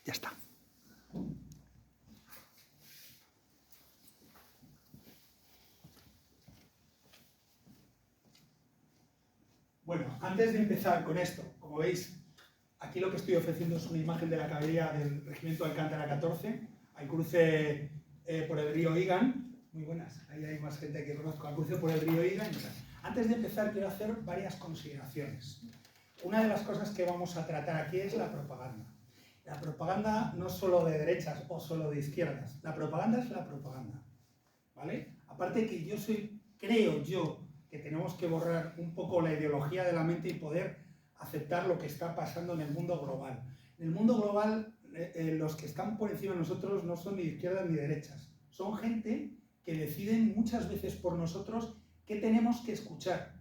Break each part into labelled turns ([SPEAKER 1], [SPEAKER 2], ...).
[SPEAKER 1] Ya está. Bueno, antes de empezar con esto, como veis, aquí lo que estoy ofreciendo es una imagen de la caballería del Regimiento Alcántara 14, al cruce por el río Igan. Muy buenas, ahí hay más gente que conozco, al cruce por el río Igan. Antes de empezar quiero hacer varias consideraciones. Una de las cosas que vamos a tratar aquí es la propaganda. La propaganda no solo de derechas o solo de izquierdas, la propaganda es la propaganda, ¿vale? Aparte que creo yo, que tenemos que borrar un poco la ideología de la mente y poder aceptar lo que está pasando en el mundo global. En el mundo global, los que están por encima de nosotros no son ni izquierdas ni derechas. Son gente que deciden muchas veces por nosotros qué tenemos que escuchar.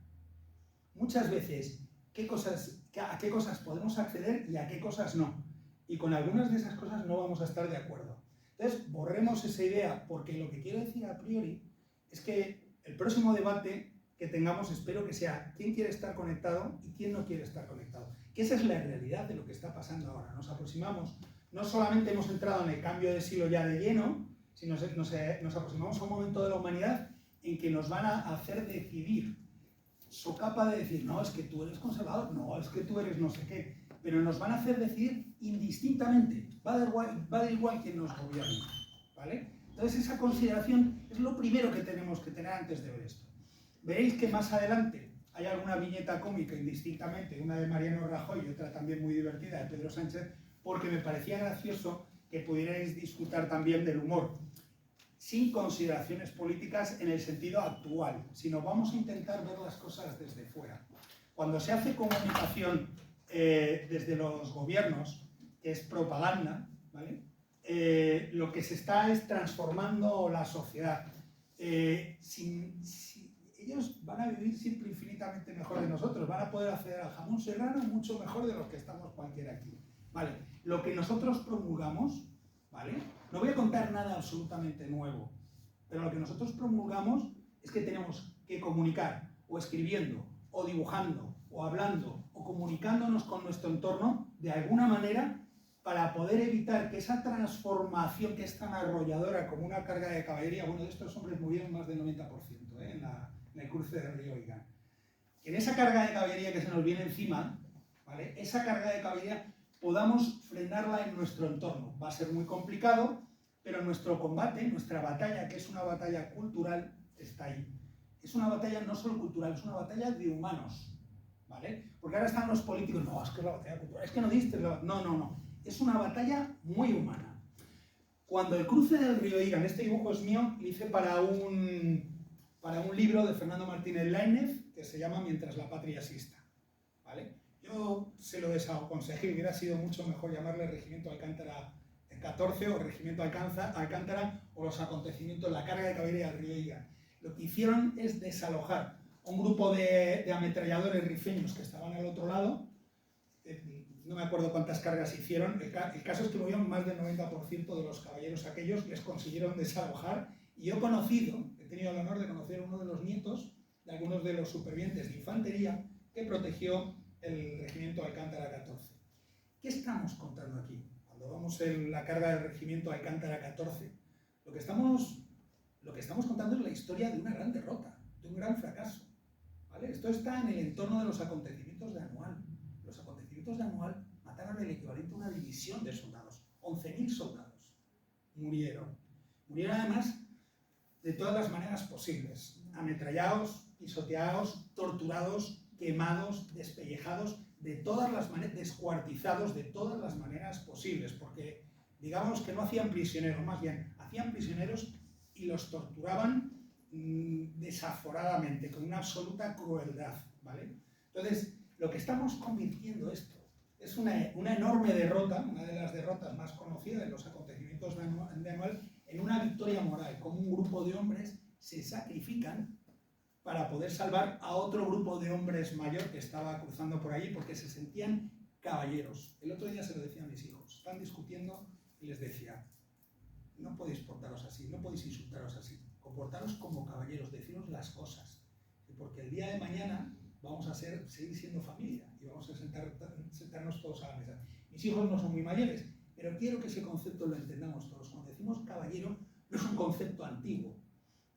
[SPEAKER 1] Muchas veces a qué cosas podemos acceder y a qué cosas no. Y con algunas de esas cosas no vamos a estar de acuerdo. Entonces, borremos esa idea, porque lo que quiero decir a priori es que el próximo debate que tengamos, espero que sea quién quiere estar conectado y quién no quiere estar conectado. Que esa es la realidad de lo que está pasando ahora. Nos aproximamos, no solamente hemos entrado en el cambio de siglo ya de lleno, sino nos aproximamos a un momento de la humanidad en que nos van a hacer decidir. Socapa de decir, no, es que tú eres conservador, no, es que tú eres no sé qué, pero nos van a hacer decidir indistintamente, va a dar igual quien nos gobierne, ¿vale? Entonces esa consideración es lo primero que tenemos que tener antes de ver esto. Veréis que más adelante hay alguna viñeta cómica indistintamente, una de Mariano Rajoy y otra también muy divertida de Pedro Sánchez, porque me parecía gracioso que pudierais disfrutar también del humor, sin consideraciones políticas en el sentido actual, sino vamos a intentar ver las cosas desde fuera. Cuando se hace comunicación desde los gobiernos, que es propaganda, ¿vale? Lo que se está es transformando la sociedad. Ellos van a vivir siempre infinitamente mejor de nosotros, van a poder acceder al jamón serrano mucho mejor de lo que estamos cualquiera aquí. ¿Vale? Lo que nosotros promulgamos, ¿vale? No voy a contar nada absolutamente nuevo, pero lo que nosotros promulgamos es que tenemos que comunicar, o escribiendo, o dibujando, o hablando, o comunicándonos con nuestro entorno de alguna manera para poder evitar que esa transformación que es tan arrolladora como una carga de caballería, bueno, de estos hombres murieron más del 90% en el cruce del río Igan. En esa carga de caballería que se nos viene encima, ¿vale? Esa carga de caballería podamos frenarla en nuestro entorno. Va a ser muy complicado, pero nuestro combate, nuestra batalla, que es una batalla cultural, está ahí. Es una batalla no solo cultural, es una batalla de humanos, ¿vale? Porque ahora están los políticos, no, es que es la batalla cultural, es que no diste la... No. Es una batalla muy humana. Cuando el cruce del río Igan, este dibujo es mío, lo hice para un libro de Fernando Martínez Lainez, que se llama Mientras la patria exista, ¿vale? Yo se lo desaconsejé, hubiera sido mucho mejor llamarle Regimiento Alcántara 14 o Regimiento Alcántara o los acontecimientos, la carga de caballería del río Igan. Lo que hicieron es desalojar a un grupo de ametralladores rifeños que estaban al otro lado, no me acuerdo cuántas cargas hicieron, el caso es que murieron más del 90% de los caballeros aquellos, les consiguieron desalojar, y yo he tenido el honor de conocer a uno de los nietos de algunos de los supervivientes de infantería que protegió el Regimiento Alcántara 14. ¿Qué estamos contando aquí? Cuando vamos en la carga del Regimiento Alcántara 14, lo que estamos contando es la historia de una gran derrota, de un gran fracaso, ¿vale? Esto está en el entorno de los acontecimientos de Anual. Los acontecimientos de Anual mataron el equivalente a una división de soldados. 11.000 soldados murieron. Murieron además de todas las maneras posibles. Ametrallados, pisoteados, torturados, quemados, despellejados, de todas las maneras, descuartizados de todas las maneras posibles, porque digamos que no hacían prisioneros, más bien hacían prisioneros y los torturaban desaforadamente, con una absoluta crueldad, ¿vale? Entonces, lo que estamos convirtiendo esto es una enorme derrota, una de las derrotas más conocidas de los acontecimientos de Anual, en una victoria moral, como un grupo de hombres se sacrifican para poder salvar a otro grupo de hombres mayor que estaba cruzando por allí porque se sentían caballeros. El otro día se lo decía a mis hijos, están discutiendo y les decía, no podéis portaros así, no podéis insultaros así, comportaros como caballeros, deciros las cosas, porque el día de mañana vamos a seguir siendo familia y vamos a sentarnos todos a la mesa. Mis hijos no son muy mayores, pero quiero que ese concepto lo entendamos todos. Cuando decimos caballero, no es un concepto antiguo,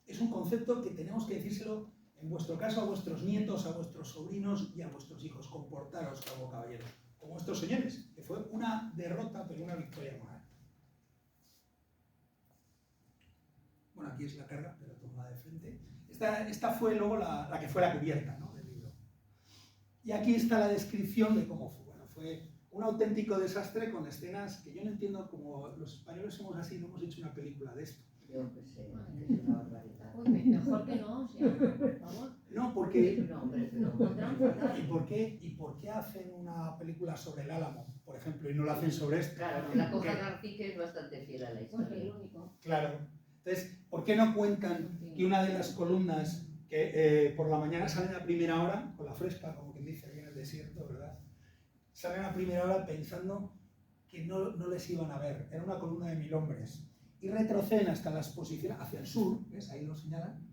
[SPEAKER 1] es un concepto que tenemos que decírselo, en vuestro caso, a vuestros nietos, a vuestros sobrinos y a vuestros hijos. Comportaros como caballeros, como vuestros señores, que fue una derrota, pero una victoria moral. Bueno, aquí es la carga, pero toma de frente. Esta fue luego la que fue la cubierta, ¿no?, del libro. Y aquí está la descripción de cómo fue. Bueno, fue un auténtico desastre con escenas que yo no entiendo cómo los españoles somos así, no hemos hecho una película de esto.
[SPEAKER 2] Yo que sé, es una barbaridad.
[SPEAKER 3] Uy, mejor que no, o sea, por favor.
[SPEAKER 1] No, porque...
[SPEAKER 2] No, hombre,
[SPEAKER 3] Nos pondrán fatal.
[SPEAKER 1] ¿Y por qué hacen una película sobre el Álamo, por ejemplo, y no la hacen sobre esto?
[SPEAKER 2] Claro, la cosa García que es bastante fiel a la
[SPEAKER 3] Porque el
[SPEAKER 2] historia.
[SPEAKER 3] único.
[SPEAKER 1] Claro. Entonces, ¿por qué no cuentan que una de las columnas que por la mañana salen a primera hora, con la fresca, como quien dice aquí en el desierto, ¿verdad? Salen a primera hora pensando que no les iban a ver. Era una columna de 1000 hombres. Y retroceden hasta las posiciones, hacia el sur, ¿ves? Ahí lo señalan,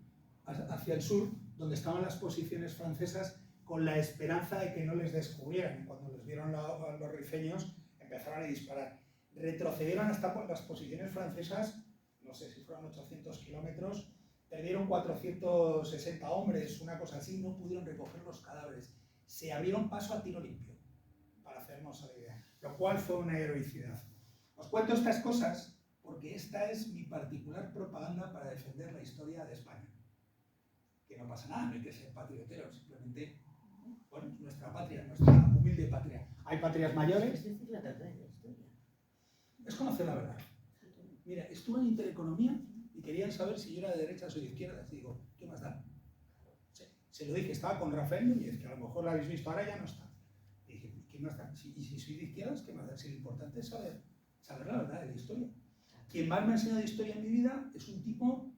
[SPEAKER 1] hacia el sur, donde estaban las posiciones francesas, con la esperanza de que no les descubrieran. Y cuando les vieron los rifeños, empezaron a disparar. Retrocedieron hasta las posiciones francesas, no sé si fueron 800 kilómetros, perdieron 460 hombres, una cosa así, no pudieron recoger los cadáveres. Se abrieron paso a tiro limpio, para hacernos la idea, lo cual fue una heroicidad. Os cuento estas cosas porque esta es mi particular propaganda para defender la historia de España. Que no pasa nada, no hay que ser patriotero, simplemente, bueno, nuestra patria, nuestra humilde patria. Hay patrias mayores.
[SPEAKER 2] Es decir, la verdad de la historia.
[SPEAKER 1] Es conocer la verdad. Mira, estuve en Intereconomía y querían saber si yo era de derechas o de izquierdas. Y digo, ¿qué más da? Se lo dije, estaba con Rafael Núñez, que a lo mejor lo habéis visto, ahora ya no está. Y dije, ¿qué más da? Y si soy de izquierdas, ¿qué más da? Si lo importante es saber la verdad de la historia. Quien más me ha enseñado historia en mi vida es un tipo,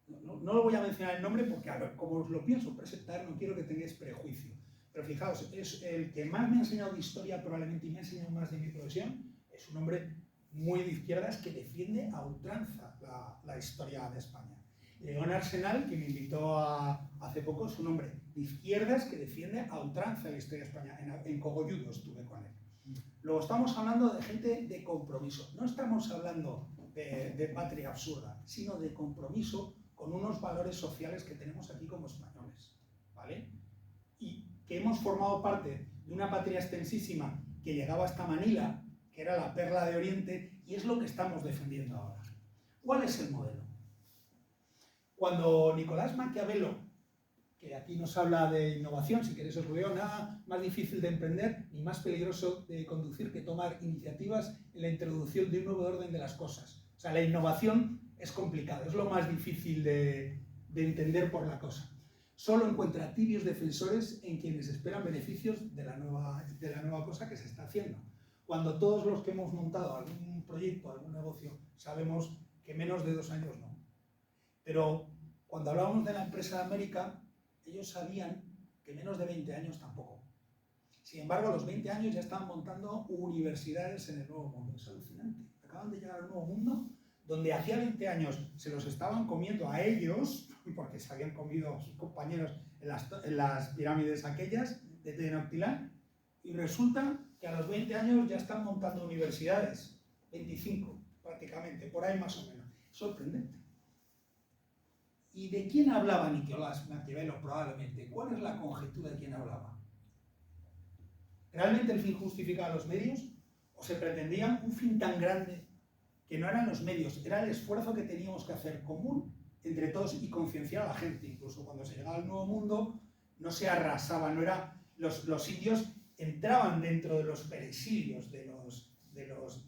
[SPEAKER 1] no lo voy a mencionar el nombre porque, a ver, como os lo pienso presentar, no quiero que tengáis prejuicio. Pero fijaos, es el que más me ha enseñado de historia probablemente y me ha enseñado más de mi profesión, es un hombre muy de izquierdas que defiende a ultranza la historia de España. León Arsenal, que me invitó hace poco, es un hombre de izquierdas que defiende a ultranza la historia de España. En Cogolludo estuve con él. Luego estamos hablando de gente de compromiso. No estamos hablando de patria absurda, sino de compromiso con unos valores sociales que tenemos aquí como españoles, ¿vale? Y que hemos formado parte de una patria extensísima que llegaba hasta Manila, que era la perla de Oriente, y es lo que estamos defendiendo ahora. ¿Cuál es el modelo? Cuando Nicolás Maquiavelo, que aquí nos habla de innovación, si queréis os lo veo, nada más difícil de emprender ni más peligroso de conducir que tomar iniciativas en la introducción de un nuevo orden de las cosas. O sea, la innovación es complicada, es lo más difícil de entender por la cosa. Solo encuentra tibios defensores en quienes esperan beneficios de la nueva cosa que se está haciendo. Cuando todos los que hemos montado algún proyecto, algún negocio, sabemos que menos de 2 años no. Pero cuando hablábamos de la empresa de América, ellos sabían que menos de 20 años tampoco. Sin embargo, a los 20 años ya estaban montando universidades en el Nuevo Mundo. Es alucinante. Acaban de llegar al Nuevo Mundo, donde hacía 20 años se los estaban comiendo a ellos, porque se habían comido a sus compañeros en las pirámides aquellas de Tenochtitlán, y resulta que a los 20 años ya están montando universidades. 25, prácticamente, por ahí más o menos. Sorprendente. ¿Y de quién hablaba Nicolás Maquiavelo probablemente? ¿Cuál es la conjetura de quién hablaba? ¿Realmente el fin justificaba los medios? ¿O se pretendía un fin tan grande que no eran los medios, era el esfuerzo que teníamos que hacer común entre todos y concienciar a la gente? Incluso cuando se llegaba al Nuevo Mundo no se arrasaba, no era, los indios entraban dentro de los perexilios de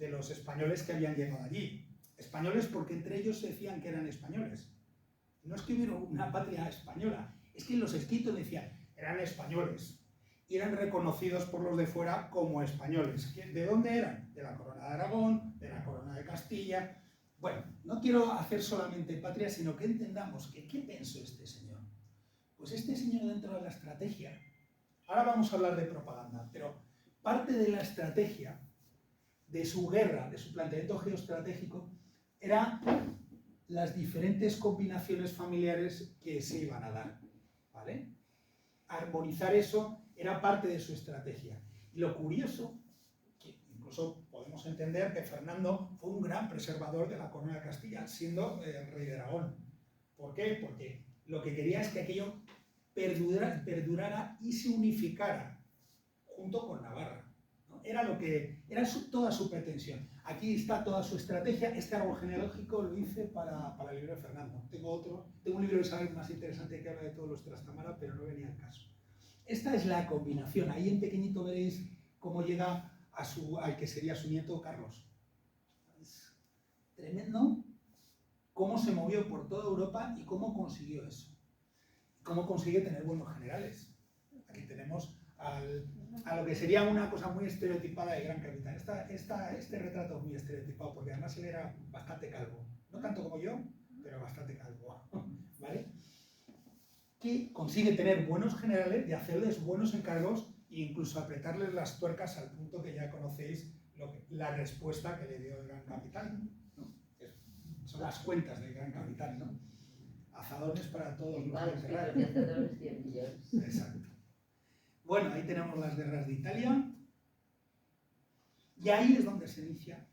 [SPEAKER 1] los españoles que habían llegado allí. Españoles porque entre ellos se decían que eran españoles. No es que hubiera una patria española, es que en los escritos decían, eran españoles, y eran reconocidos por los de fuera como españoles. ¿De dónde eran? De la corona de Aragón, de la corona de Castilla. Bueno, no quiero hacer solamente patria, sino que entendamos que ¿qué pensó este señor? Pues este señor dentro de la estrategia, ahora vamos a hablar de propaganda, pero parte de la estrategia de su guerra, de su planteamiento geoestratégico, era las diferentes combinaciones familiares que se iban a dar, ¿vale? Armonizar eso era parte de su estrategia. Y lo curioso, que incluso Incluso podemos entender que Fernando fue un gran preservador de la corona de Castilla, siendo el rey de Aragón. ¿Por qué? Porque lo que quería es que aquello perdurara y se unificara junto con Navarra, ¿no? Era toda su pretensión. Aquí está toda su estrategia. Este árbol genealógico lo hice para el libro de Fernando. Tengo un libro de Isabel más interesante que habla de todos los Trastámara, pero no venía al caso. Esta es la combinación. Ahí en pequeñito veréis cómo llega al que sería su nieto Carlos. Es tremendo cómo se movió por toda Europa y cómo consiguió eso. Cómo consigue tener buenos generales. Aquí tenemos a lo que sería una cosa muy estereotipada de gran capitán. Este retrato es muy estereotipado porque además él era bastante calvo. No tanto como yo, pero bastante calvo. ¿Vale? Que consigue tener buenos generales y hacerles buenos encargos e incluso apretarles las tuercas al punto que ya conocéis la respuesta que le dio el gran capitán, ¿no? Son las cuentas del gran capitán, ¿no? Azadones para todos los que enterraron. Exacto. Bueno, ahí tenemos las guerras de Italia y ahí es donde se inicia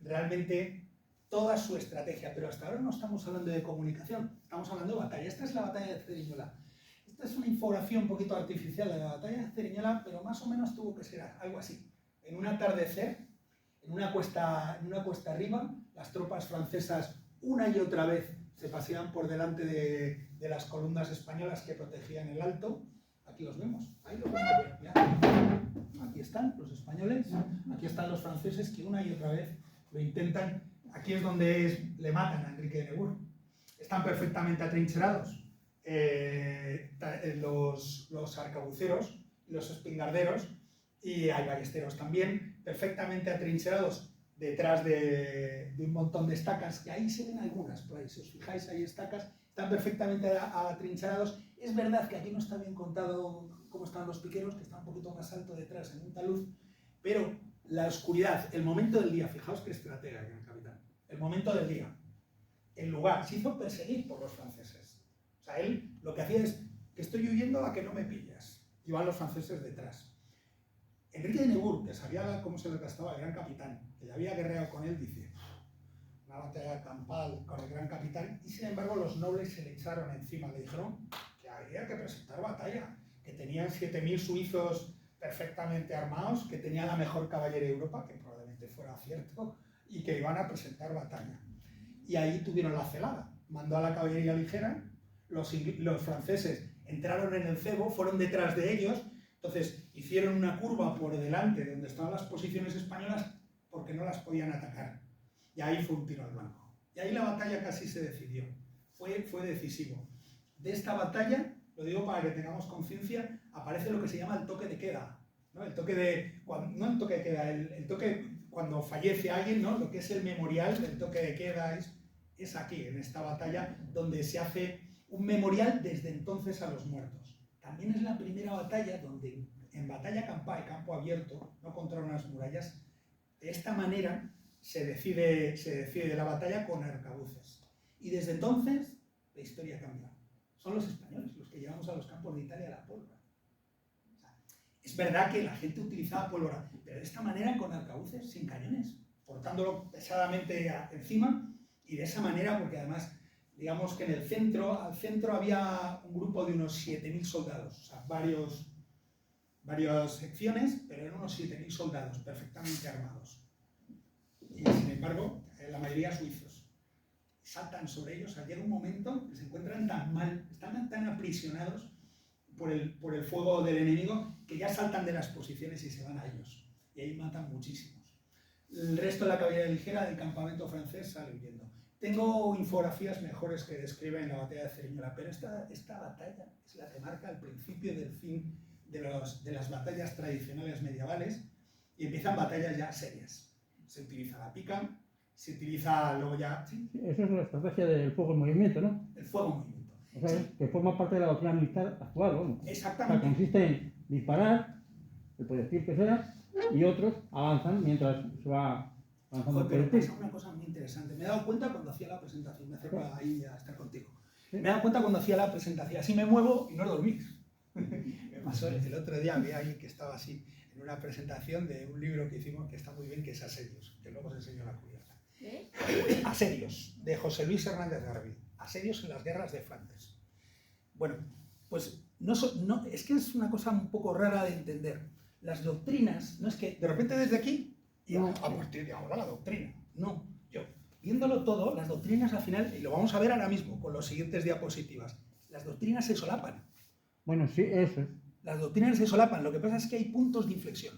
[SPEAKER 1] realmente toda su estrategia, pero hasta ahora no estamos hablando de comunicación, estamos hablando de batalla. Esta es la batalla de Ceriñola. Esta es una infografía un poquito artificial de la batalla de Ceriñola, pero más o menos tuvo que ser algo así. En un atardecer, en una cuesta arriba, las tropas francesas una y otra vez se paseaban por delante de las columnas españolas que protegían el alto. Aquí los vemos, ahí los vemos bien. Ya. Aquí están los españoles, aquí están los franceses que una y otra vez lo intentan. Aquí es donde le matan a Enrique de Nemours. Están perfectamente atrincherados los arcabuceros, los espingarderos, y hay ballesteros también, perfectamente atrincherados detrás de un montón de estacas, que ahí se ven algunas, por ahí, si os fijáis, hay estacas, están perfectamente atrincherados. Es verdad que aquí no está bien contado cómo están los piqueros, que está un poquito más alto detrás en un talud, pero la oscuridad, el momento del día, fijaos qué estratega el capitán, el momento del día, el lugar, se hizo perseguir por los franceses. O sea, él lo que hacía es que estoy huyendo a que no me pillas, y van los franceses detrás. Enrique de Nemours, que sabía cómo se le gastaba el gran capitán, que ya había guerreado con él, dice, una batalla campal con el gran capitán, y sin embargo los nobles se le echaron encima, le dijeron que había que presentar batalla, que tenían 7.000 suizos perfectamente armados, que tenían la mejor caballería de Europa, que probablemente fuera cierto, y que iban a presentar batalla. Y ahí tuvieron la celada, mandó a la caballería ligera, los franceses entraron en el cebo, fueron detrás de ellos, entonces hicieron una curva por delante de donde estaban las posiciones españolas porque no las podían atacar. Y ahí fue un tiro al blanco. Y ahí la batalla casi se decidió. Fue decisivo. De esta batalla, lo digo para que tengamos conciencia, aparece lo que se llama el toque de queda, ¿no? El toque de... No el toque de queda, el toque cuando fallece alguien, ¿no? Lo que es el memorial del toque de queda es aquí, en esta batalla, donde se hace un memorial desde entonces a los muertos. También es la primera batalla donde, en batalla campal, campo abierto, no contra unas murallas, de esta manera se decide la batalla con arcabuces. Y desde entonces la historia cambia. Son los españoles los que llevamos a los campos de Italia la pólvora. O sea, es verdad que la gente utilizaba pólvora, pero de esta manera con arcabuces, sin cañones, portándolo pesadamente encima, y de esa manera, porque además, digamos que en al centro había un grupo de unos 7.000 soldados, o sea, varias secciones, pero eran unos 7.000 soldados perfectamente armados. Y sin embargo, la mayoría suizos. Saltan sobre ellos, llega un momento que se encuentran tan mal, están tan aprisionados por el fuego del enemigo, que ya saltan de las posiciones y se van a ellos. Y ahí matan muchísimos. El resto de la caballería ligera del campamento francés sale huyendo. Tengo infografías mejores que describen la batalla de Ceriñola, pero esta batalla es la que marca el principio del fin de las batallas tradicionales medievales, y empiezan batallas ya serias. Se utiliza la pica, se utiliza luego ya... ¿sí?
[SPEAKER 4] Eso es la estrategia del fuego en movimiento, ¿no?
[SPEAKER 1] El fuego en movimiento.
[SPEAKER 4] O sea,
[SPEAKER 1] Sí.
[SPEAKER 4] que forma parte de la doctrina militar actual, ¿no?
[SPEAKER 1] Exactamente.
[SPEAKER 4] O sea, consiste en disparar, el proyectil que sea, y otros avanzan mientras se va avanzando el
[SPEAKER 1] Pero
[SPEAKER 4] proyectil.
[SPEAKER 1] pasa una cosa muy interesante. Me he dado cuenta cuando hacía la presentación, me acerco ahí a estar contigo.
[SPEAKER 4] Sí.
[SPEAKER 1] Me he dado cuenta cuando hacía la presentación, así me muevo y no dormís. Me pasó el otro día, había alguien que estaba así en una presentación de un libro que hicimos que está muy bien, que es Asedios, que luego os enseño la cubierta.
[SPEAKER 3] ¿Qué?
[SPEAKER 1] Asedios, de José Luis Hernández Garbí. Asedios en las guerras de Flandes. Bueno, pues es que es una cosa un poco rara de entender. Las doctrinas, no es que de repente desde aquí, y a partir de ahora la doctrina. No, viéndolo todo, las doctrinas al final, y lo vamos a ver ahora mismo con los siguientes diapositivas, las doctrinas se solapan.
[SPEAKER 4] Bueno, sí, eso es.
[SPEAKER 1] Las doctrinas se solapan, lo que pasa es que hay puntos de inflexión,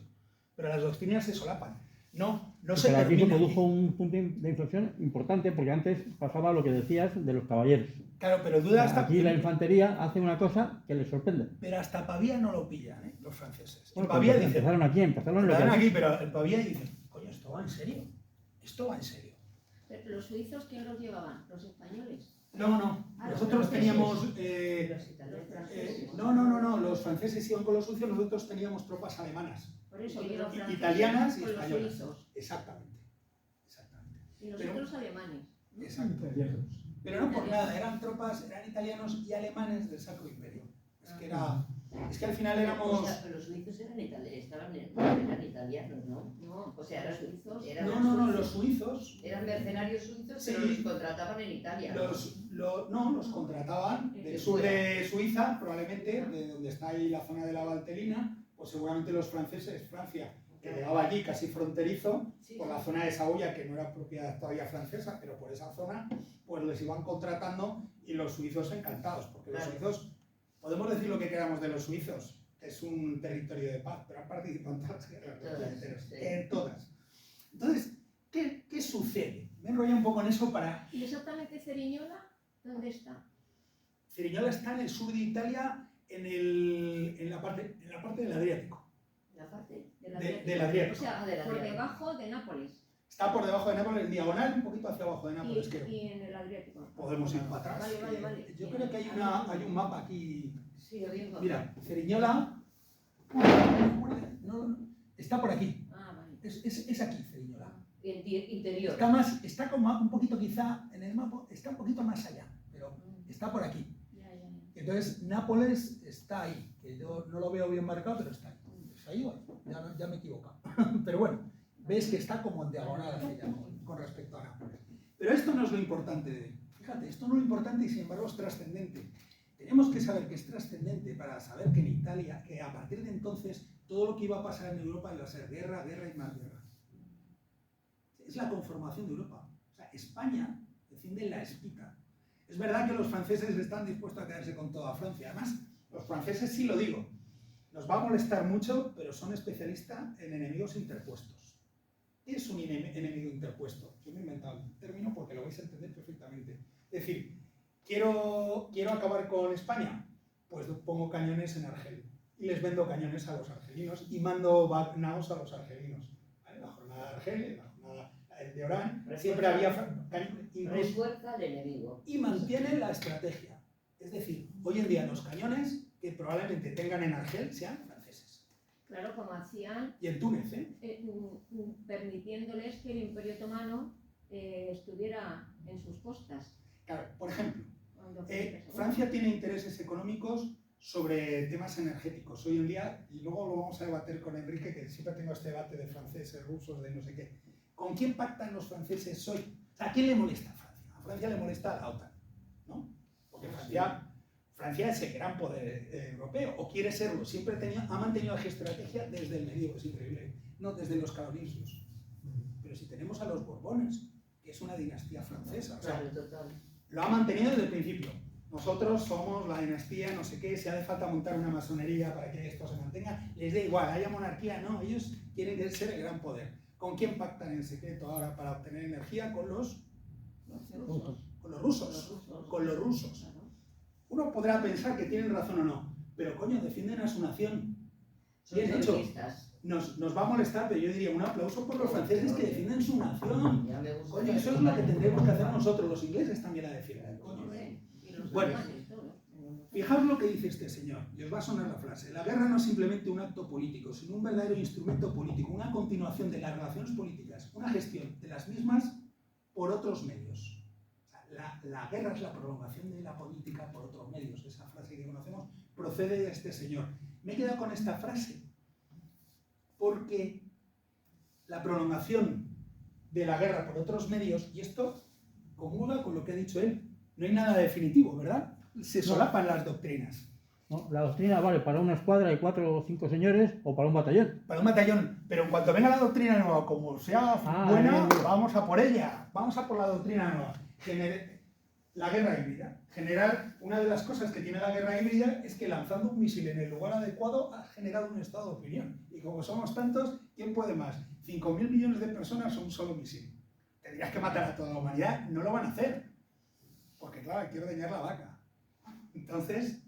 [SPEAKER 1] pero las doctrinas se solapan. No se
[SPEAKER 4] Pero aquí se
[SPEAKER 1] terminan.
[SPEAKER 4] produjo un punto de inflexión importante porque antes pasaba lo que decías de los caballeros.
[SPEAKER 1] Claro, pero duda hasta...
[SPEAKER 4] Aquí la infantería hace una cosa que les sorprende.
[SPEAKER 1] Pero hasta Pavía no lo pillan, los franceses.
[SPEAKER 4] Bueno,
[SPEAKER 1] En Pavía
[SPEAKER 4] pues
[SPEAKER 1] dice...
[SPEAKER 4] empezaron aquí en lo
[SPEAKER 1] Empezaron
[SPEAKER 4] que...
[SPEAKER 1] aquí, pero en Pavía dice, coño, ¿esto va en serio? ¿Esto va en serio?
[SPEAKER 3] Pero ¿los suizos quién los llevaban? ¿Los españoles?
[SPEAKER 1] No.
[SPEAKER 3] Ah,
[SPEAKER 1] Nosotros
[SPEAKER 3] los
[SPEAKER 1] teníamos...
[SPEAKER 2] Los italianos.
[SPEAKER 1] No. Los franceses iban con los suizos, nosotros teníamos tropas alemanas.
[SPEAKER 3] Por eso, y los franceses
[SPEAKER 1] Italianas y
[SPEAKER 3] con los
[SPEAKER 1] españolas.
[SPEAKER 3] suizos.
[SPEAKER 1] Exactamente.
[SPEAKER 3] Y los
[SPEAKER 1] Pero-
[SPEAKER 3] otros alemanes. ¿no?
[SPEAKER 1] Exacto. Pero no por nada, eran italianos y alemanes del Sacro Imperio. Es que al final
[SPEAKER 2] O
[SPEAKER 1] éramos...
[SPEAKER 2] sea, pero los suizos eran italianos, ¿no?
[SPEAKER 3] No,
[SPEAKER 2] O sea,
[SPEAKER 3] los suizos.
[SPEAKER 1] No, los suizos...
[SPEAKER 2] Eran mercenarios suizos,
[SPEAKER 1] Sí.
[SPEAKER 2] pero los contrataban en Italia.
[SPEAKER 1] Los contrataban del sur de Suiza, probablemente, de donde está ahí la zona de la Valtelina, pues seguramente los franceses, Francia, que llegaba allí casi fronterizo,
[SPEAKER 2] Sí,
[SPEAKER 1] por la zona de Saboya, que no era propiedad todavía francesa, pero por esa zona, pues les iban contratando y los suizos encantados, porque los
[SPEAKER 2] Claro.
[SPEAKER 1] suizos, podemos decir lo que queramos de los suizos, que es un territorio de paz, pero han participado en todas las guerras,
[SPEAKER 2] Todas, sí.
[SPEAKER 1] en todas. Entonces, ¿qué sucede? Me enrollo un poco en eso para...
[SPEAKER 3] ¿Y exactamente Ceriñola dónde está?
[SPEAKER 1] Ceriñola está en el sur de Italia, en la parte del Adriático.
[SPEAKER 2] La parte
[SPEAKER 3] Del
[SPEAKER 1] Del Adriático.
[SPEAKER 3] O sea,
[SPEAKER 2] del
[SPEAKER 3] por
[SPEAKER 2] Adriático.
[SPEAKER 3] debajo de Nápoles.
[SPEAKER 1] Está por debajo de Nápoles, en diagonal, un poquito hacia abajo de Nápoles,
[SPEAKER 3] Y,
[SPEAKER 1] creo.
[SPEAKER 3] y en el Adriático.
[SPEAKER 1] Podemos ir para atrás.
[SPEAKER 3] Vale.
[SPEAKER 1] Yo creo que hay un mapa aquí.
[SPEAKER 2] Sí, había un
[SPEAKER 1] Mira, Ceriñola está por aquí.
[SPEAKER 3] Ah, vale.
[SPEAKER 1] Es aquí, Ceriñola.
[SPEAKER 2] interior.
[SPEAKER 1] Está como un poquito quizá en el mapa, está un poquito más allá, pero está por aquí.
[SPEAKER 3] Ya.
[SPEAKER 1] Entonces Nápoles está ahí, que yo no lo veo bien marcado, pero está ahí. ¿Está ahí o ahí? Ya me he equivocado. Pero bueno, ves que está como en diagonal hacia allá, con respecto a Nápoles. Pero esto no es lo importante. Fíjate, esto no es lo importante y sin embargo es trascendente. Tenemos que saber que es trascendente para saber que en Italia, que a partir de entonces, todo lo que iba a pasar en Europa iba a ser guerra y más guerra. Es la conformación de Europa. O sea, España defiende la espita. Es verdad que los franceses están dispuestos a quedarse con toda Francia. Además, los franceses, sí lo digo, nos va a molestar mucho, pero son especialistas en enemigos interpuestos. ¿Qué es un enemigo interpuesto? Yo me he inventado el término porque lo vais a entender perfectamente. Es decir, quiero acabar con España, pues pongo cañones en Argel y les vendo cañones a los argelinos y mando naos a los argelinos. ¿Vale? La jornada de Argel, la jornada de Orán, siempre había cañones.
[SPEAKER 2] Refuerza al enemigo.
[SPEAKER 1] Y mantienen la estrategia. Es decir, hoy en día los cañones que probablemente tengan en Argel sean franceses.
[SPEAKER 3] Claro, como hacían,
[SPEAKER 1] Y en Túnez,
[SPEAKER 3] permitiéndoles que el Imperio Otomano estuviera en sus costas.
[SPEAKER 1] Claro, por ejemplo,
[SPEAKER 3] Cuando Felipe II.
[SPEAKER 1] Francia tiene intereses económicos sobre temas energéticos hoy en día, y luego lo vamos a debatir con Enrique, que siempre tengo este debate de franceses, rusos, de no sé qué. ¿Con quién pactan los franceses hoy? O sea, ¿a quién le molesta a Francia? A Francia le molesta a la OTAN, ¿no? Porque Francia es el gran poder europeo, o quiere serlo. Siempre ha mantenido la geoestrategia desde el medievo, es increíble, no desde los carolingios. Pero si tenemos a los Borbones, que es una dinastía francesa, o sea,
[SPEAKER 2] Claro, total.
[SPEAKER 1] lo ha mantenido desde el principio. Nosotros somos la dinastía, no sé qué, si hace falta montar una masonería para que esto se mantenga, les da igual, haya monarquía, no, ellos quieren ser el gran poder. ¿Con quién pactan en secreto ahora para obtener energía? Con los rusos. Con los rusos.
[SPEAKER 3] Claro.
[SPEAKER 1] Uno podrá pensar que tienen razón o no, pero coño, defienden a su nación.
[SPEAKER 2] Son
[SPEAKER 1] Bien hecho.
[SPEAKER 2] feministas.
[SPEAKER 1] Nos va a molestar, pero yo diría un aplauso por los franceses que defienden su nación.
[SPEAKER 2] Ya me gusta.
[SPEAKER 1] Coño, eso es lo que tendremos que hacer nosotros, los ingleses también la defienden. Coño.
[SPEAKER 3] Hombre, y los
[SPEAKER 1] Bueno.
[SPEAKER 3] alemanes, todos.
[SPEAKER 1] Fijaos lo que dice este señor, y os va a sonar la frase. La guerra no es simplemente un acto político, sino un verdadero instrumento político, una continuación de las relaciones políticas, una gestión de las mismas por otros medios. O sea, la guerra es la prolongación de la política por otros medios. Esa frase que conocemos procede de este señor. Me he quedado con esta frase porque la prolongación de la guerra por otros medios, y esto comulga con lo que ha dicho él, no hay nada definitivo, ¿verdad? Se solapan las doctrinas.
[SPEAKER 4] ¿No? La doctrina vale para una escuadra de 4 o 5 señores o para un batallón.
[SPEAKER 1] Para un batallón, pero en cuanto venga la doctrina nueva, como sea buena,
[SPEAKER 4] bien.
[SPEAKER 1] vamos a por ella, vamos a por la doctrina nueva. La guerra híbrida. Generar, una de las cosas que tiene la guerra híbrida es que lanzando un misil en el lugar adecuado ha generado un estado de opinión. Y como somos tantos, ¿quién puede más? 5.000 millones de personas o un solo misil. Tendrías que matar a toda la humanidad, no lo van a hacer. Porque claro, hay que ordeñar la vaca. Entonces,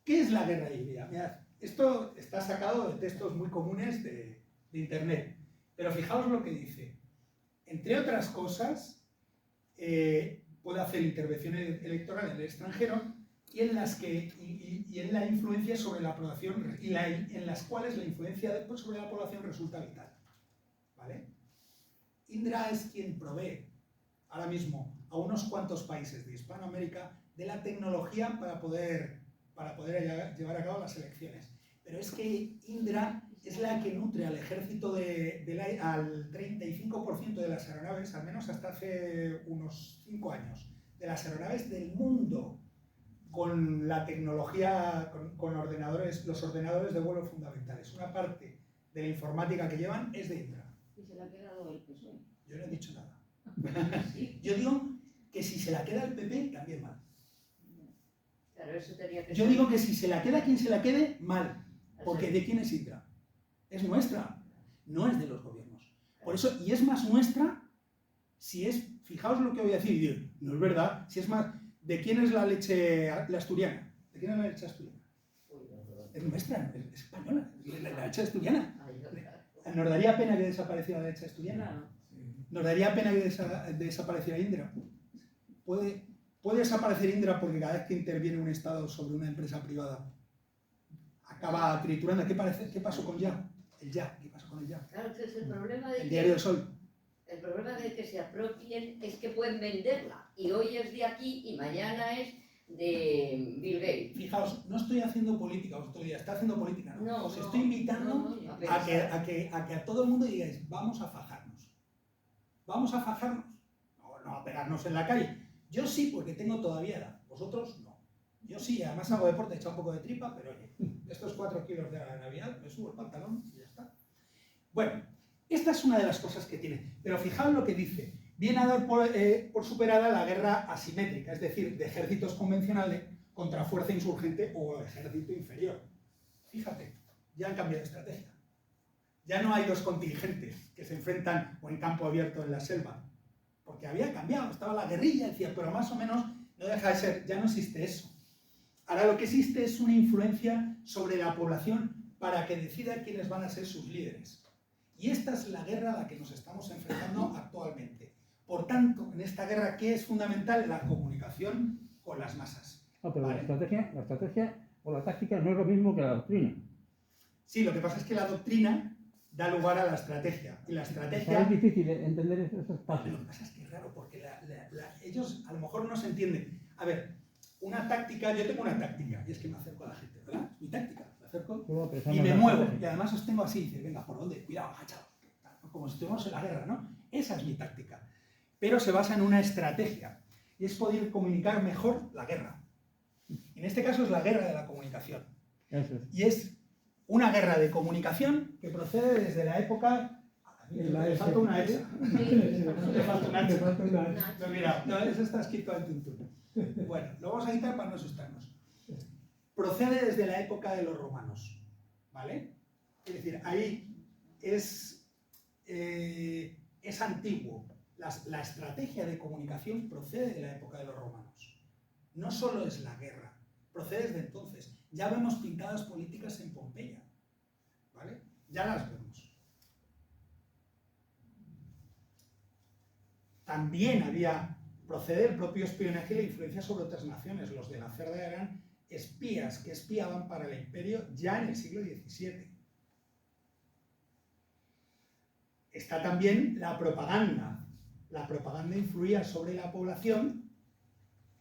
[SPEAKER 1] ¿qué es la guerra híbrida? Mirad, esto está sacado de textos muy comunes de Internet. Pero fijaos lo que dice. Entre otras cosas, puede hacer intervenciones electorales en el extranjero y en la influencia sobre la población en las cuales la influencia sobre la población resulta vital. ¿Vale? Indra es quien provee ahora mismo a unos cuantos países de Hispanoamérica de la tecnología para poder llevar a cabo las elecciones. Pero es que Indra es la que nutre al ejército al 35% de las aeronaves, al menos hasta hace unos 5 años, de las aeronaves del mundo, con la tecnología, con los ordenadores de vuelo fundamentales. Una parte de la informática que llevan es de Indra.
[SPEAKER 3] Y se le ha quedado el PSOE.
[SPEAKER 1] Yo no he dicho nada. Yo digo que si se la queda el PP, también mal.
[SPEAKER 2] Claro, eso tenía que
[SPEAKER 1] Yo
[SPEAKER 2] ser-
[SPEAKER 1] digo que si se la queda quien se la quede, mal. Porque ¿de quién es Indra? Es nuestra, no es de los gobiernos. Por eso, y es más nuestra, si es, fijaos lo que voy a decir, y digo, no es verdad, si es más, ¿de quién es la leche la asturiana? ¿De quién es la leche asturiana? Es nuestra, es española, es la leche asturiana. ¿Nos daría pena que desapareciera la leche asturiana?
[SPEAKER 3] Claro.
[SPEAKER 1] ¿Nos daría pena que desapareciera Indra? ¿Puede desaparecer Indra porque cada vez que interviene un Estado sobre una empresa privada acaba triturando? ¿Qué pasó con Ya? El Ya, ¿qué pasó con el Ya?
[SPEAKER 2] Claro, que es el problema de
[SPEAKER 1] El
[SPEAKER 2] que...
[SPEAKER 1] Diario del Sol.
[SPEAKER 2] El problema de que se apropien es que pueden venderla. Y hoy es de aquí y mañana es de Bill Gates.
[SPEAKER 1] Fijaos, no estoy haciendo política, vosotros diréis, está haciendo política, ¿no?
[SPEAKER 2] No,
[SPEAKER 1] Os
[SPEAKER 2] no,
[SPEAKER 1] estoy invitando
[SPEAKER 2] no, no,
[SPEAKER 1] a que a todo el mundo digáis, vamos a fajarnos. Vamos a fajarnos. No a pegarnos en la calle. Yo sí, porque tengo todavía edad. Vosotros no. Yo sí, además hago deporte, he echado un poco de tripa, pero oye, estos 4 kilos de la Navidad, me subo el pantalón y ya está. Bueno, esta es una de las cosas que tiene. Pero fijaos lo que dice. Viene a dar por superada la guerra asimétrica, es decir, de ejércitos convencionales contra fuerza insurgente o ejército inferior. Fíjate, ya han cambiado de estrategia. Ya no hay 2 contingentes que se enfrentan o en campo abierto en la selva. Porque había cambiado, estaba la guerrilla, decía, pero más o menos no deja de ser, ya no existe eso. Ahora lo que existe es una influencia sobre la población para que decida quiénes van a ser sus líderes. Y esta es la guerra a la que nos estamos enfrentando actualmente. Por tanto, en esta guerra, ¿qué es fundamental? La comunicación con las masas.
[SPEAKER 4] No, pero
[SPEAKER 1] ¿Vale?
[SPEAKER 4] la estrategia o la táctica no es lo mismo que la doctrina.
[SPEAKER 1] Sí, lo que pasa es que la doctrina da lugar a la estrategia. Y la estrategia...
[SPEAKER 4] Es difícil entender esos pasos.
[SPEAKER 1] Lo que pasa es que es raro, porque ellos a lo mejor no se entienden. A ver, una táctica, yo tengo una táctica, y es que me acerco a la gente, ¿verdad? Es mi táctica, me acerco y me muevo. Y además os tengo así, y dice, venga, ¿por dónde? Cuidado, agachado. Como si estuviéramos en la guerra, ¿no? Esa es mi táctica. Pero se basa en una estrategia, y es poder comunicar mejor la guerra. En este caso es la guerra de la comunicación.
[SPEAKER 4] Eso es.
[SPEAKER 1] Y es una guerra de comunicación que procede desde la época... Me falta una hecha. Me falta una hecha. No, mira, no, eso está escrito en tuntún. Bueno, lo vamos a quitar para no asustarnos. Procede desde la época de los romanos, ¿vale? Es decir, ahí es antiguo. La estrategia de comunicación procede de la época de los romanos. No solo es la guerra, procede desde entonces. Ya vemos pintadas políticas en Pompeya, ¿vale? Ya las vemos. También procede el propio espionaje y la influencia sobre otras naciones. Los de la Cerda eran espías que espiaban para el imperio ya en el siglo XVII. Está también la propaganda. La propaganda influía sobre la población,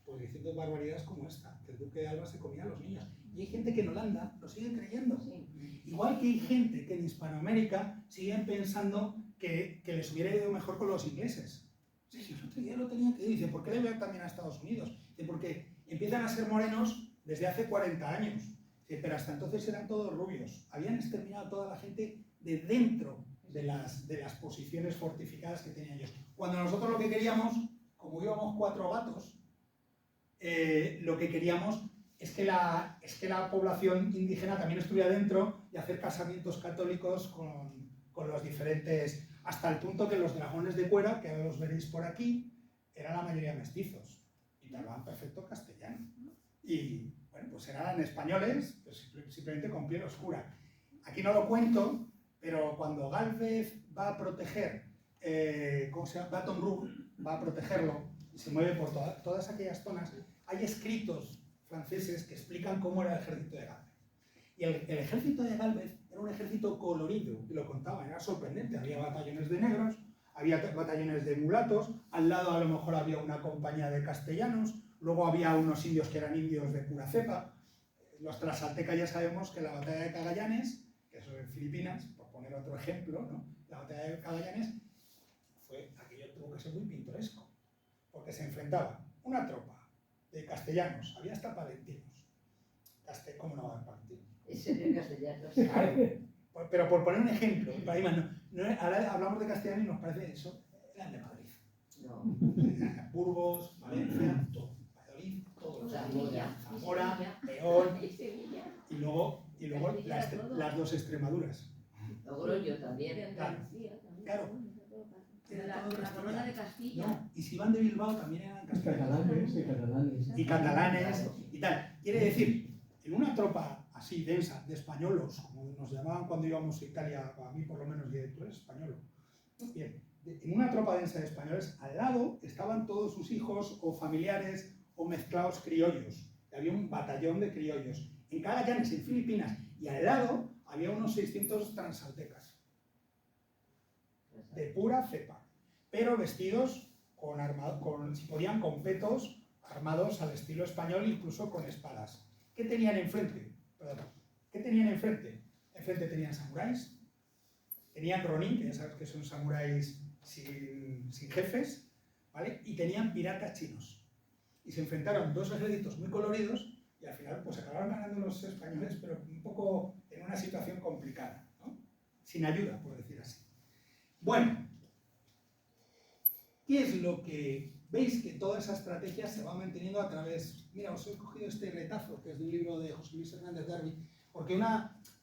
[SPEAKER 1] pues diciendo barbaridades como esta, que el duque de Alba se comía a los niños. Y hay gente que en Holanda lo sigue creyendo.
[SPEAKER 3] Sí.
[SPEAKER 1] Igual que hay gente que en Hispanoamérica siguen pensando que les hubiera ido mejor con los ingleses. Sí, yo el otro día lo tenía que decir, dice, ¿por qué le veo también a Estados Unidos? Dice, porque empiezan a ser morenos desde hace 40 años. Dice, pero hasta entonces eran todos rubios. Habían exterminado a toda la gente de dentro de las posiciones fortificadas que tenían ellos. Cuando nosotros lo que queríamos, como íbamos 4 gatos, lo que queríamos es que la población indígena también estuviera dentro y hacer casamientos católicos con los diferentes, hasta el punto que los dragones de Cuera, que ahora los veréis por aquí, eran la mayoría mestizos y hablaban perfecto castellano. Y bueno, pues eran españoles, pues simplemente con piel oscura. Aquí no lo cuento, pero cuando Gálvez va a proteger, ¿cómo se llama? Baton Rouge, va a protegerlo y se mueve por todas aquellas zonas, hay escritos franceses que explican cómo era el ejército de Gálvez. Y el ejército de Gálvez era un ejército colorido, y lo contaban, era sorprendente. Había batallones de negros, había batallones de mulatos, al lado a lo mejor había una compañía de castellanos, luego había unos indios que eran indios de pura cepa. Los tlaxcaltecas ya sabemos que la batalla de Cagayanes, que eso en Filipinas, por poner otro ejemplo, ¿no? La batalla de Cagayanes, aquello tuvo que ser muy pintoresco, porque se enfrentaba una tropa de castellanos, había hasta palentinos. ¿Cómo no va a haber palentinos?
[SPEAKER 2] Ese de castellanos.
[SPEAKER 1] Claro. Pero por poner un ejemplo, ahora hablamos de castellano y nos parece eso, eran de Madrid.
[SPEAKER 2] No.
[SPEAKER 1] Burgos, Valencia, todo. Valladolid, todo.
[SPEAKER 3] Zamora,
[SPEAKER 1] León,
[SPEAKER 3] y Sevilla.
[SPEAKER 1] y luego las dos Extremaduras.
[SPEAKER 2] Logroño también.
[SPEAKER 3] De Andalucía también.
[SPEAKER 1] Claro.
[SPEAKER 3] La corona de Castilla.
[SPEAKER 1] No, y si van de Bilbao también eran castellanos.
[SPEAKER 5] Catalanes.
[SPEAKER 1] Y catalanes y tal. Quiere decir, en una tropa así densa de españolos, como nos llamaban cuando íbamos a Italia, a mí por lo menos, y tú eres español. Bien, en una tropa densa de españoles, al lado estaban todos sus hijos o familiares o mezclados criollos. Había un batallón de criollos. En Cagayanes, en Filipinas, y al lado había unos 600 transaltecas. De pura cepa, pero vestidos si podían, con petos, armados al estilo español, incluso con espadas. ¿Qué tenían enfrente? Enfrente tenían samuráis, tenían ronin, que ya sabes que son samuráis sin jefes, ¿vale? Y tenían piratas chinos. Y se enfrentaron dos ejércitos muy coloridos y al final pues acabaron ganando los españoles, pero un poco en una situación complicada, ¿no? Sin ayuda, por decir así. Bueno, ¿qué es lo que veis? Que toda esa estrategia se va manteniendo a través... Mira, os he cogido este retazo, que es de un libro de José Luis Hernández Darby, porque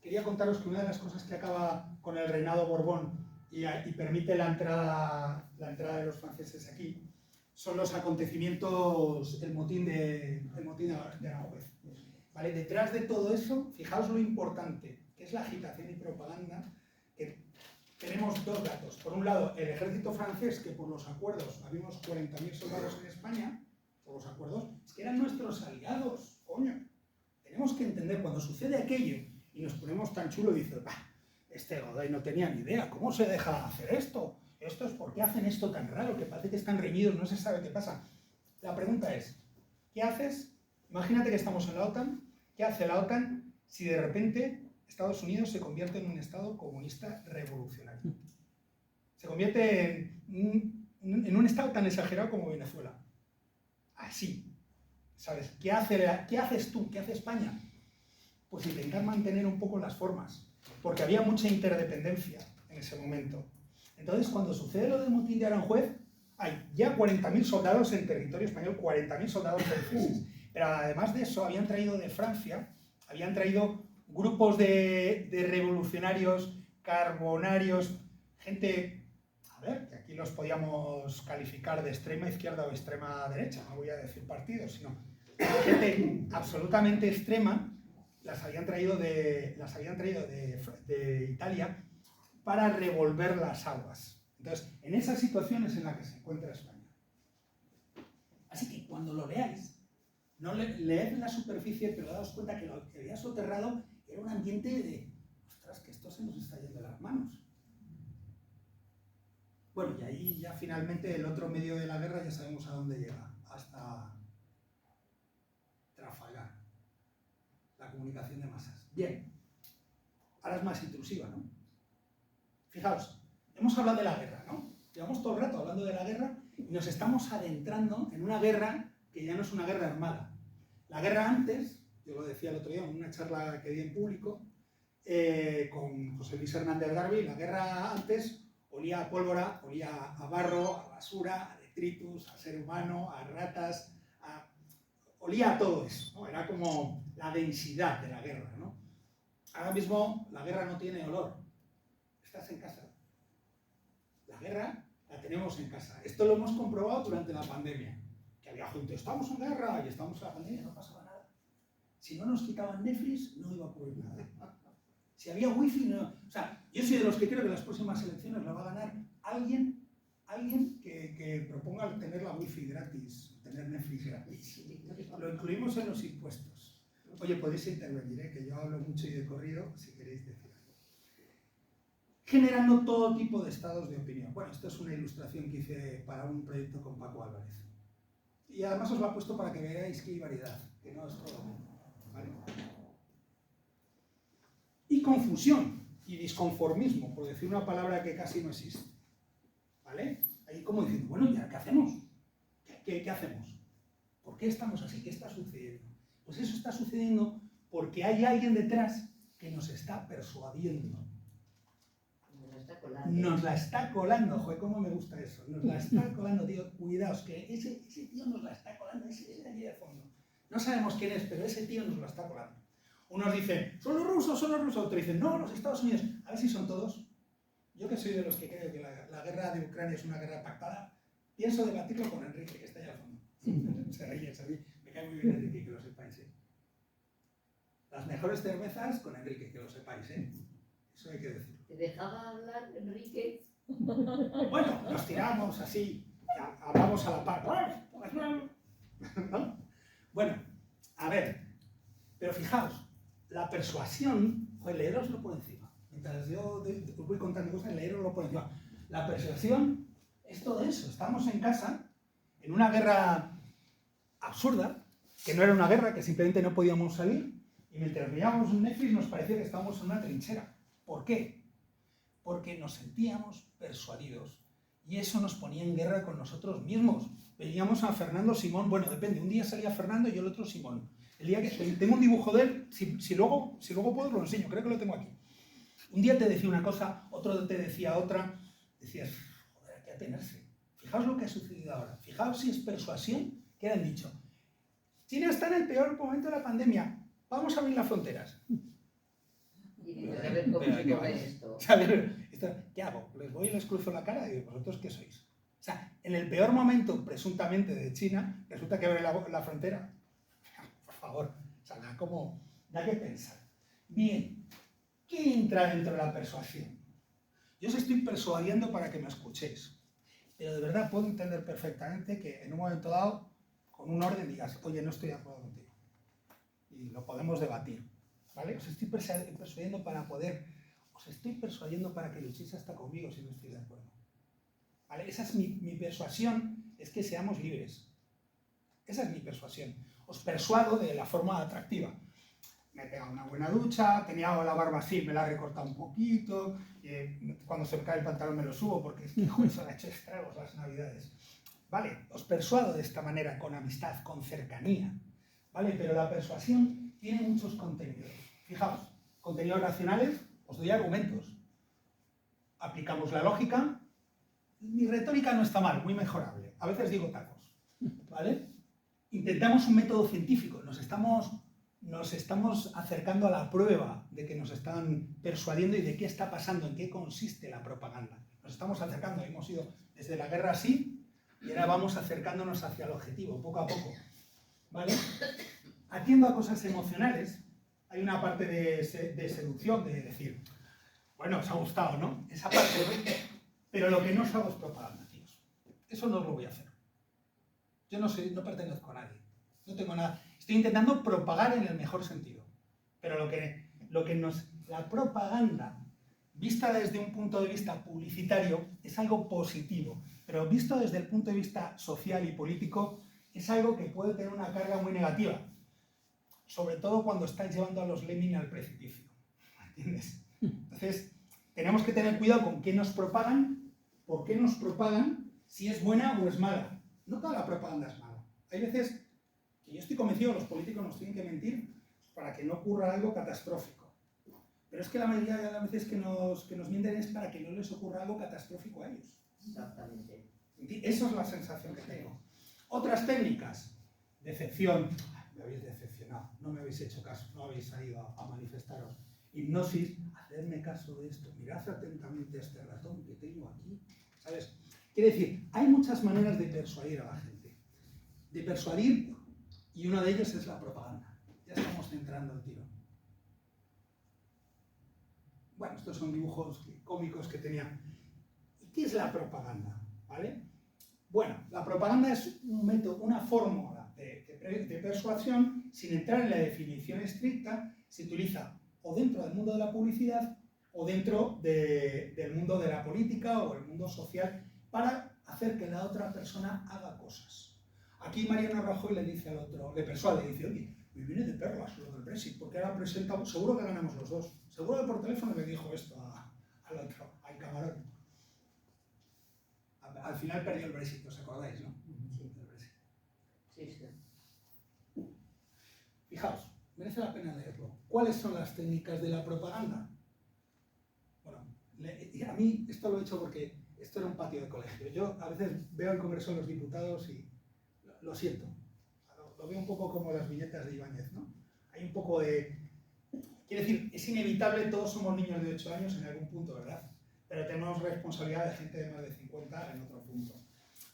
[SPEAKER 1] quería contaros que una de las cosas que acaba con el reinado Borbón y permite la entrada de los franceses aquí, son los acontecimientos, el motín de Aranjuez. ¿Vale? Detrás de todo eso, fijaos lo importante, que es la agitación y propaganda, que tenemos dos datos. Por un lado, el ejército francés, que por los acuerdos, habíamos 40.000 soldados en España, por los acuerdos, es que eran nuestros aliados, coño. Tenemos que entender, cuando sucede aquello y nos ponemos tan chulo, dices, este Godoy no tenía ni idea, ¿cómo se deja hacer esto? Esto es ¿por qué hacen esto tan raro? Que parece que están reñidos, no se sabe qué pasa. La pregunta es, ¿qué haces? Imagínate que estamos en la OTAN. ¿Qué hace la OTAN si de repente Estados Unidos se convierte en un estado comunista revolucionario? Se convierte en un estado tan exagerado como Venezuela. Así. ¿Sabes? ¿Qué haces tú? ¿Qué hace España? Pues intentar mantener un poco las formas. Porque había mucha interdependencia en ese momento. Entonces, cuando sucede lo del motín de Aranjuez, hay ya 40.000 soldados en territorio español, 40.000 soldados franceses. Pero además de eso, habían traído de Francia, grupos de revolucionarios, carbonarios, gente, a ver, que aquí los podíamos calificar de extrema izquierda o extrema derecha, no voy a decir partidos, sino gente absolutamente extrema, las habían traído de Italia para revolver las aguas. Entonces, en esas situaciones en las que se encuentra España. Así que cuando lo leáis, no leed la superficie, pero daos cuenta que lo que había soterrado era un ambiente de, ostras, que esto se nos está yendo de las manos. Bueno, y ahí ya finalmente el otro medio de la guerra ya sabemos a dónde llega, hasta Trafalgar. La comunicación de masas. Bien, ahora es más intrusiva, ¿no? Fijaos, hemos hablado de la guerra, ¿no? Llevamos todo el rato hablando de la guerra y nos estamos adentrando en una guerra que ya no es una guerra armada. La guerra antes, yo lo decía el otro día en una charla que di en público con José Luis Hernández Garbi, la guerra antes olía a pólvora, olía a barro, a basura, a detritus, a ser humano, a ratas, olía a todo eso, ¿no? Era como la densidad de la guerra, ¿no? Ahora mismo la guerra no tiene olor. Estás en casa. La guerra la tenemos en casa. Esto lo hemos comprobado durante la pandemia. Que había gente, estamos en guerra y estamos en la pandemia, no pasaba nada. Si no nos quitaban Netflix, no iba a ocurrir nada. Si había wifi, no. O sea, yo soy de los que creo que las próximas elecciones la va a ganar alguien que proponga tener la wifi gratis, tener Netflix gratis. Lo incluimos en los impuestos. Oye, podéis intervenir, que yo hablo mucho y de corrido, si queréis decir algo. Generando todo tipo de estados de opinión. Bueno, esto es una ilustración que hice para un proyecto con Paco Álvarez. Y además os lo he puesto para que veáis que hay variedad, que no es todo mundo, ¿vale? Y confusión y disconformismo, por decir una palabra que casi no existe, ¿vale? Ahí como diciendo, bueno, ¿y ahora qué hacemos? ¿Qué hacemos? ¿Por qué estamos así? ¿Qué está sucediendo? Pues eso está sucediendo porque hay alguien detrás que nos está persuadiendo. Nos la está colando, joder, cómo me gusta eso. Nos la está colando, tío. Cuidaos, que ese tío nos la está colando, ese de allí de fondo. No sabemos quién es, pero ese tío nos la está colando. Unos dicen, son los rusos, otros dicen, no, los Estados Unidos. A ver si son todos. Yo que soy de los que creo que la guerra de Ucrania es una guerra pactada, pienso debatirlo con Enrique, que está allá al fondo. Se ríe, me cae muy bien Enrique, que lo sepáis, ¿eh? Las mejores cervezas con Enrique, que lo sepáis, ¿eh? Eso hay que decirlo.
[SPEAKER 2] ¿Te dejaba hablar, Enrique?
[SPEAKER 1] Bueno, nos tiramos así, hablamos a la par. ¿No? Bueno, a ver, pero fijaos, la persuasión, joder, leeroslo por encima. Mientras yo os voy contando cosas, leeroslo por encima. La persuasión es todo eso. Estamos en casa, en una guerra absurda, que no era una guerra, que simplemente no podíamos salir, y mientras veíamos un Netflix nos parecía que estábamos en una trinchera. ¿Por qué? Porque nos sentíamos persuadidos y eso nos ponía en guerra con nosotros mismos. Veíamos a Fernando Simón, bueno, depende, un día salía Fernando y el otro Simón. El día que tengo un dibujo de él, si luego puedo lo enseño, creo que lo tengo aquí. Un día te decía una cosa, otro te decía otra, decías, joder, hay que atenerse. Fijaos lo que ha sucedido ahora, fijaos si es persuasión, que han dicho, China está en el peor momento de la pandemia, vamos a abrir las fronteras.
[SPEAKER 2] Y dices, a ver cómo se come esto.
[SPEAKER 1] ¿Qué hago? ¿Les voy y les cruzo la cara? Y digo, ¿vosotros qué sois? O sea, en el peor momento, presuntamente, de China, resulta que abre la frontera. Por favor, o sea, da que pensar. Bien, ¿qué entra dentro de la persuasión? Yo os estoy persuadiendo para que me escuchéis. Pero de verdad puedo entender perfectamente que en un momento dado, con un orden, digas, oye, no estoy de acuerdo contigo. Y lo podemos debatir. ¿Vale? Os estoy persuadiendo para que luchéis hasta conmigo si no estoy de acuerdo. ¿Vale? Esa es mi persuasión, es que seamos libres. Esa es mi persuasión. Os persuado de la forma atractiva. Me he pegado una buena ducha, tenía la barba así, me la he recortado un poquito, cuando se me cae el pantalón me lo subo porque es que, joder, se me ha hecho estragos las navidades. ¿Vale? Os persuado de esta manera, con amistad, con cercanía. ¿Vale? Pero la persuasión tiene muchos contenidos. Fijaos, contenidos racionales, os doy argumentos. Aplicamos la lógica. Mi retórica no está mal, muy mejorable. A veces digo tacos, ¿vale? Intentamos un método científico. Nos estamos acercando a la prueba de que nos están persuadiendo y de qué está pasando, en qué consiste la propaganda. Nos estamos acercando, hemos ido desde la guerra así y ahora vamos acercándonos hacia el objetivo, poco a poco, ¿vale? Atiendo a cosas emocionales. Hay una parte de seducción, de decir, bueno, os ha gustado, ¿no? Esa parte, ¿no? Pero lo que no os hago es propaganda, tíos. Eso no os lo voy a hacer. Yo no pertenezco a nadie. No tengo nada. Estoy intentando propagar en el mejor sentido. Pero la propaganda, vista desde un punto de vista publicitario, es algo positivo. Pero visto desde el punto de vista social y político, es algo que puede tener una carga muy negativa. sobre todo cuando estáis llevando a los lemming al precipicio. ¿Entiendes? Entonces, tenemos que tener cuidado con qué nos propagan, por qué nos propagan, si es buena o es mala. No toda la propaganda es mala. Hay veces que yo estoy convencido que los políticos nos tienen que mentir para que no ocurra algo catastrófico. Pero es que la mayoría de las veces que nos mienten es para que no les ocurra algo catastrófico a ellos.
[SPEAKER 2] Exactamente.
[SPEAKER 1] Esa es la sensación que tengo. Otras técnicas. Decepción. Me habéis decepcionado. No me habéis hecho caso. No habéis salido a manifestaros. Hipnosis. Hacerme caso de esto. Mirad atentamente a este ratón que tengo aquí. ¿Sabes? Quiere decir, hay muchas maneras de persuadir a la gente. De persuadir, y una de ellas es la propaganda. Ya estamos centrando el tiro. Bueno, estos son dibujos cómicos que tenía. ¿Y qué es la propaganda? ¿Vale? Bueno, la propaganda es un método, una fórmula de persuasión, sin entrar en la definición estricta, se utiliza o dentro del mundo de la publicidad o dentro del mundo de la política o el mundo social para hacer que la otra persona haga cosas. Aquí Mariano Rajoy le dice al otro, le persuade, le dice, oye, me viene de perlas lo del Brexit, porque ahora presenta, seguro que ganamos los dos. Seguro que por teléfono le dijo esto al otro, al camarón. Al final perdió el Brexit, ¿os acordáis, no?
[SPEAKER 2] Sí.
[SPEAKER 1] El Brexit.
[SPEAKER 2] Sí, sí.
[SPEAKER 1] Fijaos, merece la pena leerlo. ¿Cuáles son las técnicas de la propaganda? Bueno, a mí esto lo he hecho porque esto era un patio de colegio. Yo a veces veo el Congreso de los Diputados y lo siento. Lo veo un poco como las viñetas de Ibáñez, ¿no? Hay un poco de... Quiere decir, es inevitable, todos somos niños de 8 años en algún punto, ¿verdad? Pero tenemos responsabilidad de gente de más de 50 en otro punto,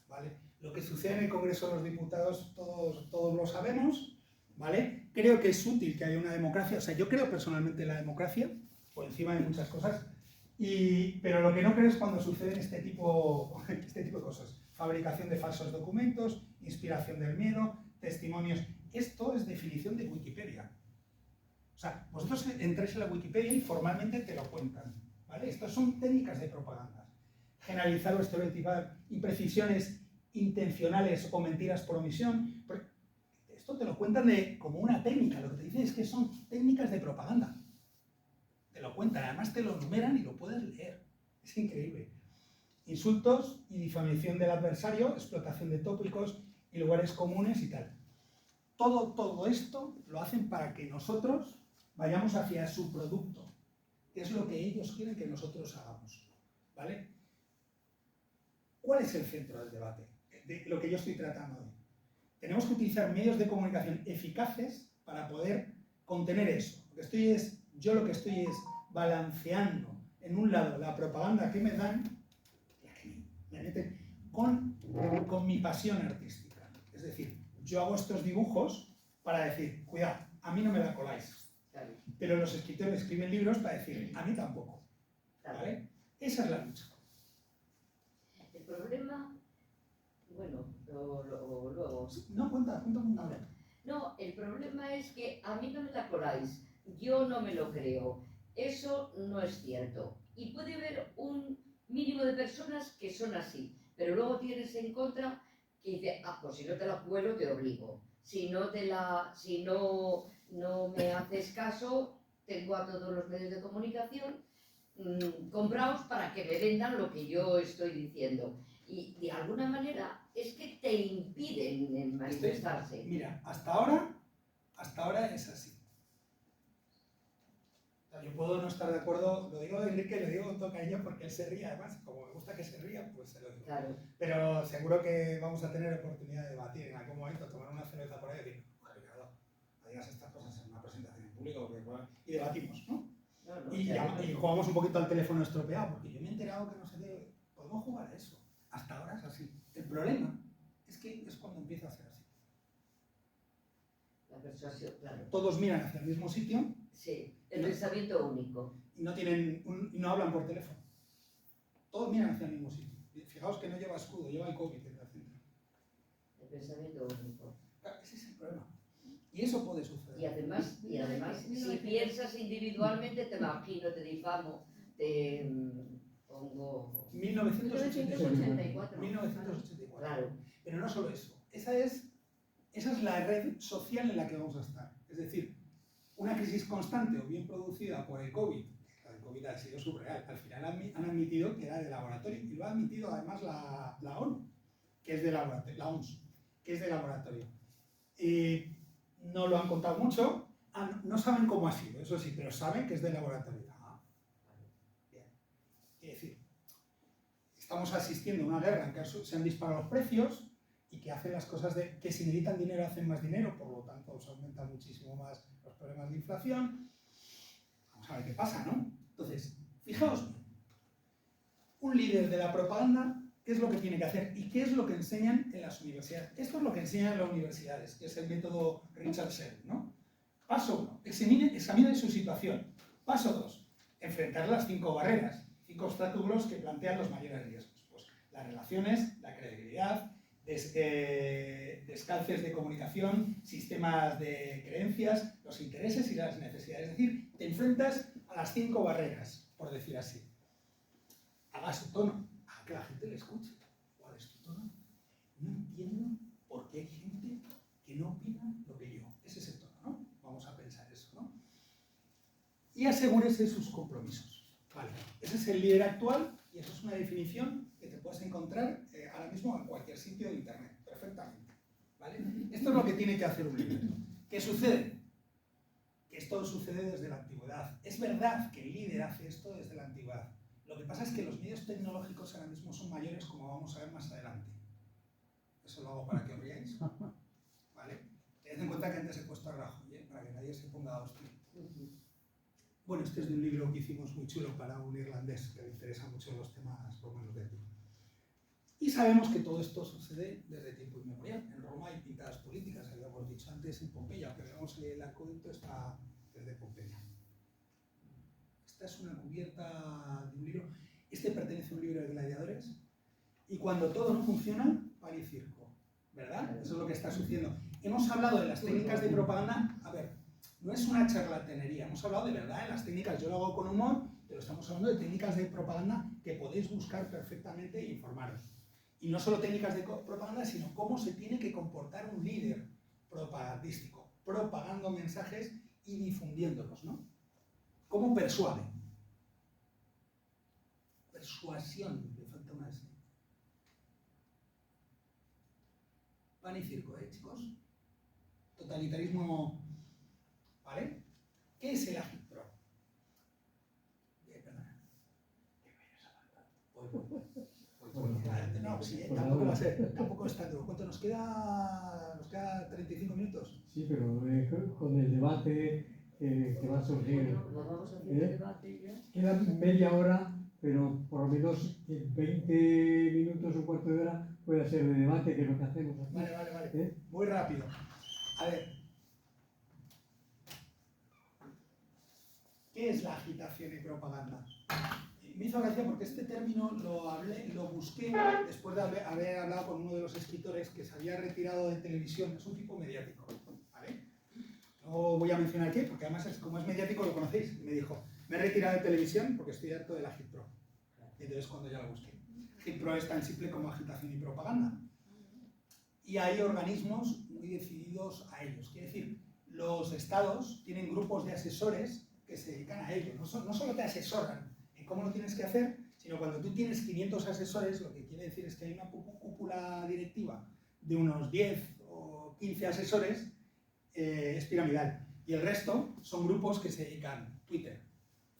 [SPEAKER 1] ¿vale? Lo que sucede en el Congreso de los Diputados todos lo sabemos, ¿vale? Creo que es útil que haya una democracia, o sea, yo creo personalmente en la democracia, por encima de muchas cosas, pero lo que no creo es cuando suceden este tipo de cosas. Fabricación de falsos documentos, inspiración del miedo, testimonios. Esto es definición de Wikipedia. O sea, vosotros entráis en la Wikipedia y formalmente te lo cuentan, ¿vale? Estas son técnicas de propaganda. Generalizar o estereotipar, imprecisiones intencionales o mentiras por omisión. Esto te lo cuentan como una técnica. Lo que te dicen es que son técnicas de propaganda. Te lo cuentan, además te lo numeran y lo puedes leer. Es increíble. Insultos y difamación del adversario, explotación de tópicos y lugares comunes y tal. Todo esto lo hacen para que nosotros vayamos hacia su producto, que es lo que ellos quieren que nosotros hagamos, ¿vale? ¿Cuál es el centro del debate? De lo que yo estoy tratando hoy. Tenemos que utilizar medios de comunicación eficaces para poder contener eso. Yo lo que estoy es balanceando en un lado la propaganda que me dan, la que me meten, con mi pasión artística. Es decir, yo hago estos dibujos para decir, cuidado, a mí no me la coláis.
[SPEAKER 2] Claro.
[SPEAKER 1] Pero los escritores escriben libros para decir, a mí tampoco.
[SPEAKER 2] Claro.
[SPEAKER 1] ¿Vale? Esa es la lucha.
[SPEAKER 2] El problema, bueno, luego...
[SPEAKER 1] No, cuenta una vez.
[SPEAKER 2] No, el problema es que a mí no me la coláis, yo no me lo creo, eso no es cierto. Y puede haber un mínimo de personas que son así, pero luego tienes en contra que dice, pues si no te la cuelo te obligo, si no me haces caso, tengo a todos los medios de comunicación compraos para que me vendan lo que yo estoy diciendo. Y de alguna manera es que te impiden manifestarse.
[SPEAKER 1] Mira, hasta ahora es así. O sea, yo puedo no estar de acuerdo, lo digo de Enrique, lo digo con todo cariño porque él se ríe, además, como me gusta que se ría, pues se lo digo.
[SPEAKER 2] Claro.
[SPEAKER 1] Pero seguro que vamos a tener oportunidad de debatir en algún momento, tomar una cerveza por ahí y decir, joder, Ricardo, no digas estas cosas en una presentación en público, y debatimos, ¿no?
[SPEAKER 2] No,
[SPEAKER 1] Y jugamos un poquito al teléfono estropeado, porque yo me he enterado que no sé qué, podemos jugar a eso. Hasta ahora es así. El problema es que es cuando empieza a ser así.
[SPEAKER 2] La persuasión, claro.
[SPEAKER 1] Todos miran hacia el mismo sitio.
[SPEAKER 2] Sí, el pensamiento único.
[SPEAKER 1] Y no hablan por teléfono. Todos miran hacia el mismo sitio. Fijaos que no lleva escudo, lleva el COVID en el centro.
[SPEAKER 2] El pensamiento único.
[SPEAKER 1] Claro, ese es el problema. Y eso puede suceder.
[SPEAKER 2] Y además si piensas individualmente, te imagino, te difamo, te pongo...
[SPEAKER 1] 1984.
[SPEAKER 3] 1984.
[SPEAKER 1] 1984.
[SPEAKER 2] Claro.
[SPEAKER 1] Pero no solo eso. Esa es la red social en la que vamos a estar. Es decir, una crisis constante o bien producida por el COVID, la del COVID ha sido surreal, al final han admitido que era de laboratorio, y lo ha admitido además la ONU, que es de laboratorio, la OMS, que es de laboratorio. No lo han contado mucho, no saben cómo ha sido, eso sí, pero saben que es de laboratorio. Bien. Quiere decir, estamos asistiendo a una guerra en que se han disparado los precios y que hacen las cosas que si necesitan dinero hacen más dinero, por lo tanto se aumentan muchísimo más los problemas de inflación. Vamos a ver qué pasa, ¿no? Entonces, fijaos bien, un líder de la propaganda, ¿qué es lo que tiene que hacer? ¿Y qué es lo que enseñan en las universidades? Esto es lo que enseñan en las universidades, que es el método Richardson, ¿no? Paso 1, examine su situación. Paso 2, enfrentar las 5 barreras, 5 obstáculos que plantean los mayores riesgos. Pues las relaciones, la credibilidad, descalces de comunicación, sistemas de creencias, los intereses y las necesidades. Es decir, te enfrentas a las 5 barreras, por decir así. Haga su tono, haga que la gente le escuche. ¿Cuál es tu tono? No entiendo por qué hay gente que no opina lo que yo. Ese es el tono, ¿no? Vamos a pensar eso, ¿no? Y asegúrese sus compromisos. Vale. Ese es el líder actual y eso es una definición que te puedes encontrar ahora mismo en cualquier sitio de internet, perfectamente. ¿Vale? Esto es lo que tiene que hacer un líder. ¿Qué sucede? Que esto sucede desde la antigüedad. Es verdad que el líder hace esto desde la antigüedad. Lo que pasa es que los medios tecnológicos ahora mismo son mayores, como vamos a ver más adelante. Eso lo hago para que os riáis. ¿Vale? Tened en cuenta que antes he puesto a Rajoy, para que nadie se ponga a hostia. Bueno, este es de un libro que hicimos muy chulo para un irlandés que le interesa mucho los temas romanos de aquí. Y sabemos que todo esto sucede desde tiempo inmemorial. En Roma hay pintadas políticas, habíamos dicho antes, en Pompeya, aunque vemos el acueducto está desde Pompeya. Esta es una cubierta de un libro. Este pertenece a un libro de gladiadores. Y cuando todo no funciona, pan y circo. ¿Verdad? Eso es lo que está sucediendo. Hemos hablado de las técnicas de propaganda. A ver, no es una charlatanería. Hemos hablado de verdad en las técnicas. Yo lo hago con humor, pero estamos hablando de técnicas de propaganda que podéis buscar perfectamente e informaros. Y no solo técnicas de propaganda, sino cómo se tiene que comportar un líder propagandístico, propagando mensajes y difundiéndolos, ¿no? ¿Cómo persuade? Persuasión, le falta una S. Pan y circo, chicos? Totalitarismo, ¿vale? ¿Qué es el agitprop? Perdona. Que vayas avanzando. No, sí, tampoco va a ser, tampoco es tanto. ¿Cuánto nos queda? Nos queda 35 minutos.
[SPEAKER 5] Sí, pero con el debate que va a surgir.
[SPEAKER 2] Bueno, nos vamos a hacer el debate ya.
[SPEAKER 5] Queda media hora, pero por lo menos 20 minutos o un cuarto de hora puede ser de debate, que es lo que hacemos aquí.
[SPEAKER 1] Vale. Muy rápido. A ver. ¿Qué es la agitación y propaganda? Me hizo gracia porque este término lo busqué después de haber hablado con uno de los escritores que se había retirado de televisión. Es un tipo mediático, ¿vale? No voy a mencionar qué, porque además como es mediático lo conocéis. Y me dijo, me he retirado de televisión porque estoy harto de la agitprop. Y entonces cuando ya lo busqué. Agitprop es tan simple como agitación y propaganda. Y hay organismos muy decididos a ellos. Quiere decir, los estados tienen grupos de asesores que se dedican a ello. No solo te asesoran en cómo lo tienes que hacer, sino cuando tú tienes 500 asesores, lo que quiere decir es que hay una cúpula directiva de unos 10 o 15 asesores, es piramidal. Y el resto son grupos que se dedican, Twitter,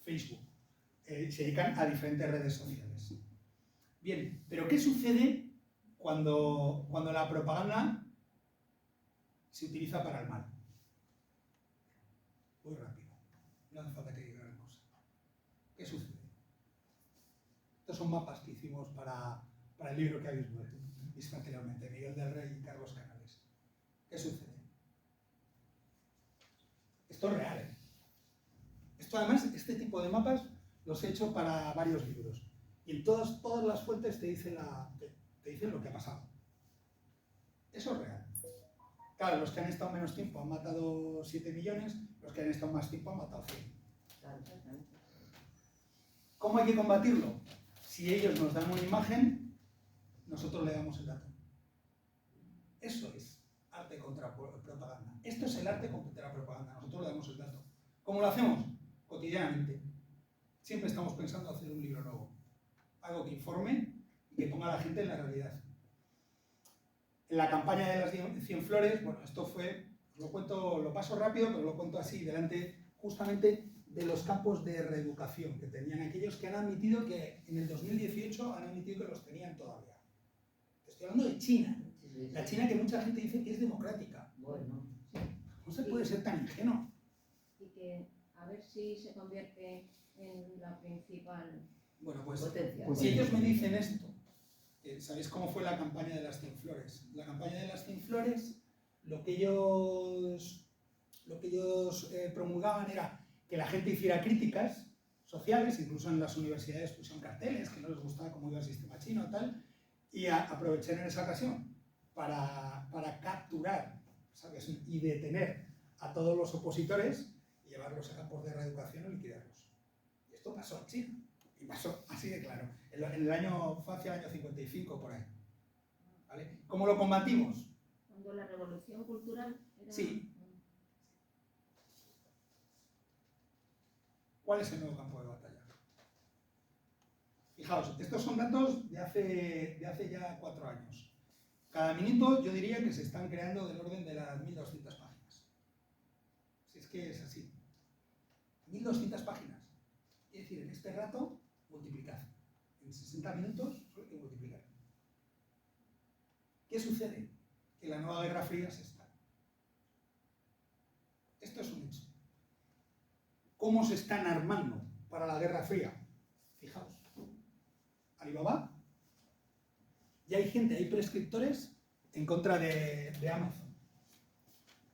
[SPEAKER 1] Facebook, se dedican a diferentes redes sociales. Bien, pero ¿qué sucede cuando la propaganda se utiliza para el mal? Muy rápido, no hace falta que diga gran cosa. ¿Qué sucede? Estos son mapas que hicimos para el libro que habéis visto anteriormente, Miguel del Rey y Carlos Canales. ¿Qué sucede? Esto es real, ¿eh? Esto además, este tipo de mapas los he hecho para varios libros. Y en todas las fuentes te dicen lo que ha pasado. Eso es real. Claro, los que han estado menos tiempo han matado 7 millones, los que han estado más tiempo han matado 100. ¿Cómo hay que combatirlo? Si ellos nos dan una imagen, nosotros le damos el dato. Eso es arte contra propaganda. Esto es el arte contra la propaganda. Nosotros le damos el dato. ¿Cómo lo hacemos? Cotidianamente. Siempre estamos pensando en hacer un libro nuevo. Algo que informe y que ponga a la gente en la realidad. En la campaña de las 100 flores, bueno, esto fue, os lo cuento, lo paso rápido, pero lo cuento así, delante justamente de los campos de reeducación que tenían aquellos que han admitido que en el 2018 han admitido que los tenían todavía. Estoy hablando de China. La China que mucha gente dice que es democrática.
[SPEAKER 2] Bueno,
[SPEAKER 1] No se puede ser tan ingenuo.
[SPEAKER 3] Y que a ver si se convierte en la principal.
[SPEAKER 1] Bueno, pues
[SPEAKER 2] potencia.
[SPEAKER 1] si ellos me dicen esto, ¿sabéis cómo fue la campaña de las 100 flores? La campaña de las 100 flores, lo que ellos promulgaban era que la gente hiciera críticas sociales, incluso en las universidades pusieron carteles que no les gustaba cómo iba el sistema chino y tal, y aprovechar en esa ocasión para capturar, ¿sabes? Y detener a todos los opositores y llevarlos a campos de reeducación y liquidarlos. Y esto pasó en China, y pasó así de claro. Fue hacia el año 55 por ahí. ¿Vale? ¿Cómo lo combatimos?
[SPEAKER 3] Cuando la revolución cultural era.
[SPEAKER 1] Sí. ¿Cuál es el nuevo campo de batalla? Fijaos, estos son datos de hace ya 4 años. Cada minuto yo diría que se están creando del orden de las 1200 páginas. Si es que es así. 1200 páginas. Es decir, en este rato, multiplicad. En 60 minutos solo hay que multiplicar. ¿Qué sucede? Que la nueva Guerra Fría se está. Esto es un hecho. ¿Cómo se están armando para la Guerra Fría? Fijaos. Alibaba. Y hay gente, hay prescriptores en contra de Amazon.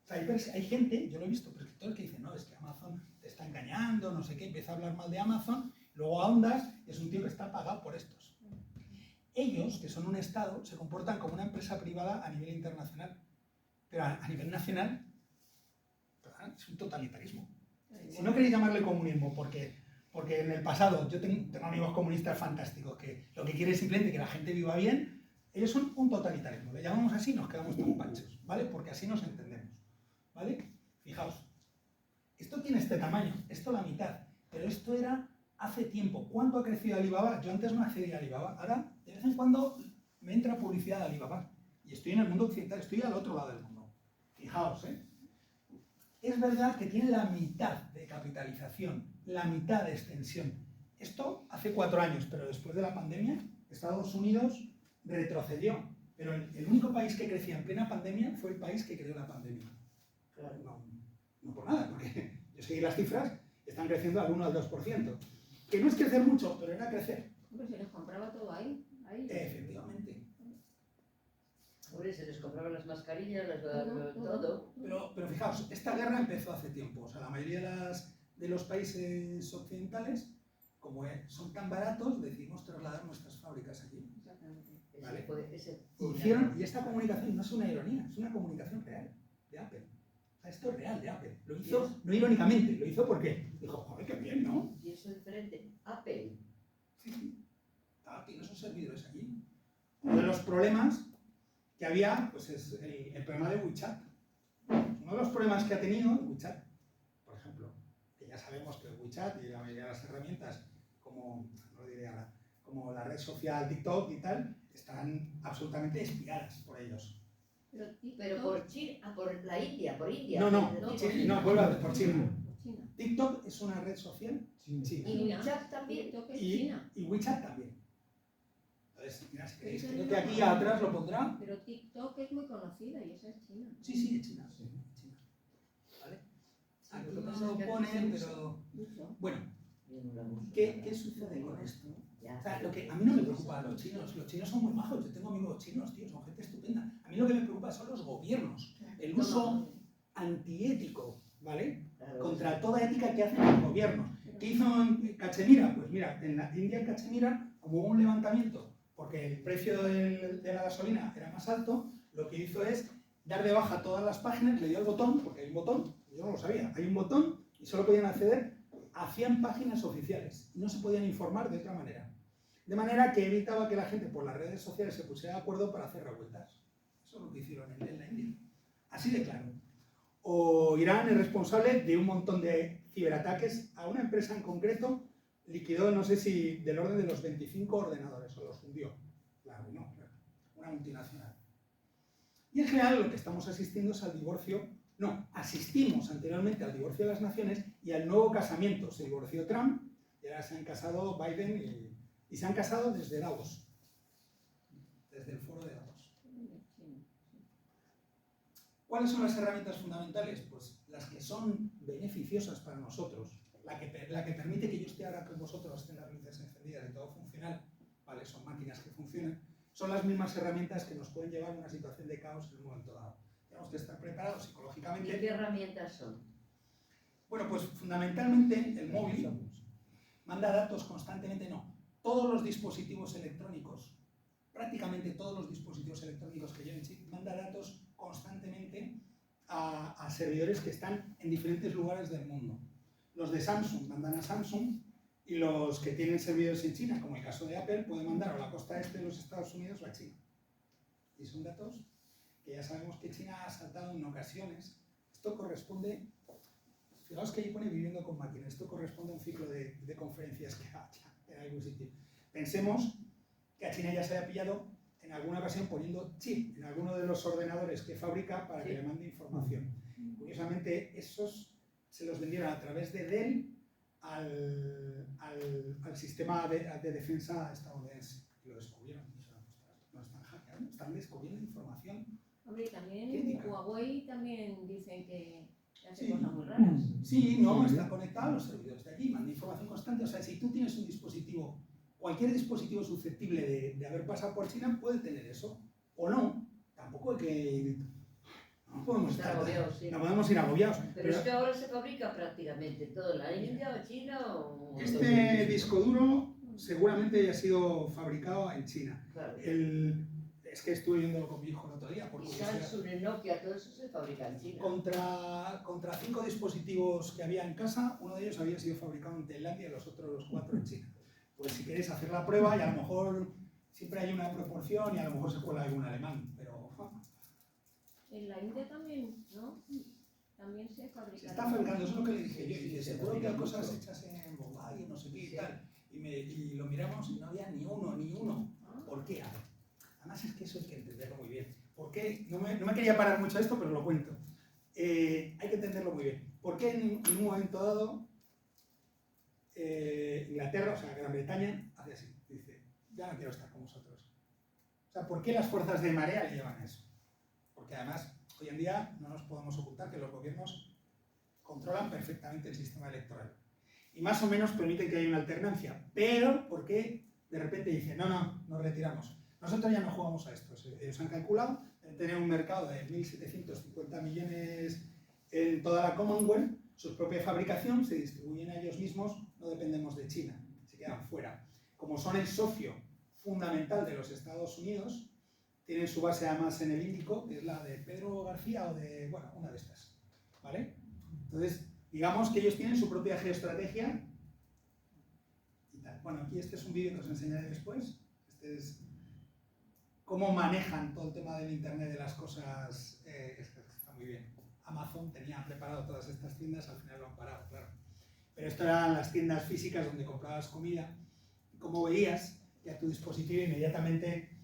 [SPEAKER 1] O sea, hay gente, yo lo he visto, prescriptores que dicen, no, es que Amazon te está engañando, no sé qué, empieza a hablar mal de Amazon, luego ahondas, es un tío que está pagado por estos. Ellos, que son un Estado, se comportan como una empresa privada a nivel internacional, pero a nivel nacional, ¿verdad? Es un totalitarismo. Si no queréis llamarle comunismo, porque en el pasado yo tengo amigos comunistas fantásticos que lo que quieren es simplemente que la gente viva bien, ellos son un totalitarismo. Le llamamos así y nos quedamos tan panchos, ¿vale? Porque así nos entendemos, ¿vale? Fijaos, esto tiene este tamaño, esto la mitad, pero esto era hace tiempo. ¿Cuánto ha crecido Alibaba? Yo antes no accedía a Alibaba, ahora de vez en cuando me entra publicidad de Alibaba y estoy en el mundo occidental, estoy al otro lado del mundo. Fijaos, ¿eh? Es verdad que tiene la mitad de capitalización, la mitad de extensión. Esto hace 4 años, pero después de la pandemia, Estados Unidos retrocedió. Pero el único país que crecía en plena pandemia fue el país que creó la pandemia. Claro, no por nada, porque yo seguí las cifras, están creciendo al 1 al 2%. Que no es crecer mucho, pero era crecer.
[SPEAKER 3] Hombre, se les compraba todo ahí.
[SPEAKER 1] Efectivamente.
[SPEAKER 2] Hombre, se les compraban las mascarillas,
[SPEAKER 3] Todo.
[SPEAKER 2] todo.
[SPEAKER 1] Pero fijaos, esta guerra empezó hace tiempo. O sea, la mayoría de los países occidentales, como son tan baratos, decidimos trasladar nuestras fábricas allí.
[SPEAKER 3] Exactamente.
[SPEAKER 1] Vale.
[SPEAKER 2] Y
[SPEAKER 1] Y esta comunicación no es una ironía, es una comunicación real de Apple. O sea, esto es real de Apple. Lo hizo, no irónicamente, lo hizo porque dijo, joder, qué bien, ¿no?
[SPEAKER 2] Y eso es diferente. Apple.
[SPEAKER 1] Sí. Tiene esos servidores allí. Uno de los problemas que había, pues es el problema de WeChat. Uno de los problemas que ha tenido WeChat, por ejemplo, que ya sabemos que WeChat y la mayoría de las herramientas, como, no lo diré ahora, como la red social TikTok y tal, están absolutamente espiadas por ellos.
[SPEAKER 2] Pero por China, por la India, por India.
[SPEAKER 1] No, vuelvo a ver, por China.
[SPEAKER 3] China.
[SPEAKER 1] TikTok es una red social china.
[SPEAKER 2] Y WeChat también.
[SPEAKER 3] TikTok es
[SPEAKER 1] Y
[SPEAKER 3] China.
[SPEAKER 1] WeChat también. Entonces, mira, si queréis, creo que aquí atrás lo pondrá.
[SPEAKER 3] Pero TikTok es muy conocida y esa es China.
[SPEAKER 1] Sí, es China. China. ¿Vale? Aquí no lo ponen, pero...
[SPEAKER 3] Mucho.
[SPEAKER 1] Bueno,
[SPEAKER 2] Yo no la uso.
[SPEAKER 1] ¿qué sucede con esto?
[SPEAKER 2] Ya.
[SPEAKER 1] O sea, lo que a mí no me preocupa a los chinos son muy majos, yo tengo amigos chinos, tío, son gente estupenda. A mí lo que me preocupa son los gobiernos, el uso antiético, ¿vale?
[SPEAKER 2] Claro,
[SPEAKER 1] Contra toda ética que hacen los gobiernos. ¿Qué hizo en Cachemira? Pues mira, en la India, en Cachemira, como hubo un levantamiento, porque el precio de la gasolina era más alto, lo que hizo es dar de baja todas las páginas, le dio el botón, porque hay un botón, yo no lo sabía, hay un botón y solo podían acceder a 100 páginas oficiales, no se podían informar de otra manera. De manera que evitaba que la gente por las redes sociales se pusiera de acuerdo para hacer revueltas. Eso es lo que hicieron en la India. Así de claro. O Irán es responsable de un montón de ciberataques a una empresa en concreto, liquidó, no sé si del orden de los 25 ordenadores, o los fundió. Claro, no, claro. Una multinacional. Y en general lo que estamos asistiendo es al divorcio, no, asistimos anteriormente al divorcio de las naciones y al nuevo casamiento. Se divorció Trump y ahora se han casado Biden y se han casado desde Davos, desde el foro de Davos. ¿Cuáles son las herramientas fundamentales? Pues las que son beneficiosas para nosotros, la que permite que yo esté ahora con vosotros, estén las luces encendidas y todo funcional, ¿vale? Son máquinas que funcionan, son las mismas herramientas que nos pueden llevar a una situación de caos en un momento dado. Tenemos que estar preparados psicológicamente.
[SPEAKER 2] ¿Y qué herramientas son?
[SPEAKER 1] Bueno, pues fundamentalmente el móvil manda datos constantemente, no, todos los dispositivos electrónicos, prácticamente todos los dispositivos electrónicos que lleven chip, manda datos constantemente a servidores que están en diferentes lugares del mundo. Los de Samsung mandan a Samsung y los que tienen servidores en China, como el caso de Apple, pueden mandar a la costa este de los Estados Unidos o a China. Y son datos que ya sabemos que China ha saltado en ocasiones. Esto corresponde, fijaos que ahí pone viviendo con máquinas, esto corresponde a un ciclo de conferencias que haya en algún sitio. Pensemos que a China ya se haya pillado en alguna ocasión poniendo chip en alguno de los ordenadores que fabrica para que le mande información. Curiosamente, esos se los vendieron a través de Dell al sistema de defensa estadounidense. Y lo descubrieron. No están hackeando, están descubriendo información.
[SPEAKER 3] Hombre, y también
[SPEAKER 1] crítica.
[SPEAKER 3] Huawei también dicen que hace
[SPEAKER 1] Sí.
[SPEAKER 3] cosas muy raras.
[SPEAKER 1] Sí, no, está conectado a los servidores de allí, manda información constante. O sea, si tú tienes un dispositivo, cualquier dispositivo susceptible de haber pasado por China puede tener eso. O no. Tampoco hay que... No podemos
[SPEAKER 2] Estar
[SPEAKER 1] estar...
[SPEAKER 2] agobiados, sí.
[SPEAKER 1] No podemos ir agobiados.
[SPEAKER 2] Pero es que ahora se fabrica prácticamente todo en la India o China o...
[SPEAKER 1] Este disco duro seguramente haya sido fabricado en China.
[SPEAKER 2] Claro.
[SPEAKER 1] Es que estuve viéndolo con mi hijo el otro día.
[SPEAKER 2] Y
[SPEAKER 1] Porque
[SPEAKER 2] Samsung, Nokia, todo eso se fabrica en China.
[SPEAKER 1] contra 5 dispositivos que había en casa, uno de ellos había sido fabricado en Tailandia y los otros 4 en China. Pues si queréis hacer la prueba y a lo mejor siempre hay una proporción y a lo mejor se cuela algún alemán, pero
[SPEAKER 3] En la India también, ¿no? También se fabrica.
[SPEAKER 1] se está fabricando, eso es lo que le dije yo. Y dice, seguro que hay cosas hechas en Bombay, no sé qué y tal. Y lo miramos y no había ni uno. ¿Por qué? Además es que eso hay que entenderlo muy bien. ¿Por qué? No me quería parar mucho a esto, pero lo cuento. Hay que entenderlo muy bien. ¿Por qué en un momento dado Inglaterra, o sea, Gran Bretaña, hace así? Dice, ya no quiero estar con vosotros. O sea, ¿por qué las fuerzas de marea le llevan a eso? Porque además, hoy en día no nos podemos ocultar que los gobiernos controlan perfectamente el sistema electoral. Y más o menos permiten que haya una alternancia. Pero, ¿por qué de repente dicen, no, nos retiramos? Nosotros ya no jugamos a esto. Ellos han calculado tener un mercado de 1.750 millones en toda la Commonwealth, su propia fabricación, se distribuyen a ellos mismos, no dependemos de China, se quedan fuera. Como son el socio fundamental de los Estados Unidos, tienen su base además en el Índico, que es la de Pedro García o de, bueno, una de estas, ¿vale? Entonces, digamos que ellos tienen su propia geoestrategia y tal. Bueno, aquí este es un vídeo que os enseñaré después. Este es cómo manejan todo el tema del Internet de las cosas, está muy bien. Amazon tenía preparado todas estas tiendas, al final lo han parado, claro. Pero esto eran las tiendas físicas donde comprabas comida, y como veías que a tu dispositivo inmediatamente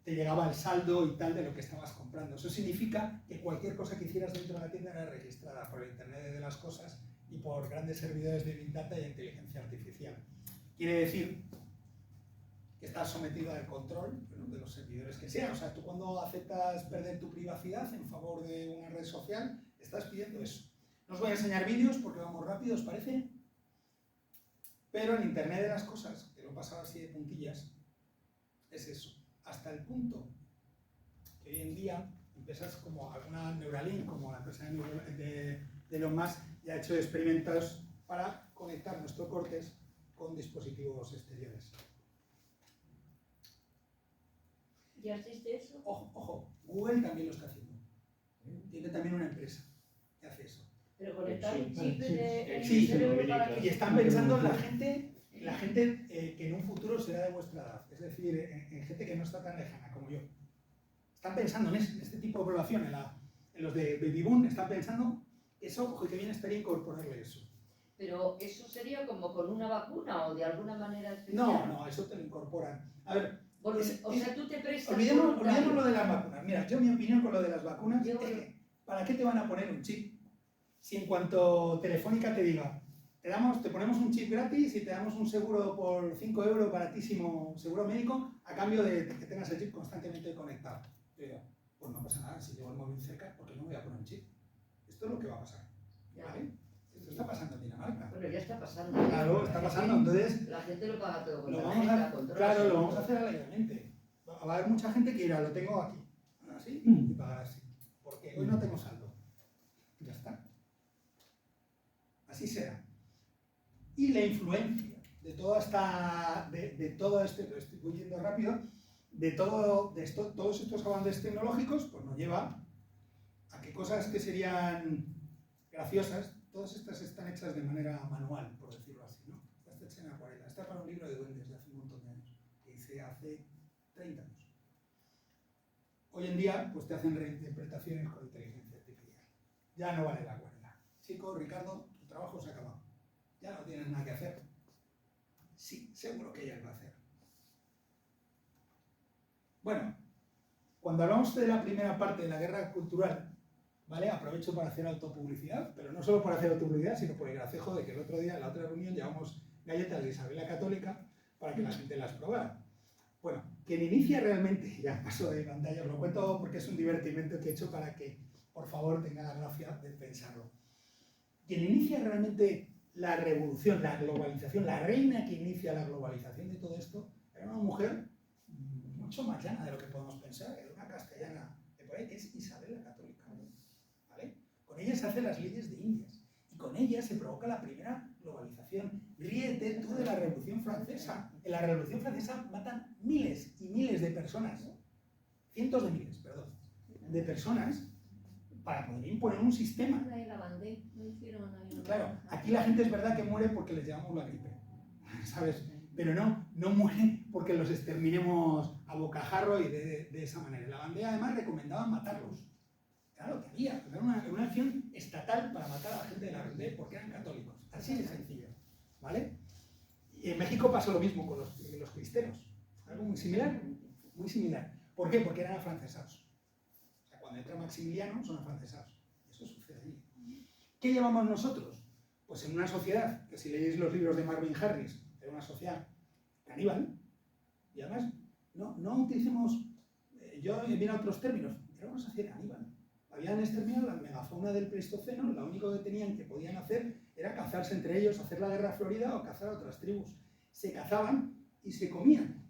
[SPEAKER 1] te llegaba el saldo y tal de lo que estabas comprando. Eso significa que cualquier cosa que hicieras dentro de la tienda era registrada por el Internet de las cosas y por grandes servidores de Big Data y inteligencia artificial. Quiere decir que estás sometido al control de los servidores que sean. O sea, tú cuando aceptas perder tu privacidad en favor de una red social, estás pidiendo eso. No os voy a enseñar vídeos porque vamos rápido, ¿os parece? Pero en Internet de las cosas, que lo pasaba así de puntillas, es eso. Hasta el punto que hoy en día empresas como alguna Neuralink, como la empresa de Elon Musk, ya ha hecho experimentos para conectar nuestro cortes con dispositivos exteriores.
[SPEAKER 2] ¿Ya existe eso?
[SPEAKER 1] Ojo, Google también lo está haciendo. Tiene también una empresa que hace eso.
[SPEAKER 2] Pero conectar un
[SPEAKER 5] Sí,
[SPEAKER 2] chip
[SPEAKER 5] sí,
[SPEAKER 2] en
[SPEAKER 1] sí,
[SPEAKER 2] el cerebro para
[SPEAKER 1] Y
[SPEAKER 2] que...
[SPEAKER 1] están pensando en la gente que en un futuro será de vuestra edad, es decir, en gente que no está tan lejana como yo. Están pensando en este tipo de población, en los de Baby Boom están pensando eso, ojo, que bien estaría incorporarle eso.
[SPEAKER 2] Pero eso sería como con una vacuna o de alguna manera especial.
[SPEAKER 1] No, eso te lo incorporan. A ver,
[SPEAKER 2] O sea, tú te prestas
[SPEAKER 1] olvidemos
[SPEAKER 2] voluntario.
[SPEAKER 1] lo de las vacunas. Mira, yo mi opinión con lo de las vacunas
[SPEAKER 2] Yo-
[SPEAKER 1] es que, ¿para qué te van a poner un chip? Si en cuanto Telefónica te diga, te ponemos un chip gratis y te damos un seguro por 5 euros baratísimo, seguro médico, a cambio de que tengas el chip constantemente conectado. Yo digo, pues no pasa nada, si llevo el móvil cerca, ¿por qué no voy a poner un chip? Esto es lo que va a pasar,
[SPEAKER 2] Ya.
[SPEAKER 1] ¿vale? Esto está pasando en Dinamarca.
[SPEAKER 2] Bueno, ya está pasando.
[SPEAKER 1] Claro, está pasando, entonces
[SPEAKER 2] La gente lo paga todo con
[SPEAKER 1] lo
[SPEAKER 2] tarjeta,
[SPEAKER 1] vamos a,
[SPEAKER 2] controla
[SPEAKER 1] claro, lo
[SPEAKER 2] seguro.
[SPEAKER 1] vamos a hacer alegremente. Va a haber mucha gente que dirá, lo tengo aquí, así, y pagar así, porque hoy no tengo saldo. Ya está. Así será. Y la influencia de toda esta, de todo este, lo estoy yendo rápido, todos estos avances tecnológicos, pues nos lleva a que cosas que serían graciosas, todas estas están hechas de manera manual, por decirlo así, ¿no? Esta está hecha en acuarela, está para un libro de duendes de hace un montón de años, que hice hace 30 años. Hoy en día, pues te hacen reinterpretaciones con inteligencia artificial. Ya no vale la acuarela. Chico, Ricardo, tu trabajo se ha acabado. Ya no tienes nada que hacer. Sí, seguro que ella lo va a hacer. Bueno, cuando hablamos de la primera parte de la guerra cultural, ¿vale? Aprovecho para hacer autopublicidad, pero no solo para hacer autopublicidad, sino por el gracejo de que el otro día, en la otra reunión, llevamos galletas de Isabel la Católica para que la gente las probara. Bueno, quien inicia realmente, ya paso de pantalla, os lo cuento porque es un divertimento que he hecho para que, por favor, tenga la gracia de pensarlo. Quien inicia realmente la revolución, la globalización, la reina que inicia la globalización de todo esto, era una mujer mucho más llana de lo que podemos pensar, era una castellana de por ahí, que es Isabel la Católica, ¿vale? Con ella se hacen las leyes de Indias y con ella se provoca la primera globalización. Ríete tú de la Revolución Francesa. En la Revolución Francesa matan miles y miles de personas, cientos de miles, perdón, de personas para poder imponer un sistema.
[SPEAKER 3] Ahí la bandé, no hicieron ahí una-
[SPEAKER 1] Claro, aquí la gente es verdad que muere porque les llevamos la gripe, ¿sabes? Pero no mueren porque los exterminemos a bocajarro y de esa manera. La bandera además recomendaba matarlos. Era lo que había, era una acción estatal para matar a la gente de la bandera porque eran católicos. Así de sencillo, ¿vale? Y en México pasó lo mismo con los cristeros. Algo muy similar, muy similar. ¿Por qué? Porque eran afrancesados. O sea, cuando entra Maximiliano son afrancesados. Eso sucede allí. ¿Qué llevamos nosotros? Pues en una sociedad, que si leéis los libros de Marvin Harris, era una sociedad caníbal, y además no utilicemos, yo he mirado otros términos, era una sociedad caníbal. Habían exterminado la megafauna del Pleistoceno, lo único que tenían que podían hacer era cazarse entre ellos, hacer la guerra florida o cazar a otras tribus. Se cazaban y se comían.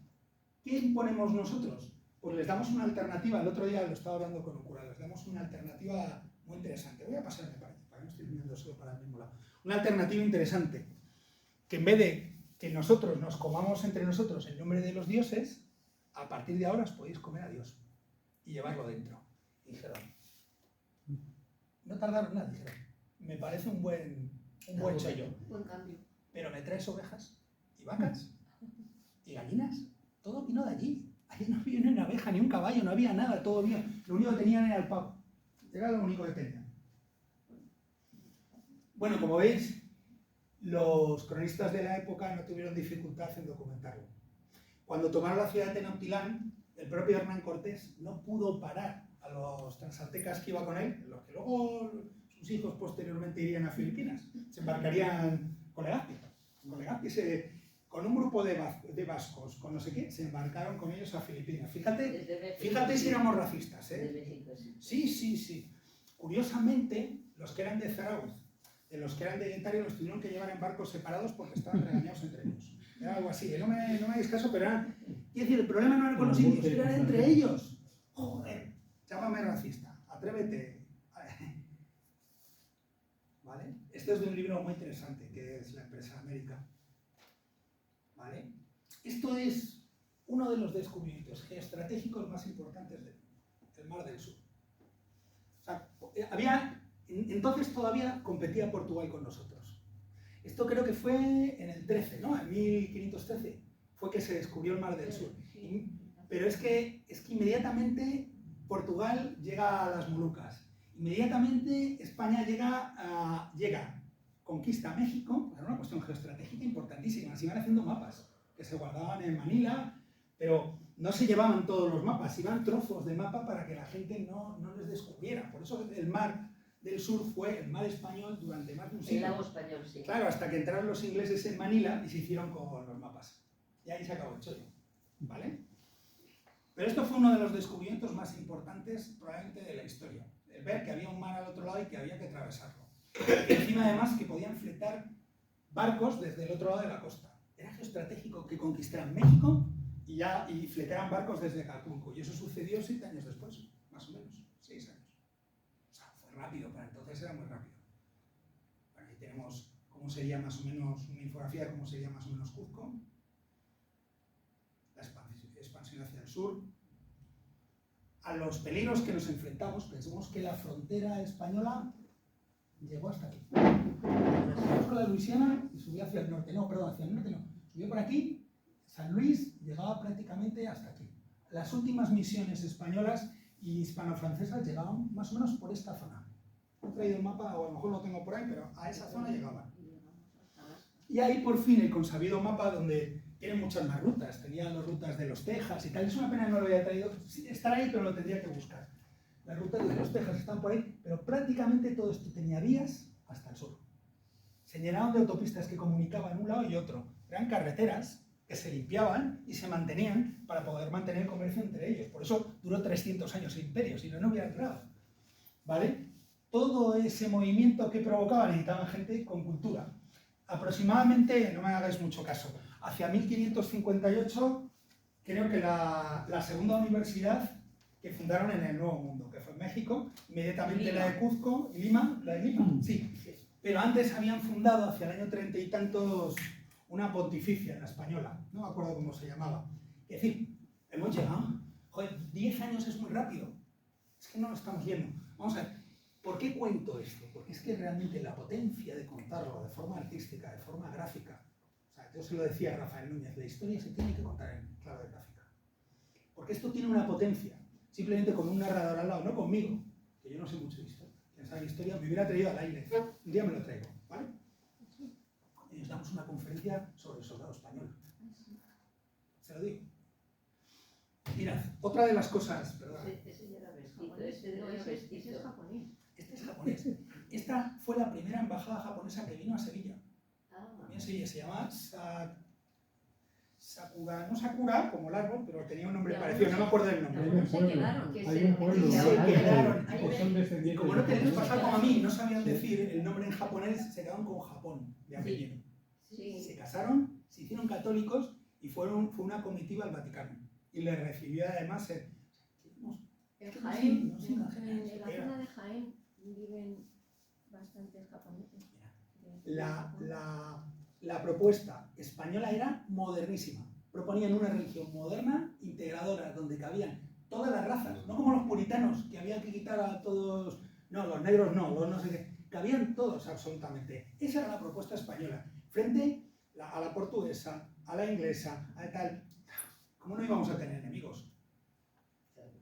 [SPEAKER 1] ¿Qué imponemos nosotros? Pues les damos una alternativa, el otro día lo estaba hablando con un cura, les damos una alternativa muy interesante. Voy a pasarme para allá, para que no estoy mirando solo para el mismo lado. Una alternativa interesante, que en vez de que nosotros nos comamos entre nosotros en nombre de los dioses, a partir de ahora os podéis comer a Dios y llevarlo dentro. Y dijeron, no tardaron nada, dijeron, me parece un buen chollo,
[SPEAKER 3] Buen cambio.
[SPEAKER 1] pero me traes ovejas y vacas y gallinas, todo vino de allí. Allí no había ni una abeja, ni un caballo, no había nada, todo vino. Lo único que tenían era el pavo. Era lo único que tenían. Bueno, como veis, los cronistas de la época no tuvieron dificultad en documentarlo. Cuando tomaron la ciudad de Tenochtitlán, el propio Hernán Cortés no pudo parar a los transaltecas que iba con él, los que luego sus hijos posteriormente irían a Filipinas, se embarcarían con Legazpi. Con un grupo de vascos, con no sé qué, se embarcaron con ellos a Filipinas. Fíjate si éramos racistas, ¿eh?
[SPEAKER 2] De México, sí.
[SPEAKER 1] Sí. Curiosamente, los que eran de Zarauz, de los que eran de Getaria, los tuvieron que llevar en barcos separados porque estaban regañados entre ellos. Era algo así, no me hagáis caso, pero era... Quiero decir, el problema no era con los indios, era entre ellos. Joder, llámame racista, atrévete. ¿Vale? Esto es de un libro muy interesante, que es La empresa América. ¿Vale? Esto es uno de los descubrimientos geoestratégicos más importantes del mundo, el Mar del Sur. O sea, entonces todavía competía Portugal con nosotros. Esto creo que fue en el 13, ¿no? En 1513 fue que se descubrió el Mar del Sur. Pero es que inmediatamente Portugal llega a las Molucas Inmediatamente España llega, conquista México, era una cuestión geoestratégica importantísima, se iban haciendo mapas que se guardaban en Manila, pero no se llevaban todos los mapas, iban trozos de mapa para que la gente no les descubriera. Por eso el mar del sur fue el mar español durante más de un
[SPEAKER 2] El
[SPEAKER 1] siglo.
[SPEAKER 2] lago español, sí.
[SPEAKER 1] Claro, hasta que entraron los ingleses en Manila y se hicieron con los mapas. Y ahí se acabó el chollo, ¿vale? Pero esto fue uno de los descubrimientos más importantes probablemente de la historia. El ver que había un mar al otro lado y que había que atravesarlo. Y encima además que podían fletar barcos desde el otro lado de la costa. Era geoestratégico que conquistaran México y fletaran barcos desde Acapulco. Y eso sucedió 7 años después, más o menos, 6 años. O sea, fue rápido, para entonces era muy rápido. Aquí tenemos cómo sería más o menos, una infografía de cómo sería más o menos Cuzco. La expansión hacia el sur. A los peligros que nos enfrentamos, pensemos que la frontera española llegó hasta aquí. Empezamos con la Luisiana y subió hacia el norte. No, perdón, hacia el norte no. Subió por aquí. San Luis llegaba prácticamente hasta aquí. Las últimas misiones españolas y hispano-francesas llegaban más o menos por esta zona. He traído el mapa, o a lo mejor lo tengo por ahí, pero a esa zona llegaban. Y ahí por fin el consabido mapa donde tienen muchas más rutas. Tenían las rutas de los Texas y tal. Es una pena que no lo haya traído. Sí, estará ahí, pero lo tendría que buscar. Las rutas de los Texas están por ahí, pero prácticamente todo esto tenía vías hasta el sur. Se llenaban de autopistas que comunicaban un lado y otro. Eran carreteras que se limpiaban y se mantenían para poder mantener el comercio entre ellos. Por eso duró 300 años el imperio, si no hubiera durado. ¿Vale? Todo ese movimiento que provocaba necesitaban gente con cultura. Aproximadamente, no me hagáis mucho caso, hacia 1558 creo que la segunda universidad que fundaron en el Nuevo Mundo, que fue en México, inmediatamente la de Cuzco y Lima, la de Lima, sí. Pero antes habían fundado hacia el año 30 y tantos una pontificia, la española, no me acuerdo cómo se llamaba. Es decir, hemos llegado, joder, 10 años es muy rápido, es que no lo estamos viendo. Vamos a ver, ¿por qué cuento esto? Porque es que realmente la potencia de contarlo de forma artística, de forma gráfica, o sea, yo se lo decía a Rafael Núñez, la historia se tiene que contar en clave gráfica. Porque esto tiene una potencia, simplemente con un narrador al lado, no conmigo, que yo no sé mucho de historia. Quien sabe de historia me hubiera traído al aire, un día me lo traigo, ¿vale? Y nos damos una conferencia sobre el soldado español. Se lo digo. Mirad, otra de las cosas, perdón.
[SPEAKER 2] Ese ya era vestido, ese
[SPEAKER 3] No,
[SPEAKER 2] era
[SPEAKER 3] ese es
[SPEAKER 2] vestido.
[SPEAKER 3] japonés.
[SPEAKER 1] Este es japonés. Esta fue la primera embajada japonesa que vino a Sevilla.
[SPEAKER 2] Ah,
[SPEAKER 1] En Sevilla se llamaba Sakura, no Sakura como el árbol, pero tenía un nombre
[SPEAKER 3] Y
[SPEAKER 1] parecido, no me acuerdo del
[SPEAKER 5] Hay
[SPEAKER 1] nombre.
[SPEAKER 5] un
[SPEAKER 3] se
[SPEAKER 5] pueblo,
[SPEAKER 3] quedaron,
[SPEAKER 2] que
[SPEAKER 5] hay un pueblo,
[SPEAKER 1] se
[SPEAKER 5] ¿no?
[SPEAKER 1] quedaron.
[SPEAKER 5] Que son descendientes
[SPEAKER 1] Como no
[SPEAKER 5] de
[SPEAKER 1] te les
[SPEAKER 5] japoneses.
[SPEAKER 1] pasa como a mí, no sabían decir el nombre en japonés, se quedaron con Japón de apellido.
[SPEAKER 3] Sí.
[SPEAKER 1] Se casaron, se hicieron católicos y fue una comitiva al Vaticano. Y le recibió además
[SPEAKER 3] En
[SPEAKER 1] Sí,
[SPEAKER 3] Jaén,
[SPEAKER 1] no sé,
[SPEAKER 3] en
[SPEAKER 1] no
[SPEAKER 3] la
[SPEAKER 1] sé.
[SPEAKER 3] zona de Jaén viven bastantes japoneses.
[SPEAKER 1] la propuesta española era modernísima. Proponían una religión moderna, integradora, donde cabían todas las razas, no como los puritanos, que había que quitar a todos, no, los negros no, los no sé qué, cabían todos absolutamente. Esa era la propuesta española, frente a la portuguesa, a la inglesa, a tal. ¿Cómo no íbamos a tener enemigos?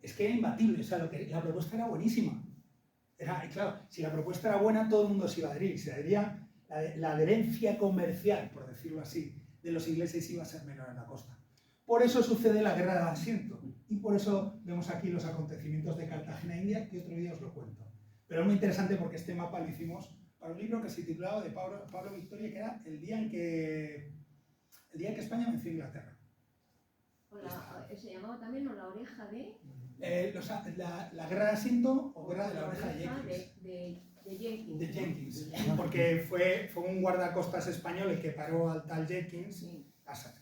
[SPEAKER 1] Es que era imbatible, o sea, la propuesta era buenísima. Y claro, si la propuesta era buena, todo el mundo se iba a adherir. Se adhería la adherencia comercial, por decirlo así, de los ingleses iba a ser menor en la costa. Por eso sucede la guerra de asiento. Y por eso vemos aquí los acontecimientos de Cartagena India, que otro día os lo cuento. Pero es muy interesante porque este mapa lo hicimos para un libro que se titulaba de Pablo Victoria, que era el día en que España venció a Inglaterra.
[SPEAKER 3] Se llamaba también o la oreja de...
[SPEAKER 1] La guerra de asiento o guerra de la oreja de Jenkins.
[SPEAKER 3] De Jenkins.
[SPEAKER 1] De Jenkins, porque fue un guardacostas español el que paró al tal Jenkins,
[SPEAKER 3] Sí.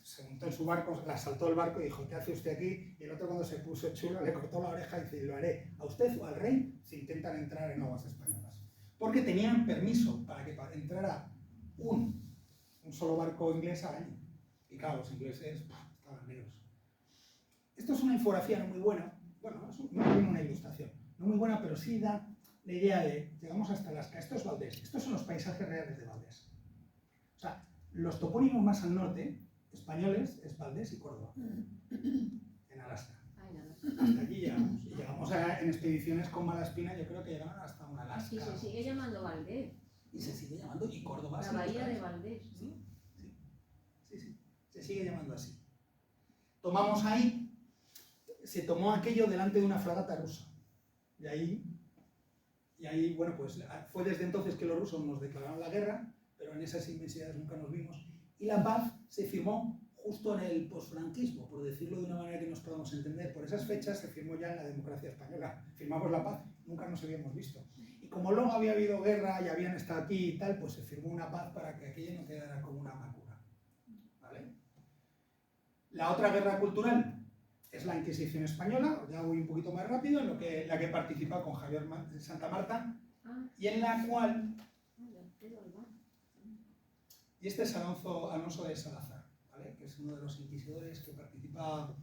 [SPEAKER 1] se montó en su barco, le asaltó el barco y dijo, ¿qué hace usted aquí? Y el otro cuando se puso chulo le cortó la oreja y dice, lo haré a usted o al rey si intentan entrar en aguas españolas. Porque tenían permiso para que entrara un solo barco inglés al año. Y claro, los ingleses estaban negros. Esto es una infografía no muy buena, bueno, es una ilustración, no muy buena, pero sí da la idea de, llegamos hasta Alaska, esto es Valdés, estos son los paisajes reales de Valdés. O sea, los topónimos más al norte, españoles, es Valdés y Córdoba, en Alaska. Hasta allí llegamos, y llegamos Vamos en expediciones con Malaspina, yo creo que llegaron hasta un Alaska.
[SPEAKER 3] Y se sigue llamando Valdés.
[SPEAKER 1] Y se sigue llamando, y Córdoba.
[SPEAKER 3] La
[SPEAKER 1] sí,
[SPEAKER 3] bahía
[SPEAKER 1] ¿sabes?
[SPEAKER 3] de Valdés. ¿no?
[SPEAKER 1] Sí, sí, se sigue llamando así. Tomamos ahí, se tomó aquello delante de una fragata rusa. Y ahí, bueno, pues fue desde entonces que los rusos nos declararon la guerra, pero en esas inmensidades nunca nos vimos. Y la paz se firmó justo en el posfranquismo, por decirlo de una manera que nos podamos entender. Por esas fechas se firmó ya en la democracia española. Firmamos la paz, nunca nos habíamos visto. Y como luego había habido guerra y habían estado aquí y tal, pues se firmó una paz para que aquello no quedara como una amargura. ¿Vale? La otra guerra cultural es la Inquisición española, ya voy un poquito más rápido, en la que participa con Javier Santa Marta, y en la cual... Y este es Alonso de Salazar, ¿vale? Que es uno de los inquisidores que participa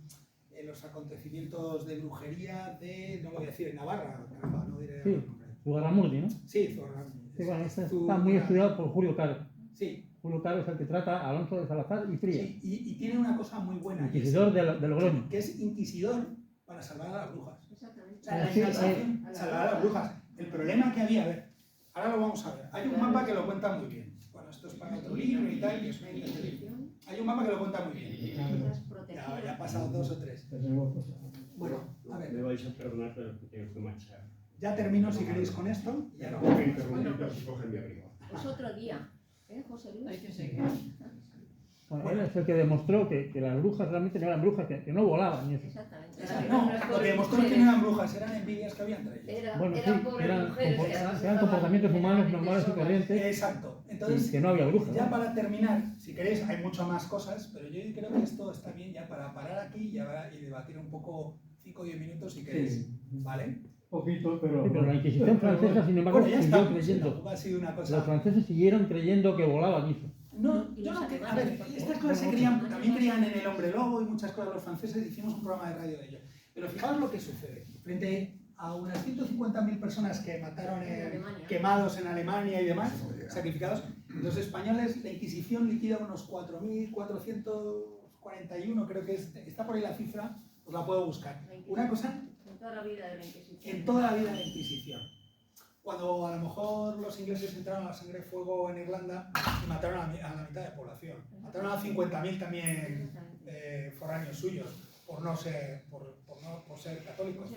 [SPEAKER 1] en los acontecimientos de brujería de, no lo voy a decir, en Navarra, caramba, no diré el nombre.
[SPEAKER 4] Zugarramurdi, ¿no?
[SPEAKER 1] Sí, Zugarramurdi.
[SPEAKER 4] Sí, bueno, está muy estudiado por Julio Caro.
[SPEAKER 1] Sí.
[SPEAKER 4] Julio Caro es el que trata a Alonso de Salazar y Frías.
[SPEAKER 1] Sí, y tiene una cosa muy buena.
[SPEAKER 4] Inquisidor de Logroño.
[SPEAKER 1] Que es inquisidor para salvar a las brujas.
[SPEAKER 3] Exactamente.
[SPEAKER 1] O sea, la ensalzación, salvar a las brujas. El problema que había, a ver, ahora lo vamos a ver. Hay un mapa que lo cuenta muy bien. Bueno, esto es para otro libro y tal, y os voy a entender. Hay un mapa que lo cuenta muy bien. Ya ha pasado 2 o 3. Bueno, a ver.
[SPEAKER 6] Me vais a perdonar, pero tengo que marchar.
[SPEAKER 1] Ya termino si queréis con esto. Ya no.
[SPEAKER 6] Tengo que interrumpir si cogen mi abrigo.
[SPEAKER 3] Es otro día, José Luis.
[SPEAKER 2] Hay que seguir.
[SPEAKER 4] Bueno, él es el que demostró que las brujas realmente no eran brujas, que no volaban ni eso.
[SPEAKER 3] Exactamente.
[SPEAKER 1] No, lo que demostró que no eran brujas, eran envidias que habían entre ellos.
[SPEAKER 4] Bueno, sí,
[SPEAKER 2] Eran pobres
[SPEAKER 4] eran
[SPEAKER 2] mujeres que además
[SPEAKER 4] eran comportamientos humanos normales y corrientes,
[SPEAKER 1] Exacto.
[SPEAKER 4] y
[SPEAKER 1] Entonces,
[SPEAKER 4] que no había brujas.
[SPEAKER 1] ya
[SPEAKER 4] ¿no?
[SPEAKER 1] para terminar, si queréis, hay muchas más cosas, pero yo creo que esto está bien ya para parar aquí y debatir un poco 5 o 10 minutos si queréis. ¿Vale?
[SPEAKER 5] Poquito, pero...
[SPEAKER 4] Sí, pero la Inquisición francesa, sin embargo,
[SPEAKER 1] Bueno, ya
[SPEAKER 4] siguió
[SPEAKER 1] está.
[SPEAKER 4] creyendo.
[SPEAKER 1] Tampoco ha sido una
[SPEAKER 4] Los
[SPEAKER 1] cosa...
[SPEAKER 4] franceses siguieron creyendo que volaban y eso.
[SPEAKER 1] No, yo no. A ver, estas cosas se creían, también creían en el hombre lobo y muchas cosas los franceses, hicimos un programa de radio de ello. Pero fijaos lo que sucede. Frente a unas 150.000 personas que mataron quemados en Alemania y demás, sacrificados, los españoles, la Inquisición liquida unos 4.441, creo que está por ahí la cifra, os la puedo buscar. Una cosa...
[SPEAKER 3] En toda la vida de la Inquisición.
[SPEAKER 1] En toda la vida de la Inquisición. Cuando a lo mejor los ingleses entraron a la sangre de fuego en Irlanda y mataron a la mitad de población. Mataron a 50.000 también foráneos suyos por ser católicos.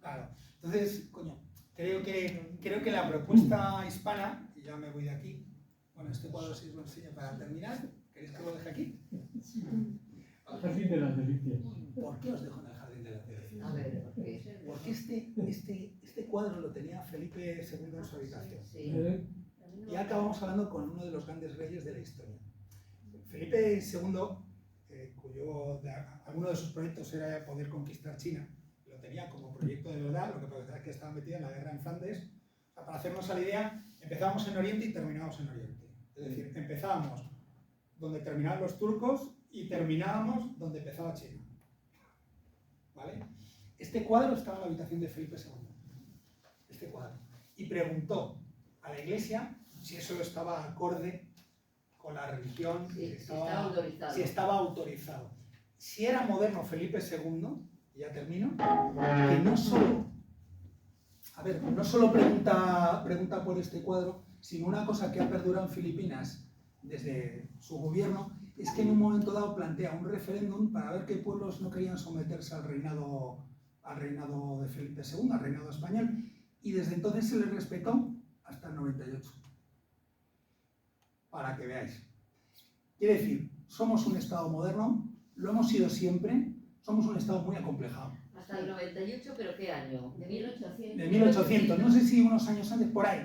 [SPEAKER 1] Claro. Entonces, coño, creo que la propuesta hispana, y ya me voy de aquí, bueno, este cuadro sí os lo enseño para terminar. ¿Queréis que lo deje aquí?
[SPEAKER 5] Jardín de las Delicias.
[SPEAKER 1] ¿Por qué os dejo en el Jardín de las Delicias?
[SPEAKER 2] A ver,
[SPEAKER 1] Porque este cuadro lo tenía Felipe II en su habitación.
[SPEAKER 2] sí.
[SPEAKER 1] Y acabamos hablando con uno de los grandes reyes de la historia. Felipe II, alguno de sus proyectos era poder conquistar China, lo tenía como proyecto de verdad, lo que pasa es que estaba metido en la guerra en Flandes. O sea, para hacernos a la idea, empezábamos en Oriente y terminábamos en Oriente. Es decir, empezábamos donde terminaban los turcos y terminábamos donde empezaba China. ¿Vale? Este cuadro estaba en la habitación de Felipe II. Este cuadro. Y preguntó a la iglesia si eso estaba acorde con la religión,
[SPEAKER 2] Sí, autorizado.
[SPEAKER 1] si estaba autorizado. Si era moderno Felipe II, y ya termino, que no solo pregunta por este cuadro, sino una cosa que ha perdurado en Filipinas desde su gobierno, es que en un momento dado plantea un referéndum para ver qué pueblos no querían someterse al reinado de Felipe II, al reinado español, y desde entonces se les respetó hasta el 98. Para que veáis. Quiere decir, somos un Estado moderno, lo hemos sido siempre, somos un Estado muy acomplejado.
[SPEAKER 2] Hasta el 98, ¿pero qué año?
[SPEAKER 3] De 1800.
[SPEAKER 1] De 1800, no sé si unos años antes, por ahí,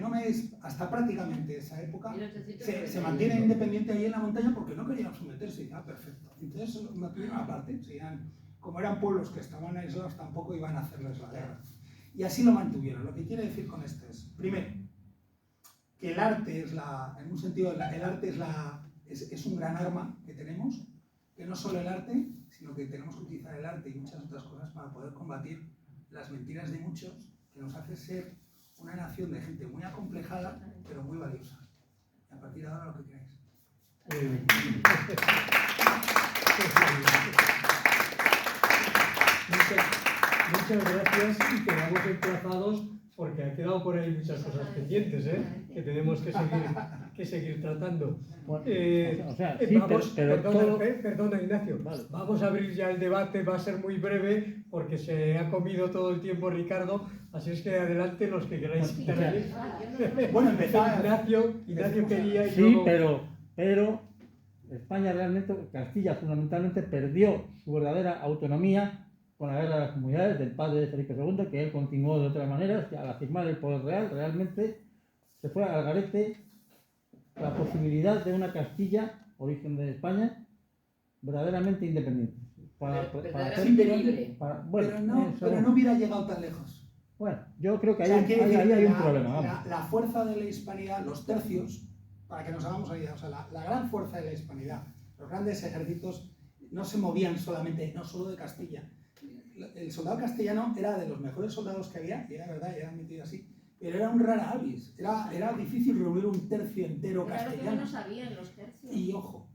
[SPEAKER 1] hasta prácticamente esa época,
[SPEAKER 2] 1898.
[SPEAKER 1] se mantiene independiente ahí en la montaña porque no querían someterse y perfecto. Entonces lo mantuvieron aparte, como eran pueblos que estaban aislados, tampoco iban a hacerles la guerra. Y así lo mantuvieron. Lo que quiere decir con esto es, primero, que el arte en un sentido, el arte es un gran arma que tenemos, que no solo el arte, sino que tenemos que utilizar el arte y muchas otras cosas para poder combatir las mentiras de muchos, que nos hace ser una nación de gente muy acomplejada, pero muy valiosa. Y a partir de ahora lo que queráis. Muchas
[SPEAKER 5] Muchas gracias y quedamos emplazados porque han quedado por ahí muchas cosas pendientes, que tenemos que seguir tratando.
[SPEAKER 4] Bueno, o sea, sí,
[SPEAKER 5] Vamos,
[SPEAKER 4] pero
[SPEAKER 5] perdona,
[SPEAKER 4] todo...
[SPEAKER 5] perdona, Ignacio,
[SPEAKER 4] Vale.
[SPEAKER 5] vamos a abrir ya el debate, va a ser muy breve porque se ha comido todo el tiempo Ricardo, así es que adelante los que queráis
[SPEAKER 4] Bueno,
[SPEAKER 5] intervenir.
[SPEAKER 1] Bueno, empezar.
[SPEAKER 5] Ignacio quería y
[SPEAKER 4] Sí,
[SPEAKER 5] luego...
[SPEAKER 4] pero España realmente, Castilla fundamentalmente, perdió su verdadera autonomía con la guerra de las comunidades del padre de Felipe II, que él continuó de otras maneras, que al afirmar el poder real realmente se fue al garete la posibilidad de una Castilla, origen de España, verdaderamente independiente.
[SPEAKER 2] Verdaderamente libre.
[SPEAKER 1] Pero no hubiera llegado tan lejos.
[SPEAKER 4] Bueno, yo creo que
[SPEAKER 1] O sea,
[SPEAKER 4] ahí
[SPEAKER 1] quiero decir,
[SPEAKER 4] hay un problema. Vamos.
[SPEAKER 1] La fuerza de la hispanidad, los tercios, para que nos hagamos una idea, o sea, la gran fuerza de la hispanidad, los grandes ejércitos no se movían solamente, no solo de Castilla. El soldado castellano era de los mejores soldados que había, y era verdad, y era metido así, pero era un rara avis. Era difícil reunir un tercio entero
[SPEAKER 3] Era lo que
[SPEAKER 1] castellano.
[SPEAKER 3] menos sabían los tercios.
[SPEAKER 1] Y ojo,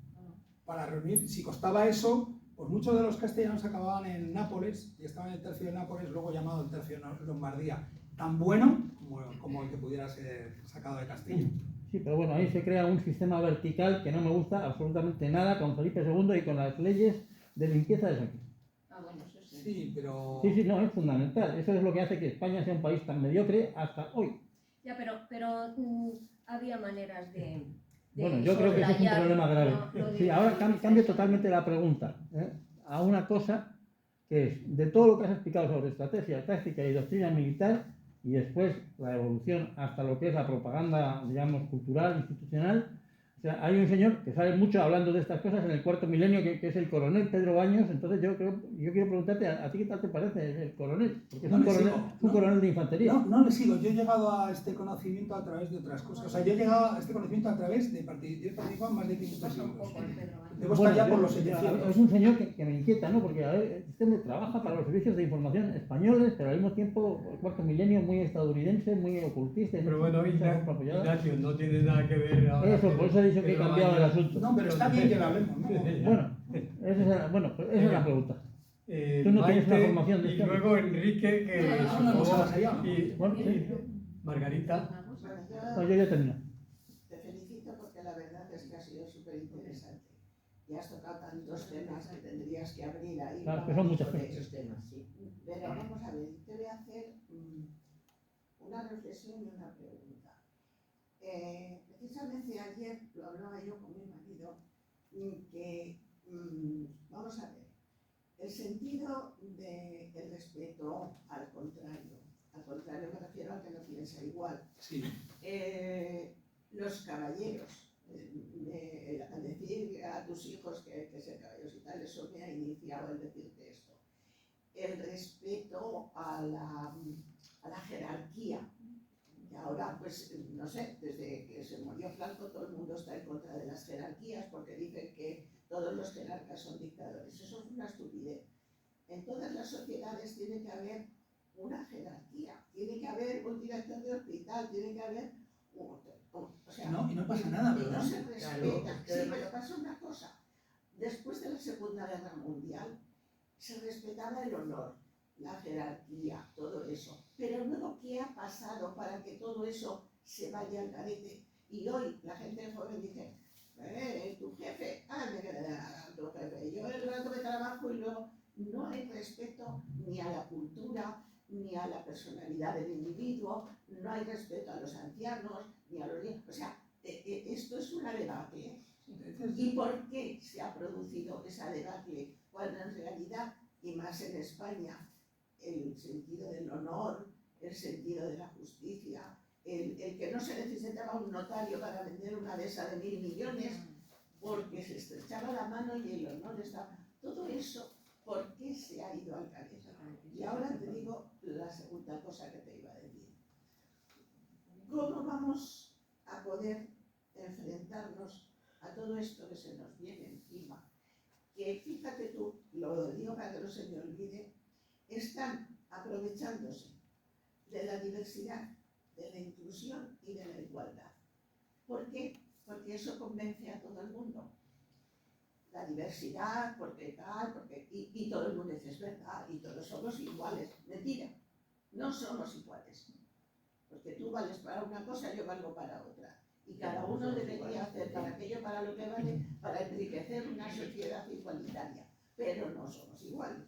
[SPEAKER 1] para reunir, si costaba eso, pues muchos de los castellanos acababan en Nápoles y estaban en el tercio de Nápoles, luego llamado el tercio de Lombardía, tan bueno como el que pudiera ser sacado de Castilla.
[SPEAKER 4] Sí, pero bueno, ahí se crea un sistema vertical que no me gusta absolutamente nada con Felipe II y con las leyes de limpieza de Sánchez.
[SPEAKER 3] Ah, bueno, eso sí.
[SPEAKER 1] Sí, pero...
[SPEAKER 4] Sí, no, es fundamental. Eso es lo que hace que España sea un país tan mediocre hasta hoy.
[SPEAKER 3] Ya, pero había maneras de
[SPEAKER 4] Bueno, yo creo que ese es un problema grave. Sí, ahora cambio totalmente la pregunta a una cosa que es, de todo lo que has explicado sobre estrategia, táctica y doctrina militar, y después la evolución hasta lo que es la propaganda, digamos, cultural, institucional. O sea, hay un señor que sabe mucho hablando de estas cosas en el cuarto milenio, que es el coronel Pedro Baños. Entonces yo quiero preguntarte, ¿a ti qué tal te parece el coronel? Porque es un coronel de infantería.
[SPEAKER 1] No le sigo, yo he llegado a este conocimiento a través de otras cosas. O sea, yo he llegado a este conocimiento a través de yo he participado en más de 500 siglos. Debo estar ya por los 700.
[SPEAKER 4] Es un señor que me inquieta, ¿no? Porque a ver, este trabaja para los servicios de información españoles, pero al mismo tiempo el cuarto milenio muy estadounidense, muy ocultista.
[SPEAKER 5] Pero bueno, Ignacio, no tiene nada que ver ahora.
[SPEAKER 4] Eso, por eso he dicho que he cambiado el asunto.
[SPEAKER 1] No, pero está bien que lo hablemos, ¿no?
[SPEAKER 4] Bueno, esa es la pregunta. Tú no tienes
[SPEAKER 5] Maite,
[SPEAKER 4] una formación de
[SPEAKER 5] y
[SPEAKER 4] historia.
[SPEAKER 5] luego Enrique, que y
[SPEAKER 4] Bueno, sí.
[SPEAKER 5] Margarita.
[SPEAKER 4] No, yo ya termino.
[SPEAKER 7] Te felicito porque la verdad es que ha sido súper interesante. Y has tocado tantos temas que tendrías que abrir ahí.
[SPEAKER 4] Claro, que son muchos
[SPEAKER 2] Esos temas, sí.
[SPEAKER 7] Pero vamos a ver, te voy a hacer una reflexión y una pregunta. Precisamente ayer lo hablaba yo con mi marido, que, vamos a ver, el sentido del respeto al contrario me refiero al que no piensa igual.
[SPEAKER 1] Sí.
[SPEAKER 7] Los caballeros, al decir a tus hijos que sean caballeros y tal, eso me ha iniciado el decirte esto. El respeto a la jerarquía. Y ahora, pues, no sé, desde que se murió Franco, todo el mundo está en contra de las jerarquías porque dicen que todos los jerarcas son dictadores. Eso es una estupidez. En todas las sociedades tiene que haber una jerarquía, tiene que haber un director de hospital, tiene que haber o sea,
[SPEAKER 1] No, y no pasa nada, ¿verdad?
[SPEAKER 7] No se respeta.
[SPEAKER 2] Claro.
[SPEAKER 7] Sí, pero pasa una cosa. Después de la Segunda Guerra Mundial, se respetaba el honor, la jerarquía, todo eso. Pero luego, ¿qué ha pasado para que todo eso se vaya al garete? Y hoy la gente joven dice, tu jefe, me queda tu jefe. Yo el rato de trabajo y luego no hay respeto ni a la cultura, ni a la personalidad del individuo, no hay respeto a los ancianos, ni a los niños. O sea, esto es una debacle. ¿Y por qué se ha producido esa debacle? Cuando en realidad, y más en España, el sentido del honor, el sentido de la justicia, el que no se necesitaba un notario para vender una de esas de 1.000 millones, porque se estrechaba la mano y el honor estaba... Todo eso, ¿por qué se ha ido al cabeza? Y ahora te digo la segunda cosa que te iba a decir. ¿Cómo vamos a poder enfrentarnos a todo esto que se nos viene encima? Que fíjate tú, lo digo para que no se me olvide, están aprovechándose de la diversidad, de la inclusión y de la igualdad. ¿Por qué? Porque eso convence a todo el mundo. la diversidad, porque tal, porque... Y todo el mundo dice, es verdad, y todos somos iguales. Mentira, no somos iguales. Porque tú vales para una cosa, yo valgo para otra. Y cada uno debería hacer para aquello, para lo que vale, para enriquecer una sociedad igualitaria. Pero no somos iguales.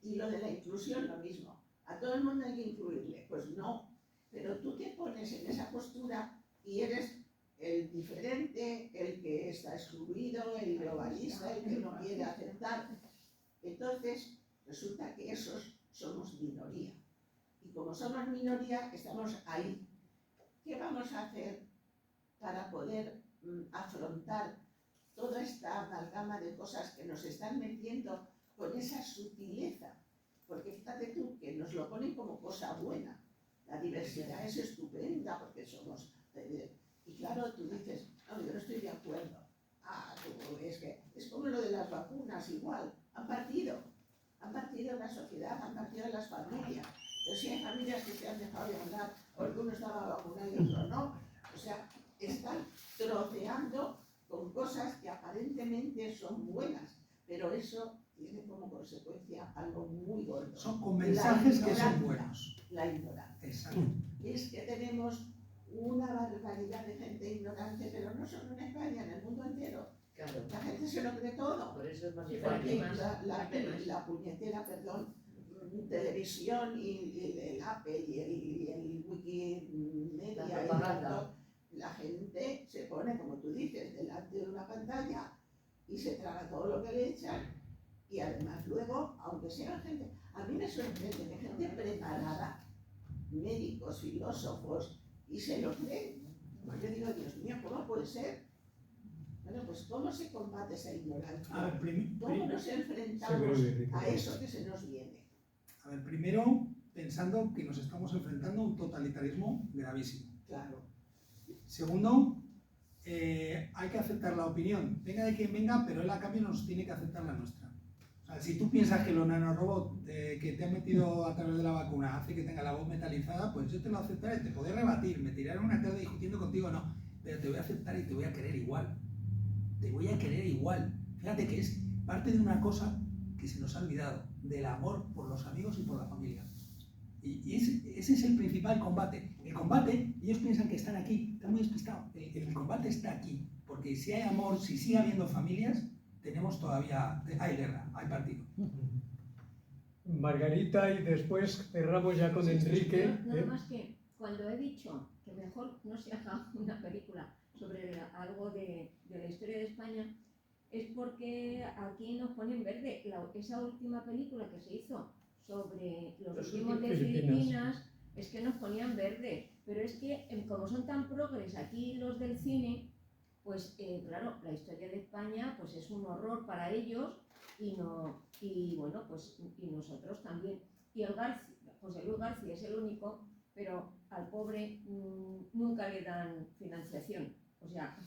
[SPEAKER 7] Y lo de la inclusión, lo mismo. ¿A todo el mundo hay que incluirle? Pues no. Pero tú te pones en esa postura y eres el diferente, el que está excluido, el globalista, el que no quiere aceptar. Entonces, resulta que esos somos minoría. Y como somos minoría, estamos ahí. ¿Qué vamos a hacer para poder afrontar toda esta amalgama de cosas que nos están metiendo con esa sutileza? Porque fíjate tú que nos lo ponen como cosa buena. La diversidad es estupenda porque somos... Y claro, tú dices, no, yo no estoy de acuerdo. Es que es como lo de las vacunas, igual. Han partido la sociedad, han partido las familias. Pero sí hay familias que se han dejado de hablar porque uno estaba vacunado y otro no. O sea, están troceando con cosas que aparentemente son buenas, pero eso tiene como consecuencia algo muy gordo.
[SPEAKER 1] Son con mensajes que son buenos.
[SPEAKER 7] La ignorancia.
[SPEAKER 1] Exacto.
[SPEAKER 7] Es que tenemos una barbaridad de gente ignorante, pero no solo en España, en el mundo entero.
[SPEAKER 2] Claro,
[SPEAKER 7] La gente se lo cree todo.
[SPEAKER 2] por eso es más
[SPEAKER 3] Sí,
[SPEAKER 7] Porque
[SPEAKER 2] difícil.
[SPEAKER 7] la puñetera, televisión y el Apple y el Wikimedia,
[SPEAKER 2] La propaganda.
[SPEAKER 7] la gente se pone, como tú dices, delante de una pantalla y se traga todo lo que le echan. Y además luego, aunque sean gente, a mí me sorprende que gente preparada, médicos, filósofos, y se lo creen. Yo digo, Dios mío, ¿cómo puede ser? Bueno, pues ¿cómo se combate esa ignorancia?
[SPEAKER 1] A ver,
[SPEAKER 7] ¿Cómo nos enfrentamos a eso que se nos viene?
[SPEAKER 1] A ver, primero, pensando que nos estamos enfrentando a un totalitarismo gravísimo.
[SPEAKER 7] Claro.
[SPEAKER 1] Segundo, hay que aceptar la opinión, venga de quien venga, pero él a cambio nos tiene que aceptar la nuestra. O sea, si tú piensas que los nanorobots que te han metido a través de la vacuna hace que tenga la voz metalizada, pues yo te lo aceptaré, te podré rebatir, me tiraré una tarde discutiendo contigo, no, pero te voy a aceptar y te voy a querer igual. Te voy a querer igual. Fíjate que es parte de una cosa que se nos ha olvidado, del amor por los amigos y por la familia. Y ese es el principal combate. El combate, ellos piensan que están aquí, están muy despistados. El combate está aquí, porque si hay amor, si sigue habiendo familias, tenemos todavía, hay guerra, hay partido.
[SPEAKER 5] Margarita, y después cerramos ya con Enrique.
[SPEAKER 3] Nada más que cuando he dicho que mejor no se haga una película sobre algo de la historia de España, es porque aquí nos ponen verde. Esa última película que se hizo sobre los últimos de Filipinas, es que nos ponían verde. Pero es que como son tan progres aquí los del cine, pues claro, la historia de España pues es un horror para ellos y bueno, pues y nosotros también. Y el José Luis García es el único, pero al pobre nunca le dan financiación. O sea,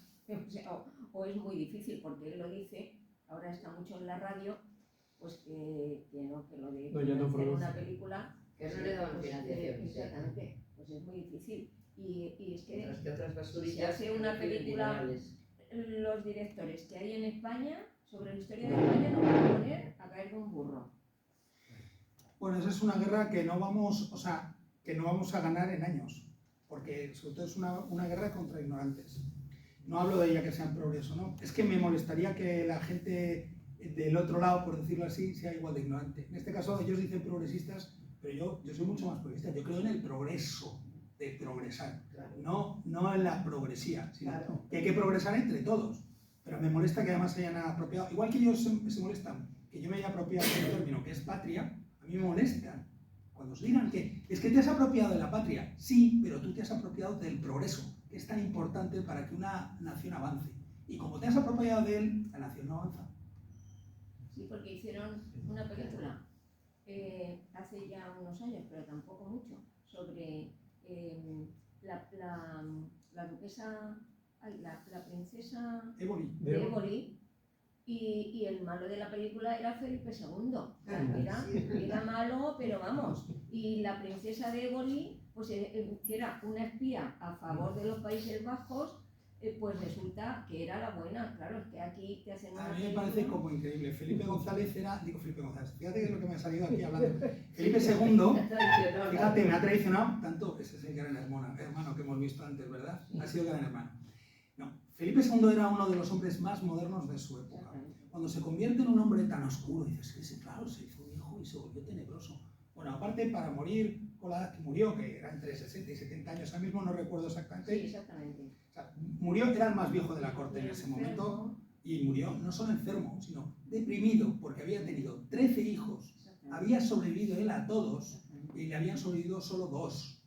[SPEAKER 3] o es muy difícil porque él lo dice, ahora está mucho en la radio, pues que lo de
[SPEAKER 5] No, ya no
[SPEAKER 3] hacer
[SPEAKER 5] produce.
[SPEAKER 3] una película,
[SPEAKER 2] Que no le daban
[SPEAKER 3] pues,
[SPEAKER 2] financiación.
[SPEAKER 3] exactamente, pues es muy difícil. Y es que
[SPEAKER 2] Mientras que otras
[SPEAKER 3] si
[SPEAKER 2] basuritas
[SPEAKER 3] hace una
[SPEAKER 2] no tienen
[SPEAKER 3] película,
[SPEAKER 2] minerales.
[SPEAKER 3] los directores que hay en España sobre la historia de España no van a poner a caer de un burro.
[SPEAKER 1] Bueno, esa es una guerra que no vamos, o sea, que no vamos a ganar en años, porque sobre todo es una guerra contra ignorantes. No hablo de ella que sean progreso, ¿no? Es que me molestaría que la gente del otro lado, por decirlo así, sea igual de ignorante. En este caso ellos dicen progresistas, pero yo soy mucho más progresista. Yo creo en el progreso, de progresar,
[SPEAKER 2] Claro.
[SPEAKER 1] no en la progresía, sino
[SPEAKER 7] Claro.
[SPEAKER 1] que hay que progresar entre todos. Pero me molesta que además se hayan apropiado, igual que ellos se molestan, que yo me haya apropiado de un término que es patria, a mí me molesta. Cuando os digan que es que te has apropiado de la patria, sí, pero tú te has apropiado del progreso, que es tan importante para que una nación avance. Y como te has apropiado de él, la nación no avanza.
[SPEAKER 3] Sí, porque hicieron una película hace ya unos años, pero tampoco mucho, sobre la duquesa, la princesa
[SPEAKER 1] Éboli.
[SPEAKER 3] de Éboli, y el malo de la película era Felipe II. Era malo, pero vamos. Y la princesa de Éboli, pues que era una espía a favor de los Países Bajos, pues resulta que era la buena. Claro, es que aquí te hacen una
[SPEAKER 1] A mí me
[SPEAKER 3] película.
[SPEAKER 1] parece como increíble. Felipe González era, digo Felipe González, fíjate que es lo que me ha salido aquí hablando. Felipe II,
[SPEAKER 2] Tradicional.
[SPEAKER 1] fíjate, me ha traicionado tanto, ese es el gran hermano que hemos visto antes, ¿verdad? Ha sido gran hermano. No, Felipe II era uno de los hombres más modernos de su época. Cuando se convierte en un hombre tan oscuro, dices que sí, claro, se hizo viejo y se volvió tenebroso. Bueno, aparte para morir con la edad que murió, que era entre 60 y 70 años, ahora mismo no recuerdo exactamente.
[SPEAKER 3] Sí, exactamente.
[SPEAKER 1] O sea, murió, era el más viejo de la corte en ese momento, y murió no solo enfermo, sino deprimido, porque había tenido 13 hijos, había sobrevivido él a todos, y le habían sobrevivido solo 2,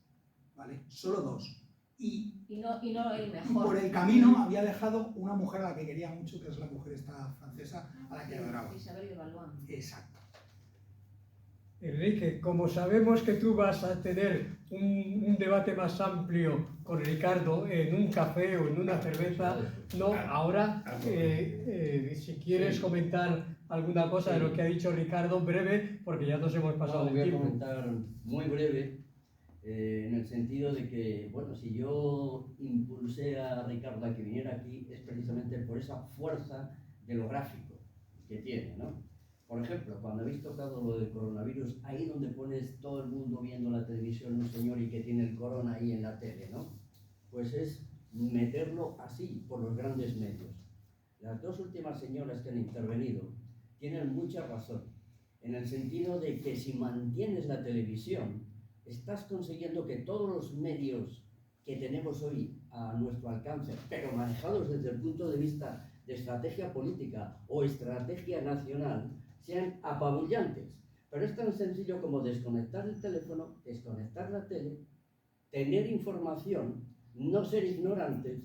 [SPEAKER 1] ¿vale? Solo 2. Y
[SPEAKER 3] Y no el mejor.
[SPEAKER 1] por el camino había dejado una mujer a la que quería mucho, que es la mujer esta francesa, a la que adoraba.
[SPEAKER 3] Isabel de Valois.
[SPEAKER 1] Exacto.
[SPEAKER 5] Enrique, como sabemos que tú vas a tener un debate más amplio con Ricardo en un café o en una cerveza, no, ahora si quieres comentar alguna cosa de lo que ha dicho Ricardo, breve, porque ya nos hemos pasado
[SPEAKER 8] Voy
[SPEAKER 5] el
[SPEAKER 8] a
[SPEAKER 5] tiempo.
[SPEAKER 8] comentar muy breve, en el sentido de que, bueno, si yo impulsé a Ricardo a que viniera aquí es precisamente por esa fuerza de lo gráfico que tiene, ¿no? Por ejemplo, cuando habéis tocado lo del coronavirus, ahí donde pones todo el mundo viendo la televisión, un señor y que tiene el corona ahí en la tele, ¿no? Pues es meterlo así por los grandes medios. Las 2 últimas señoras que han intervenido tienen mucha razón, en el sentido de que si mantienes la televisión, estás consiguiendo que todos los medios que tenemos hoy a nuestro alcance, pero manejados desde el punto de vista de estrategia política o estrategia nacional, sean apabullantes. Pero es tan sencillo como desconectar el teléfono, desconectar la tele, tener información, no ser ignorantes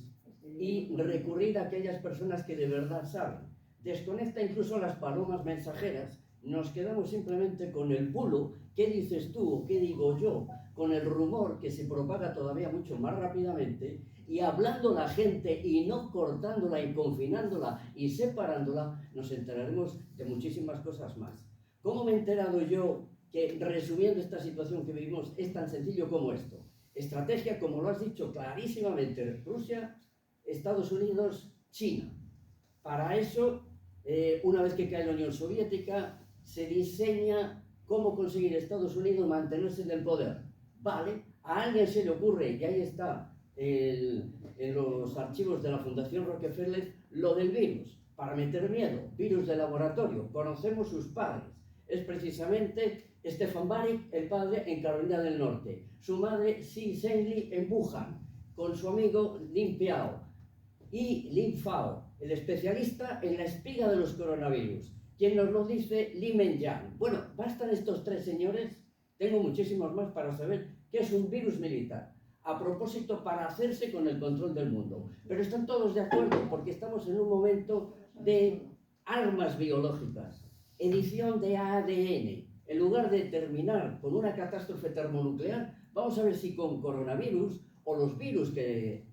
[SPEAKER 8] y recurrir a aquellas personas que de verdad saben. Desconecta incluso las palomas mensajeras, nos quedamos simplemente con el bulo, qué dices tú o qué digo yo, con el rumor que se propaga todavía mucho más rápidamente, y hablando la gente y no cortándola y confinándola y separándola, nos enteraremos de muchísimas cosas más. ¿Cómo me he enterado yo que, resumiendo esta situación que vivimos, es tan sencillo como esto? Estrategia, como lo has dicho clarísimamente, Rusia, Estados Unidos, China. Para eso, una vez que cae la Unión Soviética, se diseña cómo conseguir Estados Unidos mantenerse en el poder. Vale, a alguien se le ocurre, y ahí está en los archivos de la Fundación Rockefeller, lo del virus, para meter miedo, virus de laboratorio, conocemos sus padres. Es precisamente Stefan Barik, el padre, en Carolina del Norte, su madre, Xi Zhengli, en Wuhan, con su amigo Lin Piao, y Lin Fao, el especialista en la espiga de los coronavirus. Quien nos lo dice, Li Menyan. Bueno, bastan estos 3 señores, tengo muchísimos más para saber qué es un virus militar, a propósito para hacerse con el control del mundo. Pero están todos de acuerdo porque estamos en un momento de armas biológicas, edición de ADN. En lugar de terminar con una catástrofe termonuclear, vamos a ver si con coronavirus o los virus que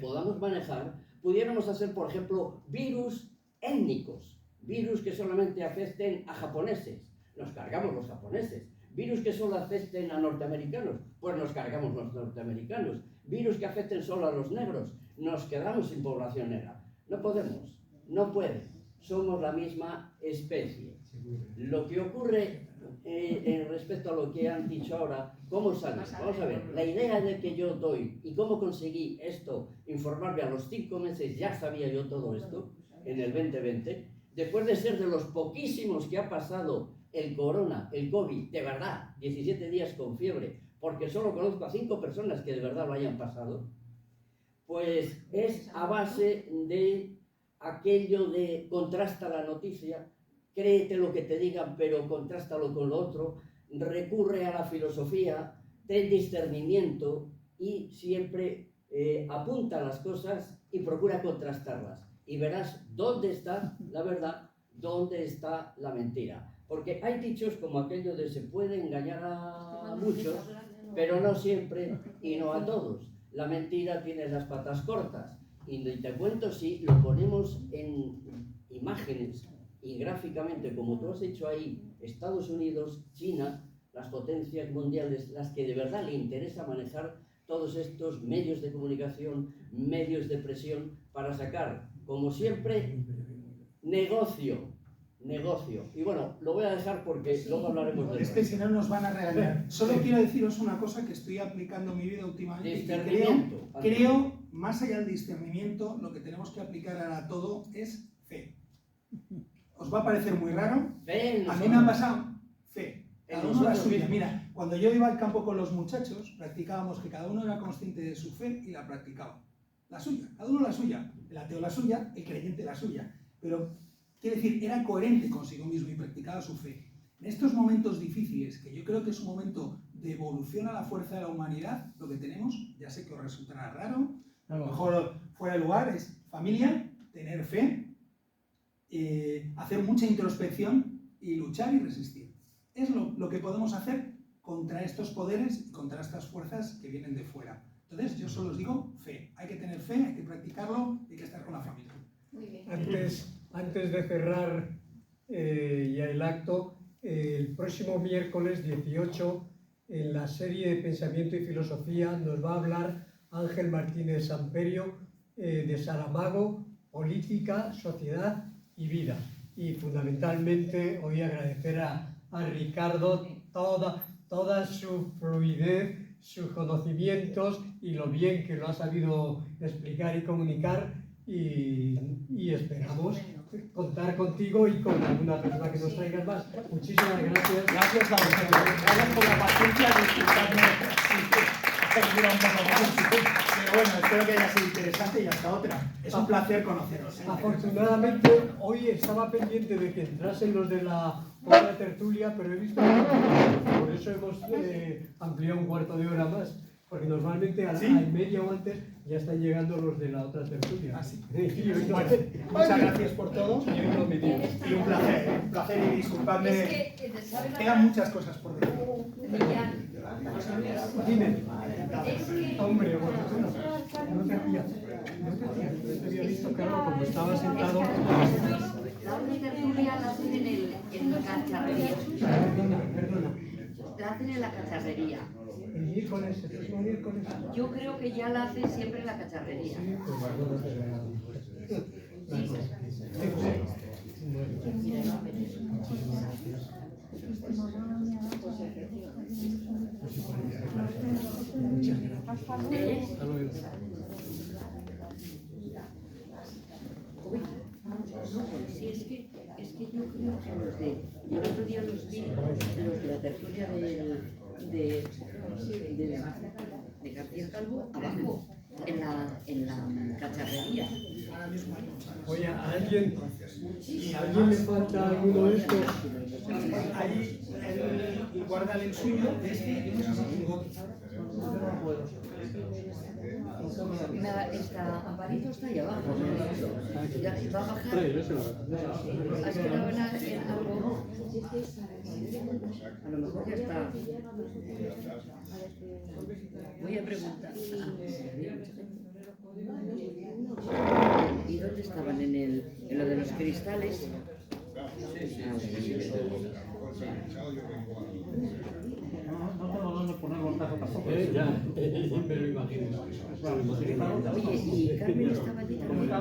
[SPEAKER 8] podamos manejar, pudiéramos hacer, por ejemplo, virus étnicos, virus que solamente afecten a japoneses, nos cargamos los japoneses, virus que solo afecten a norteamericanos, pues nos cargamos los norteamericanos, virus que afecten solo a los negros, nos quedamos sin población negra. No podemos, no puede, somos la misma especie. Lo que ocurre respecto a lo que han dicho ahora, ¿cómo sale? Vamos a ver, la idea de que yo doy y cómo conseguí esto, informarme a los 5 meses, ya sabía yo todo esto, en el 2020, después de ser de los poquísimos que ha pasado el corona, el COVID, de verdad, 17 días con fiebre, porque solo conozco a 5 personas que de verdad lo hayan pasado, pues es a base de aquello de contrasta la noticia, créete lo que te digan, pero contrástalo con lo otro, recurre a la filosofía, ten discernimiento y siempre apunta las cosas y procura contrastarlas. Y verás dónde está la verdad, dónde está la mentira. Porque hay dichos como aquello de se puede engañar a muchos, pero no siempre y no a todos. La mentira tiene las patas cortas. Y te cuento, si lo ponemos en imágenes y gráficamente, como tú has hecho ahí, Estados Unidos, China, las potencias mundiales, las que de verdad le interesa manejar todos estos medios de comunicación, medios de presión, para sacar, como siempre, negocio. Y bueno, lo voy a dejar porque luego hablaremos de
[SPEAKER 1] Es que si no nos van a regañar. Solo quiero deciros una cosa que estoy aplicando en mi vida últimamente. Y que creo, más allá del discernimiento, lo que tenemos que aplicar ahora todo es fe. ¿Os va a parecer muy raro? A mí me ha pasado fe. Cada uno la suya. Mira, cuando yo iba al campo con los muchachos, practicábamos que cada uno era consciente de su fe y la practicaba. La suya, cada uno la suya. El ateo la suya, el creyente la suya. Pero, quiere decir, era coherente consigo mismo y practicaba su fe. En estos momentos difíciles, que yo creo que es un momento de evolución a la fuerza de la humanidad, lo que tenemos, ya sé que os resultará raro, a lo mejor fuera de lugar, es familia, tener fe, hacer mucha introspección y luchar y resistir. Es lo que podemos hacer contra estos poderes y contra estas fuerzas que vienen de fuera. Entonces, yo solo os digo fe. Hay que tener fe, hay que practicarlo y hay que estar con la familia.
[SPEAKER 3] Muy bien.
[SPEAKER 5] Antes de cerrar ya el acto, el próximo miércoles 18, en la serie de Pensamiento y Filosofía, nos va a hablar Ángel Martínez Samperio de Saramago, Política, Sociedad y Vida. Y fundamentalmente hoy agradecer a Ricardo toda su fluidez, sus conocimientos y lo bien que lo ha sabido explicar y comunicar, y esperamos contar contigo y con alguna persona que nos traigas más. Muchísimas gracias.
[SPEAKER 1] Gracias a vosotros. Gracias por la paciencia de escucharme. Pero bueno, espero que haya sido interesante y hasta otra. Es un placer conoceros.
[SPEAKER 5] Afortunadamente, hoy estaba pendiente de que entrasen los de la otra tertulia, pero he visto que por eso hemos ampliado un cuarto de hora más, porque normalmente a media o antes ya están llegando los de la otra tertulia.
[SPEAKER 1] Bueno, muchas gracias por todo y un placer y disculpadme. Quedan muchas cosas por decir.
[SPEAKER 5] Dime. Hombre, bueno, no te había visto, claro, como estaba sentado.
[SPEAKER 2] La otra tertulia la hacen en la cacharrería.
[SPEAKER 5] Perdona.
[SPEAKER 2] La hacen en la cacharrería.
[SPEAKER 5] El miércoles, el próximo miércoles.
[SPEAKER 2] Yo creo que ya la hacen siempre en la cacharrería. Sí, es que yo creo que yo el otro día los vi, los de la tertulia de García Calvo, abajo, en la cacharrería.
[SPEAKER 5] Oye, ¿a alguien le falta alguno de estos?
[SPEAKER 1] Ahí, guárdale el suyo, yo no sé si
[SPEAKER 2] Amparito está ahí abajo. Ya va a bajar. ¿Has quedado en algo? A lo mejor ya está. Voy a preguntar. ¿Y dónde estaban? ¿En lo de los cristales?
[SPEAKER 4] No tengo dónde poner montaje tampoco.
[SPEAKER 5] Ya, me lo imagino.
[SPEAKER 2] Oye, ¿y Carmen estaba allí también?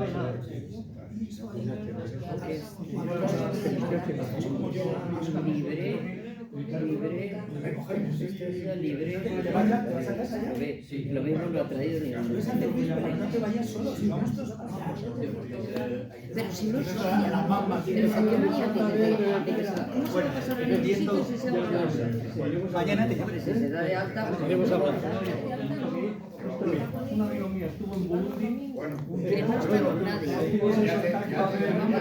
[SPEAKER 2] Lo mismo lo ha traído ni
[SPEAKER 1] no te vayas solo, si vamos todos.
[SPEAKER 2] Pero si no sabía la mamá, pero ¿por qué no
[SPEAKER 1] Mañana te llamo.
[SPEAKER 2] se da de alta?
[SPEAKER 4] Un amigo mío estuvo en Burundi.
[SPEAKER 2] Que no está con nadie.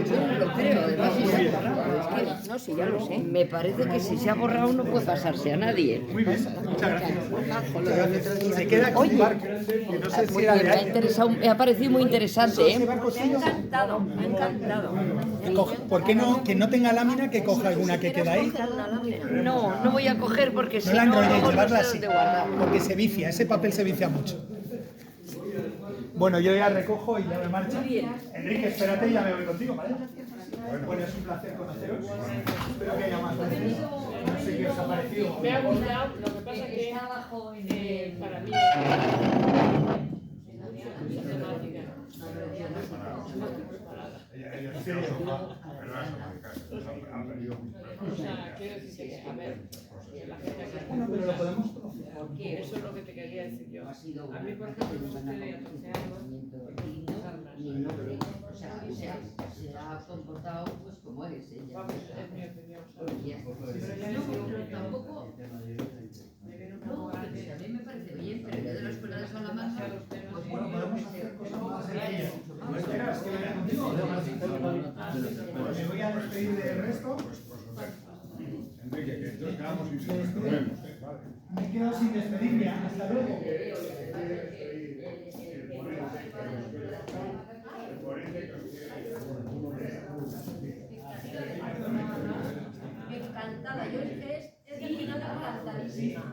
[SPEAKER 2] Yo no lo creo, además si se ha borrado. Es que, no, si ya lo sé. Me parece que si se ha borrado no puede pasarse a nadie.
[SPEAKER 1] Muy bien, muchas gracias. Se queda aquí un barco. No sé si
[SPEAKER 2] me ha parecido muy interesante, ¿eh? Me ha encantado, me ha encantado.
[SPEAKER 1] ¿Por qué no, que no tenga lámina, que coja alguna que queda ahí?
[SPEAKER 2] No, no voy a coger porque si
[SPEAKER 1] No la
[SPEAKER 2] no,
[SPEAKER 1] enrolléis,
[SPEAKER 2] luego no
[SPEAKER 1] llevarla
[SPEAKER 2] sé
[SPEAKER 1] así,
[SPEAKER 2] dónde guardar.
[SPEAKER 1] porque se vicia, ese papel se vicia mucho. Bueno, yo ya recojo y ya me marcho. Enrique, espérate y ya me voy contigo, ¿vale? Bueno, es un placer conoceros. Espero que haya más veces. No sé qué os ha parecido.
[SPEAKER 2] Me ha gustado, lo que pasa es que está abajo en el...
[SPEAKER 9] para mí
[SPEAKER 10] Ella es filósofa, pero es ha perdido mucho.
[SPEAKER 9] o sea, quiero decir que, a ver, la gente que
[SPEAKER 1] Bueno, pero lo podemos trocear.
[SPEAKER 9] porque eso es lo que te quería decir yo.
[SPEAKER 2] Ha sido
[SPEAKER 9] A mí, por ejemplo, me sucede a 13 años
[SPEAKER 2] y el nombre, o sea, se ha comportado pues como es ella.
[SPEAKER 9] vamos, es mi opinión, ¿sabes?
[SPEAKER 2] Y ya está. No, pero tampoco, no, pero a mí me parece bien, pero yo de la escuela de Salamanca, pues
[SPEAKER 1] Bueno,
[SPEAKER 2] bueno,
[SPEAKER 1] podemos hacer cosas más sencillas. ¿Esperas que venga contigo? Me voy a despedir del resto.
[SPEAKER 10] Enrique, que entonces quedamos sin problemas, vale.
[SPEAKER 1] Me quedo sin despedirme. Hasta luego.
[SPEAKER 3] Encantada, yo es que es de final encantadísima.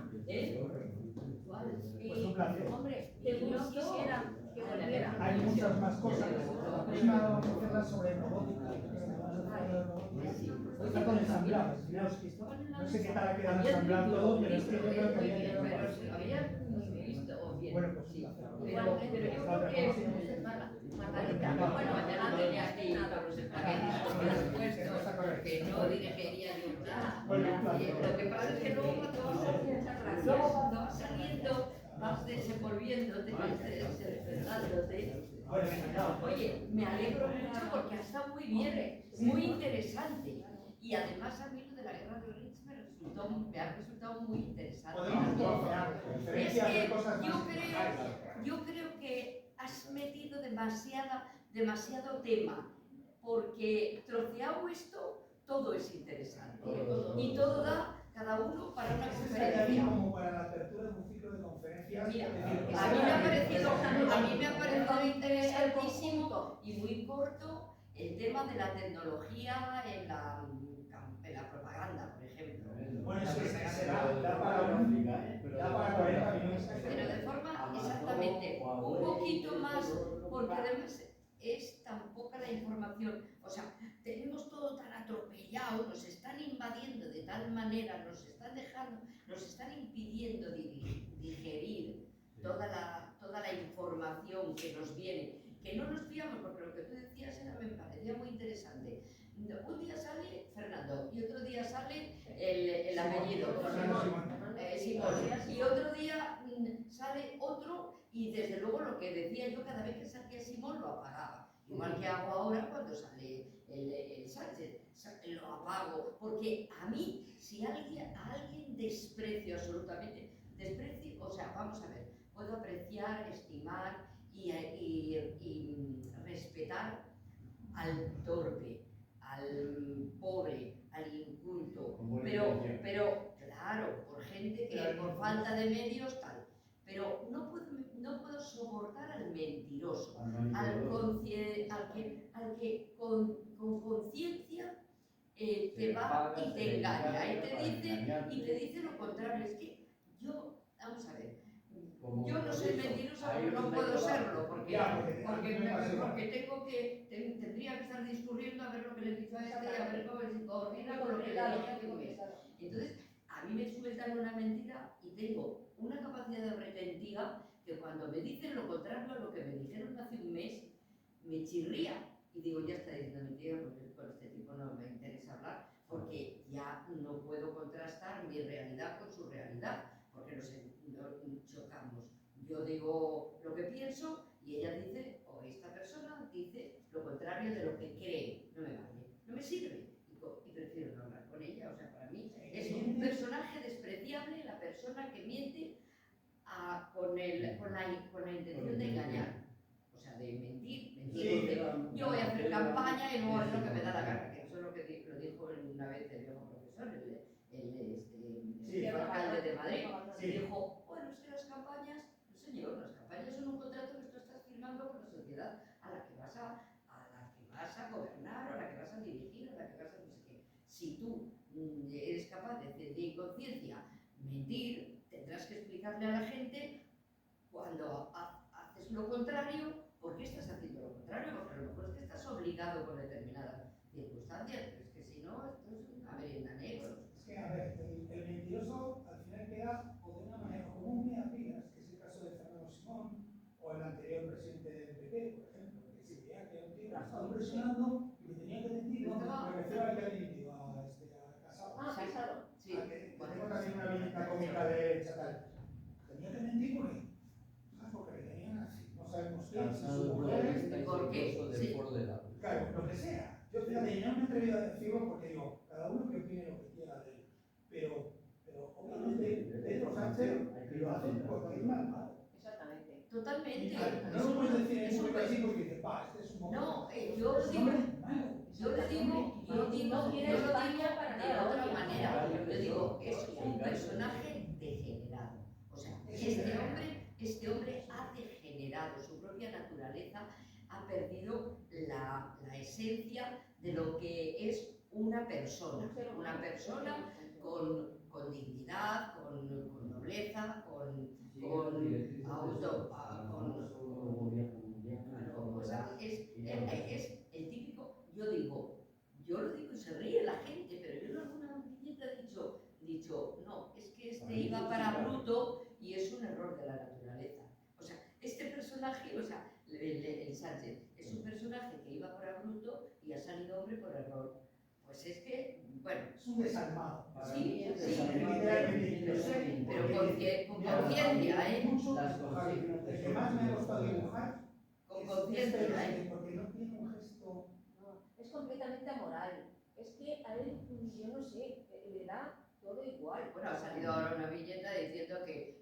[SPEAKER 1] Pues un placer.
[SPEAKER 3] Hombre, que yo quisiera que volviera.
[SPEAKER 1] Hay muchas más cosas. La próxima vamos a hacerla sobre robótica. Está con ensamblado. No sé qué tal ha quedado ensamblado todo, pero es que yo creo que había quedado.
[SPEAKER 2] pero si había visto bien.
[SPEAKER 1] Bueno, pues
[SPEAKER 2] Sí.
[SPEAKER 3] Pero yo creo que Margarita, bueno,
[SPEAKER 2] Mañana tenías que ir a los espaguetis con los puestos, que no dirigiría ni un nada. Lo que pasa es que luego cuando vas saliendo, vas desenvolviéndote, vas despertándote. Oye, me alegro mucho porque ha estado muy bien, muy interesante. Y además a mí lo de la guerra de Ritz me ha resultado muy interesante. Es que yo creo que has metido demasiado tema, porque troceado esto, todo es interesante. Y todo da cada uno para una conferencia.
[SPEAKER 1] Como para la apertura de un ciclo de conferencias.
[SPEAKER 2] Mira, a mí me ha parecido interesantísimo y muy corto el tema de la tecnología en la propaganda, por ejemplo.
[SPEAKER 1] Bueno, eso da para 40 minutos.
[SPEAKER 2] Pero de forma exactamente un poquito más, porque además es tan poca la información. O sea, tenemos todo tan atropellado, nos están invadiendo de tal manera, nos están impidiendo digerir toda la información que nos viene, que no nos fiamos, porque lo que tú decías me parecía muy interesante. Un día sale Fernando y otro día sale el apellido, Simón, y otro día sale otro, y desde luego lo que decía yo, cada vez que salía Simón lo apagaba. Igual que hago ahora cuando sale el Sánchez, lo apago, porque a mí, si a alguien desprecio absolutamente, o sea, vamos a ver, puedo apreciar, estimar y respetar al torpe, al pobre, al inculto, pero claro, por gente que por falta de medios tal, pero no puedo soportar al mentiroso, al que con conciencia te va y te engaña y te dice lo contrario. Es que yo, vamos a ver, yo no soy mentirosa porque no puedo serlo, porque tendría que estar discurriendo a ver lo que le dicho a este y a ver cómo se coordina con lo que le dije hace un mes. Entonces, a mí me sueltan una mentira y tengo una capacidad de retentiva que cuando me dicen lo contrario a lo que me dijeron hace un mes, me chirría y digo, ya está diciendo mentira porque con este tipo no me interesa hablar, porque ya no puedo contrastar mi realidad con su realidad, porque nos chocamos. Yo digo lo que pienso y ella dice, o esta persona dice lo contrario de lo que cree. No me vale, no me sirve y prefiero no hablar con ella. O sea, para mí es un personaje despreciable la persona que miente con la intención de engañar. O sea, de mentir. Yo voy a hacer campaña y luego es lo que me da la gana, que eso es lo que lo dijo una vez el viejo profesor, el alcalde de Madrid. Dijo, bueno, es que las campañas, no señor, las campañas son un contrato que tú estás firmando con la sociedad a la que vas a gobernar, o a la que vas a dirigir, a la que vas a no sé qué. Si tú eres capaz de conciencia mentir, tendrás que explicarle a la gente cuando haces lo contrario, ¿por qué estás haciendo lo contrario? Porque a lo mejor es que estás obligado con determinadas circunstancias, pero es que si no, esto es una merienda negra.
[SPEAKER 1] Es que, a ver, el mentiroso al final queda o de una manera como un mirapilas,
[SPEAKER 2] porque
[SPEAKER 8] del
[SPEAKER 2] sí.
[SPEAKER 8] foro de la...
[SPEAKER 1] Claro, lo que sea. Yo, fíjate, yo no me he atrevido a decirlo porque digo, cada uno que opine lo que quiera de él. Pero obviamente, Pedro Sánchez lo hace porque es malvado.
[SPEAKER 3] Exactamente.
[SPEAKER 2] Totalmente.
[SPEAKER 1] No lo puedes decir en un país porque dices, pa, este es un hombre.
[SPEAKER 2] No, yo lo digo, yo lo digo de otra manera. Yo digo, es un personaje degenerado. O sea, este hombre ha degenerado su propia naturaleza, ha perdido la esencia de lo que es una persona con dignidad, con nobleza, es el típico, yo lo digo y se ríe la gente, pero yo en alguna viñeta he dicho, no, es que este iba para bruto y es un error de la naturaleza. O sea, este personaje, o sea, el Sánchez, es un personaje que iba para bruto y ha salido hombre por error. Pues es que, bueno...
[SPEAKER 1] Es un desalmado.
[SPEAKER 2] Sí,
[SPEAKER 1] literalmente.
[SPEAKER 2] Pero con conciencia, ¿eh?
[SPEAKER 1] El que más me ha costado dibujar
[SPEAKER 2] Con
[SPEAKER 1] es
[SPEAKER 2] conciencia,
[SPEAKER 1] Pedro
[SPEAKER 2] ¿eh?
[SPEAKER 1] Sánchez, porque no tiene un gesto...
[SPEAKER 3] No, es completamente amoral. Es que a él, yo no sé, le da todo igual.
[SPEAKER 2] Bueno, ha salido ahora una viñeta diciendo que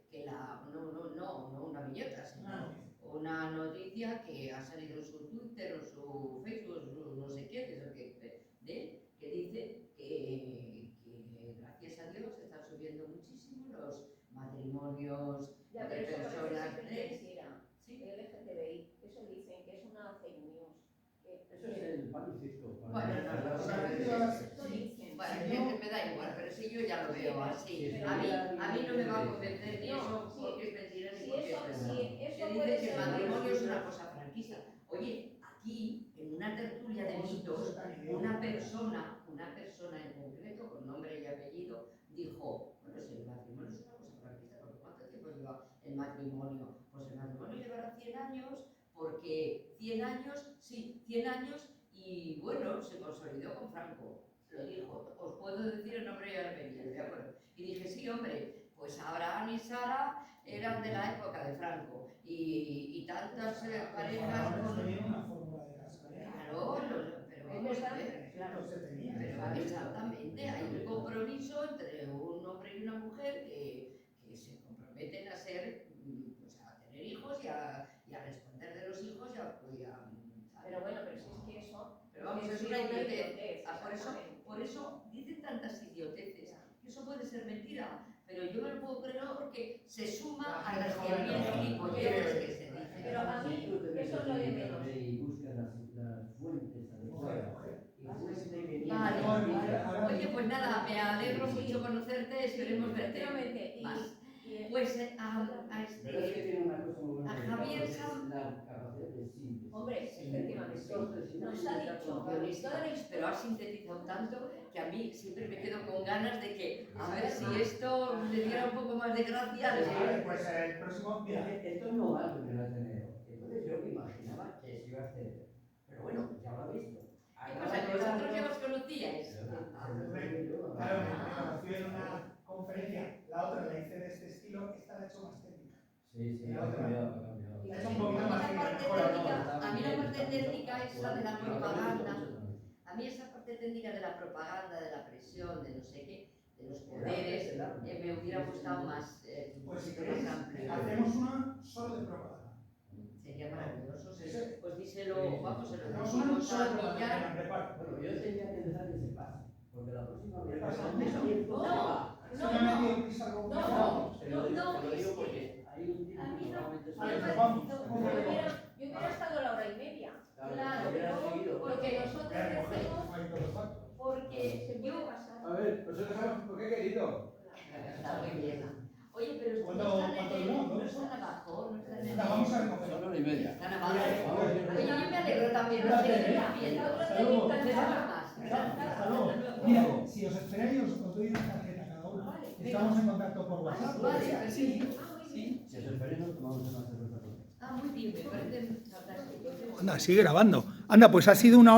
[SPEAKER 2] no una viñeta, sino una noticia que ha salido en su Twitter o su Facebook, no sé qué, que dice que gracias a Dios están subiendo muchísimo los matrimonios
[SPEAKER 3] Ya,
[SPEAKER 2] de
[SPEAKER 3] pero eso
[SPEAKER 2] personas
[SPEAKER 3] parece
[SPEAKER 2] de...
[SPEAKER 3] mentira.
[SPEAKER 2] Sí.
[SPEAKER 3] El LGTBI, eso dicen que es una fake news.
[SPEAKER 8] Eso es el pan y circo.
[SPEAKER 2] Bueno,
[SPEAKER 3] Esto dicen.
[SPEAKER 2] Bueno, me da igual, pero si yo ya lo veo así. A mí no me va a convencer ni eso porque es mentira ni porque es verdad. Que dice que el matrimonio es una cosa franquista. Oye, aquí, en una tertulia de mitos, una persona en concreto, con nombre y apellido, dijo, bueno, si el matrimonio es una cosa franquista, ¿por cuánto tiempo lleva el matrimonio? Pues el matrimonio llevará 100 años, porque 100 años, y bueno, se consolidó con Franco. Le dijo, os puedo decir el nombre y el apellido, ¿de acuerdo? Y dije, sí, hombre, pues Abraham y Sara eran de la época de Franco, y tantas parejas con... Claro, pero vamos a ver, pero exactamente, hay un compromiso entre un hombre y una mujer que se comprometen a ser, pues a tener hijos y a responder de los hijos
[SPEAKER 3] Pero bueno, pero si es que eso...
[SPEAKER 2] Pero vamos, es una idiotez. Por eso dicen tantas idioteces. Eso puede ser mentira, pero yo me lo puedo creer porque se suma a las 100.000 gilipolleces que se dicen.
[SPEAKER 3] Pero a mí, eso es lo de menos.
[SPEAKER 8] Y busca las fuentes adecuadas.
[SPEAKER 2] Vale. Oye, pues nada, me alegro mucho conocerte, esperemos verte más. Pues a Javier Sam...
[SPEAKER 3] Hombre, efectivamente. Nos ha dicho,
[SPEAKER 2] pero has sintetizado tanto que a mí siempre me quedo con ganas de que, a ver si esto le diera un poco más de gracia.
[SPEAKER 1] Vale, pues el próximo... Mira,
[SPEAKER 8] esto no va a tener Ateneo. Entonces yo me imaginaba que se iba a hacer. Pero bueno, ya lo he visto.
[SPEAKER 2] ¿Qué pasa? ¿Que vosotros ya os conocíais?
[SPEAKER 1] Claro, me conocí en una conferencia, la otra la hice de este estilo, esta la he hecho más técnica.
[SPEAKER 8] Sí,
[SPEAKER 1] La
[SPEAKER 8] ha
[SPEAKER 1] otra
[SPEAKER 8] cambiado.
[SPEAKER 1] la he hecho un poquito más técnica.
[SPEAKER 2] A mí la parte técnica es la de la propaganda. A mí esa parte técnica de la propaganda, de la presión, de no sé qué, de los poderes, me hubiera gustado más,
[SPEAKER 1] Pues si
[SPEAKER 2] más
[SPEAKER 1] queréis,
[SPEAKER 2] amplio.
[SPEAKER 1] hacemos una solo de propaganda.
[SPEAKER 2] Sería maravilloso. Pues díselo, vamos, se lo
[SPEAKER 1] Hacemos una
[SPEAKER 2] decimos
[SPEAKER 1] solo
[SPEAKER 2] a
[SPEAKER 1] de
[SPEAKER 2] Millar.
[SPEAKER 1] propaganda.
[SPEAKER 8] Bueno, yo tendría que dejar que se pase. Porque la próxima vez Te lo digo porque hay un tipo que normalmente
[SPEAKER 3] yo hubiera estado la hora y media.
[SPEAKER 2] Claro,
[SPEAKER 3] porque nosotros decimos...
[SPEAKER 2] Porque yo...
[SPEAKER 10] A ver, nosotros sabemos por qué, querido.
[SPEAKER 2] Está muy bien. Oye, pero
[SPEAKER 1] ¿Cuánto
[SPEAKER 2] no están abajo, no están en...
[SPEAKER 1] Vamos a recoger.
[SPEAKER 8] Son 1:30.
[SPEAKER 2] Están abajo. Oye, yo me alegro también, no sé qué están viendo.
[SPEAKER 1] Hasta luego. Mira, si os esperáis, os doy una tarjeta cada uno. Estamos en contacto por WhatsApp.
[SPEAKER 2] Vale, sí.
[SPEAKER 8] Si os esperemos, tomamos una cerveza.
[SPEAKER 2] Ah, muy bien, me parece fantástico.
[SPEAKER 1] Anda, sigue grabando. Anda, pues ha sido una hora.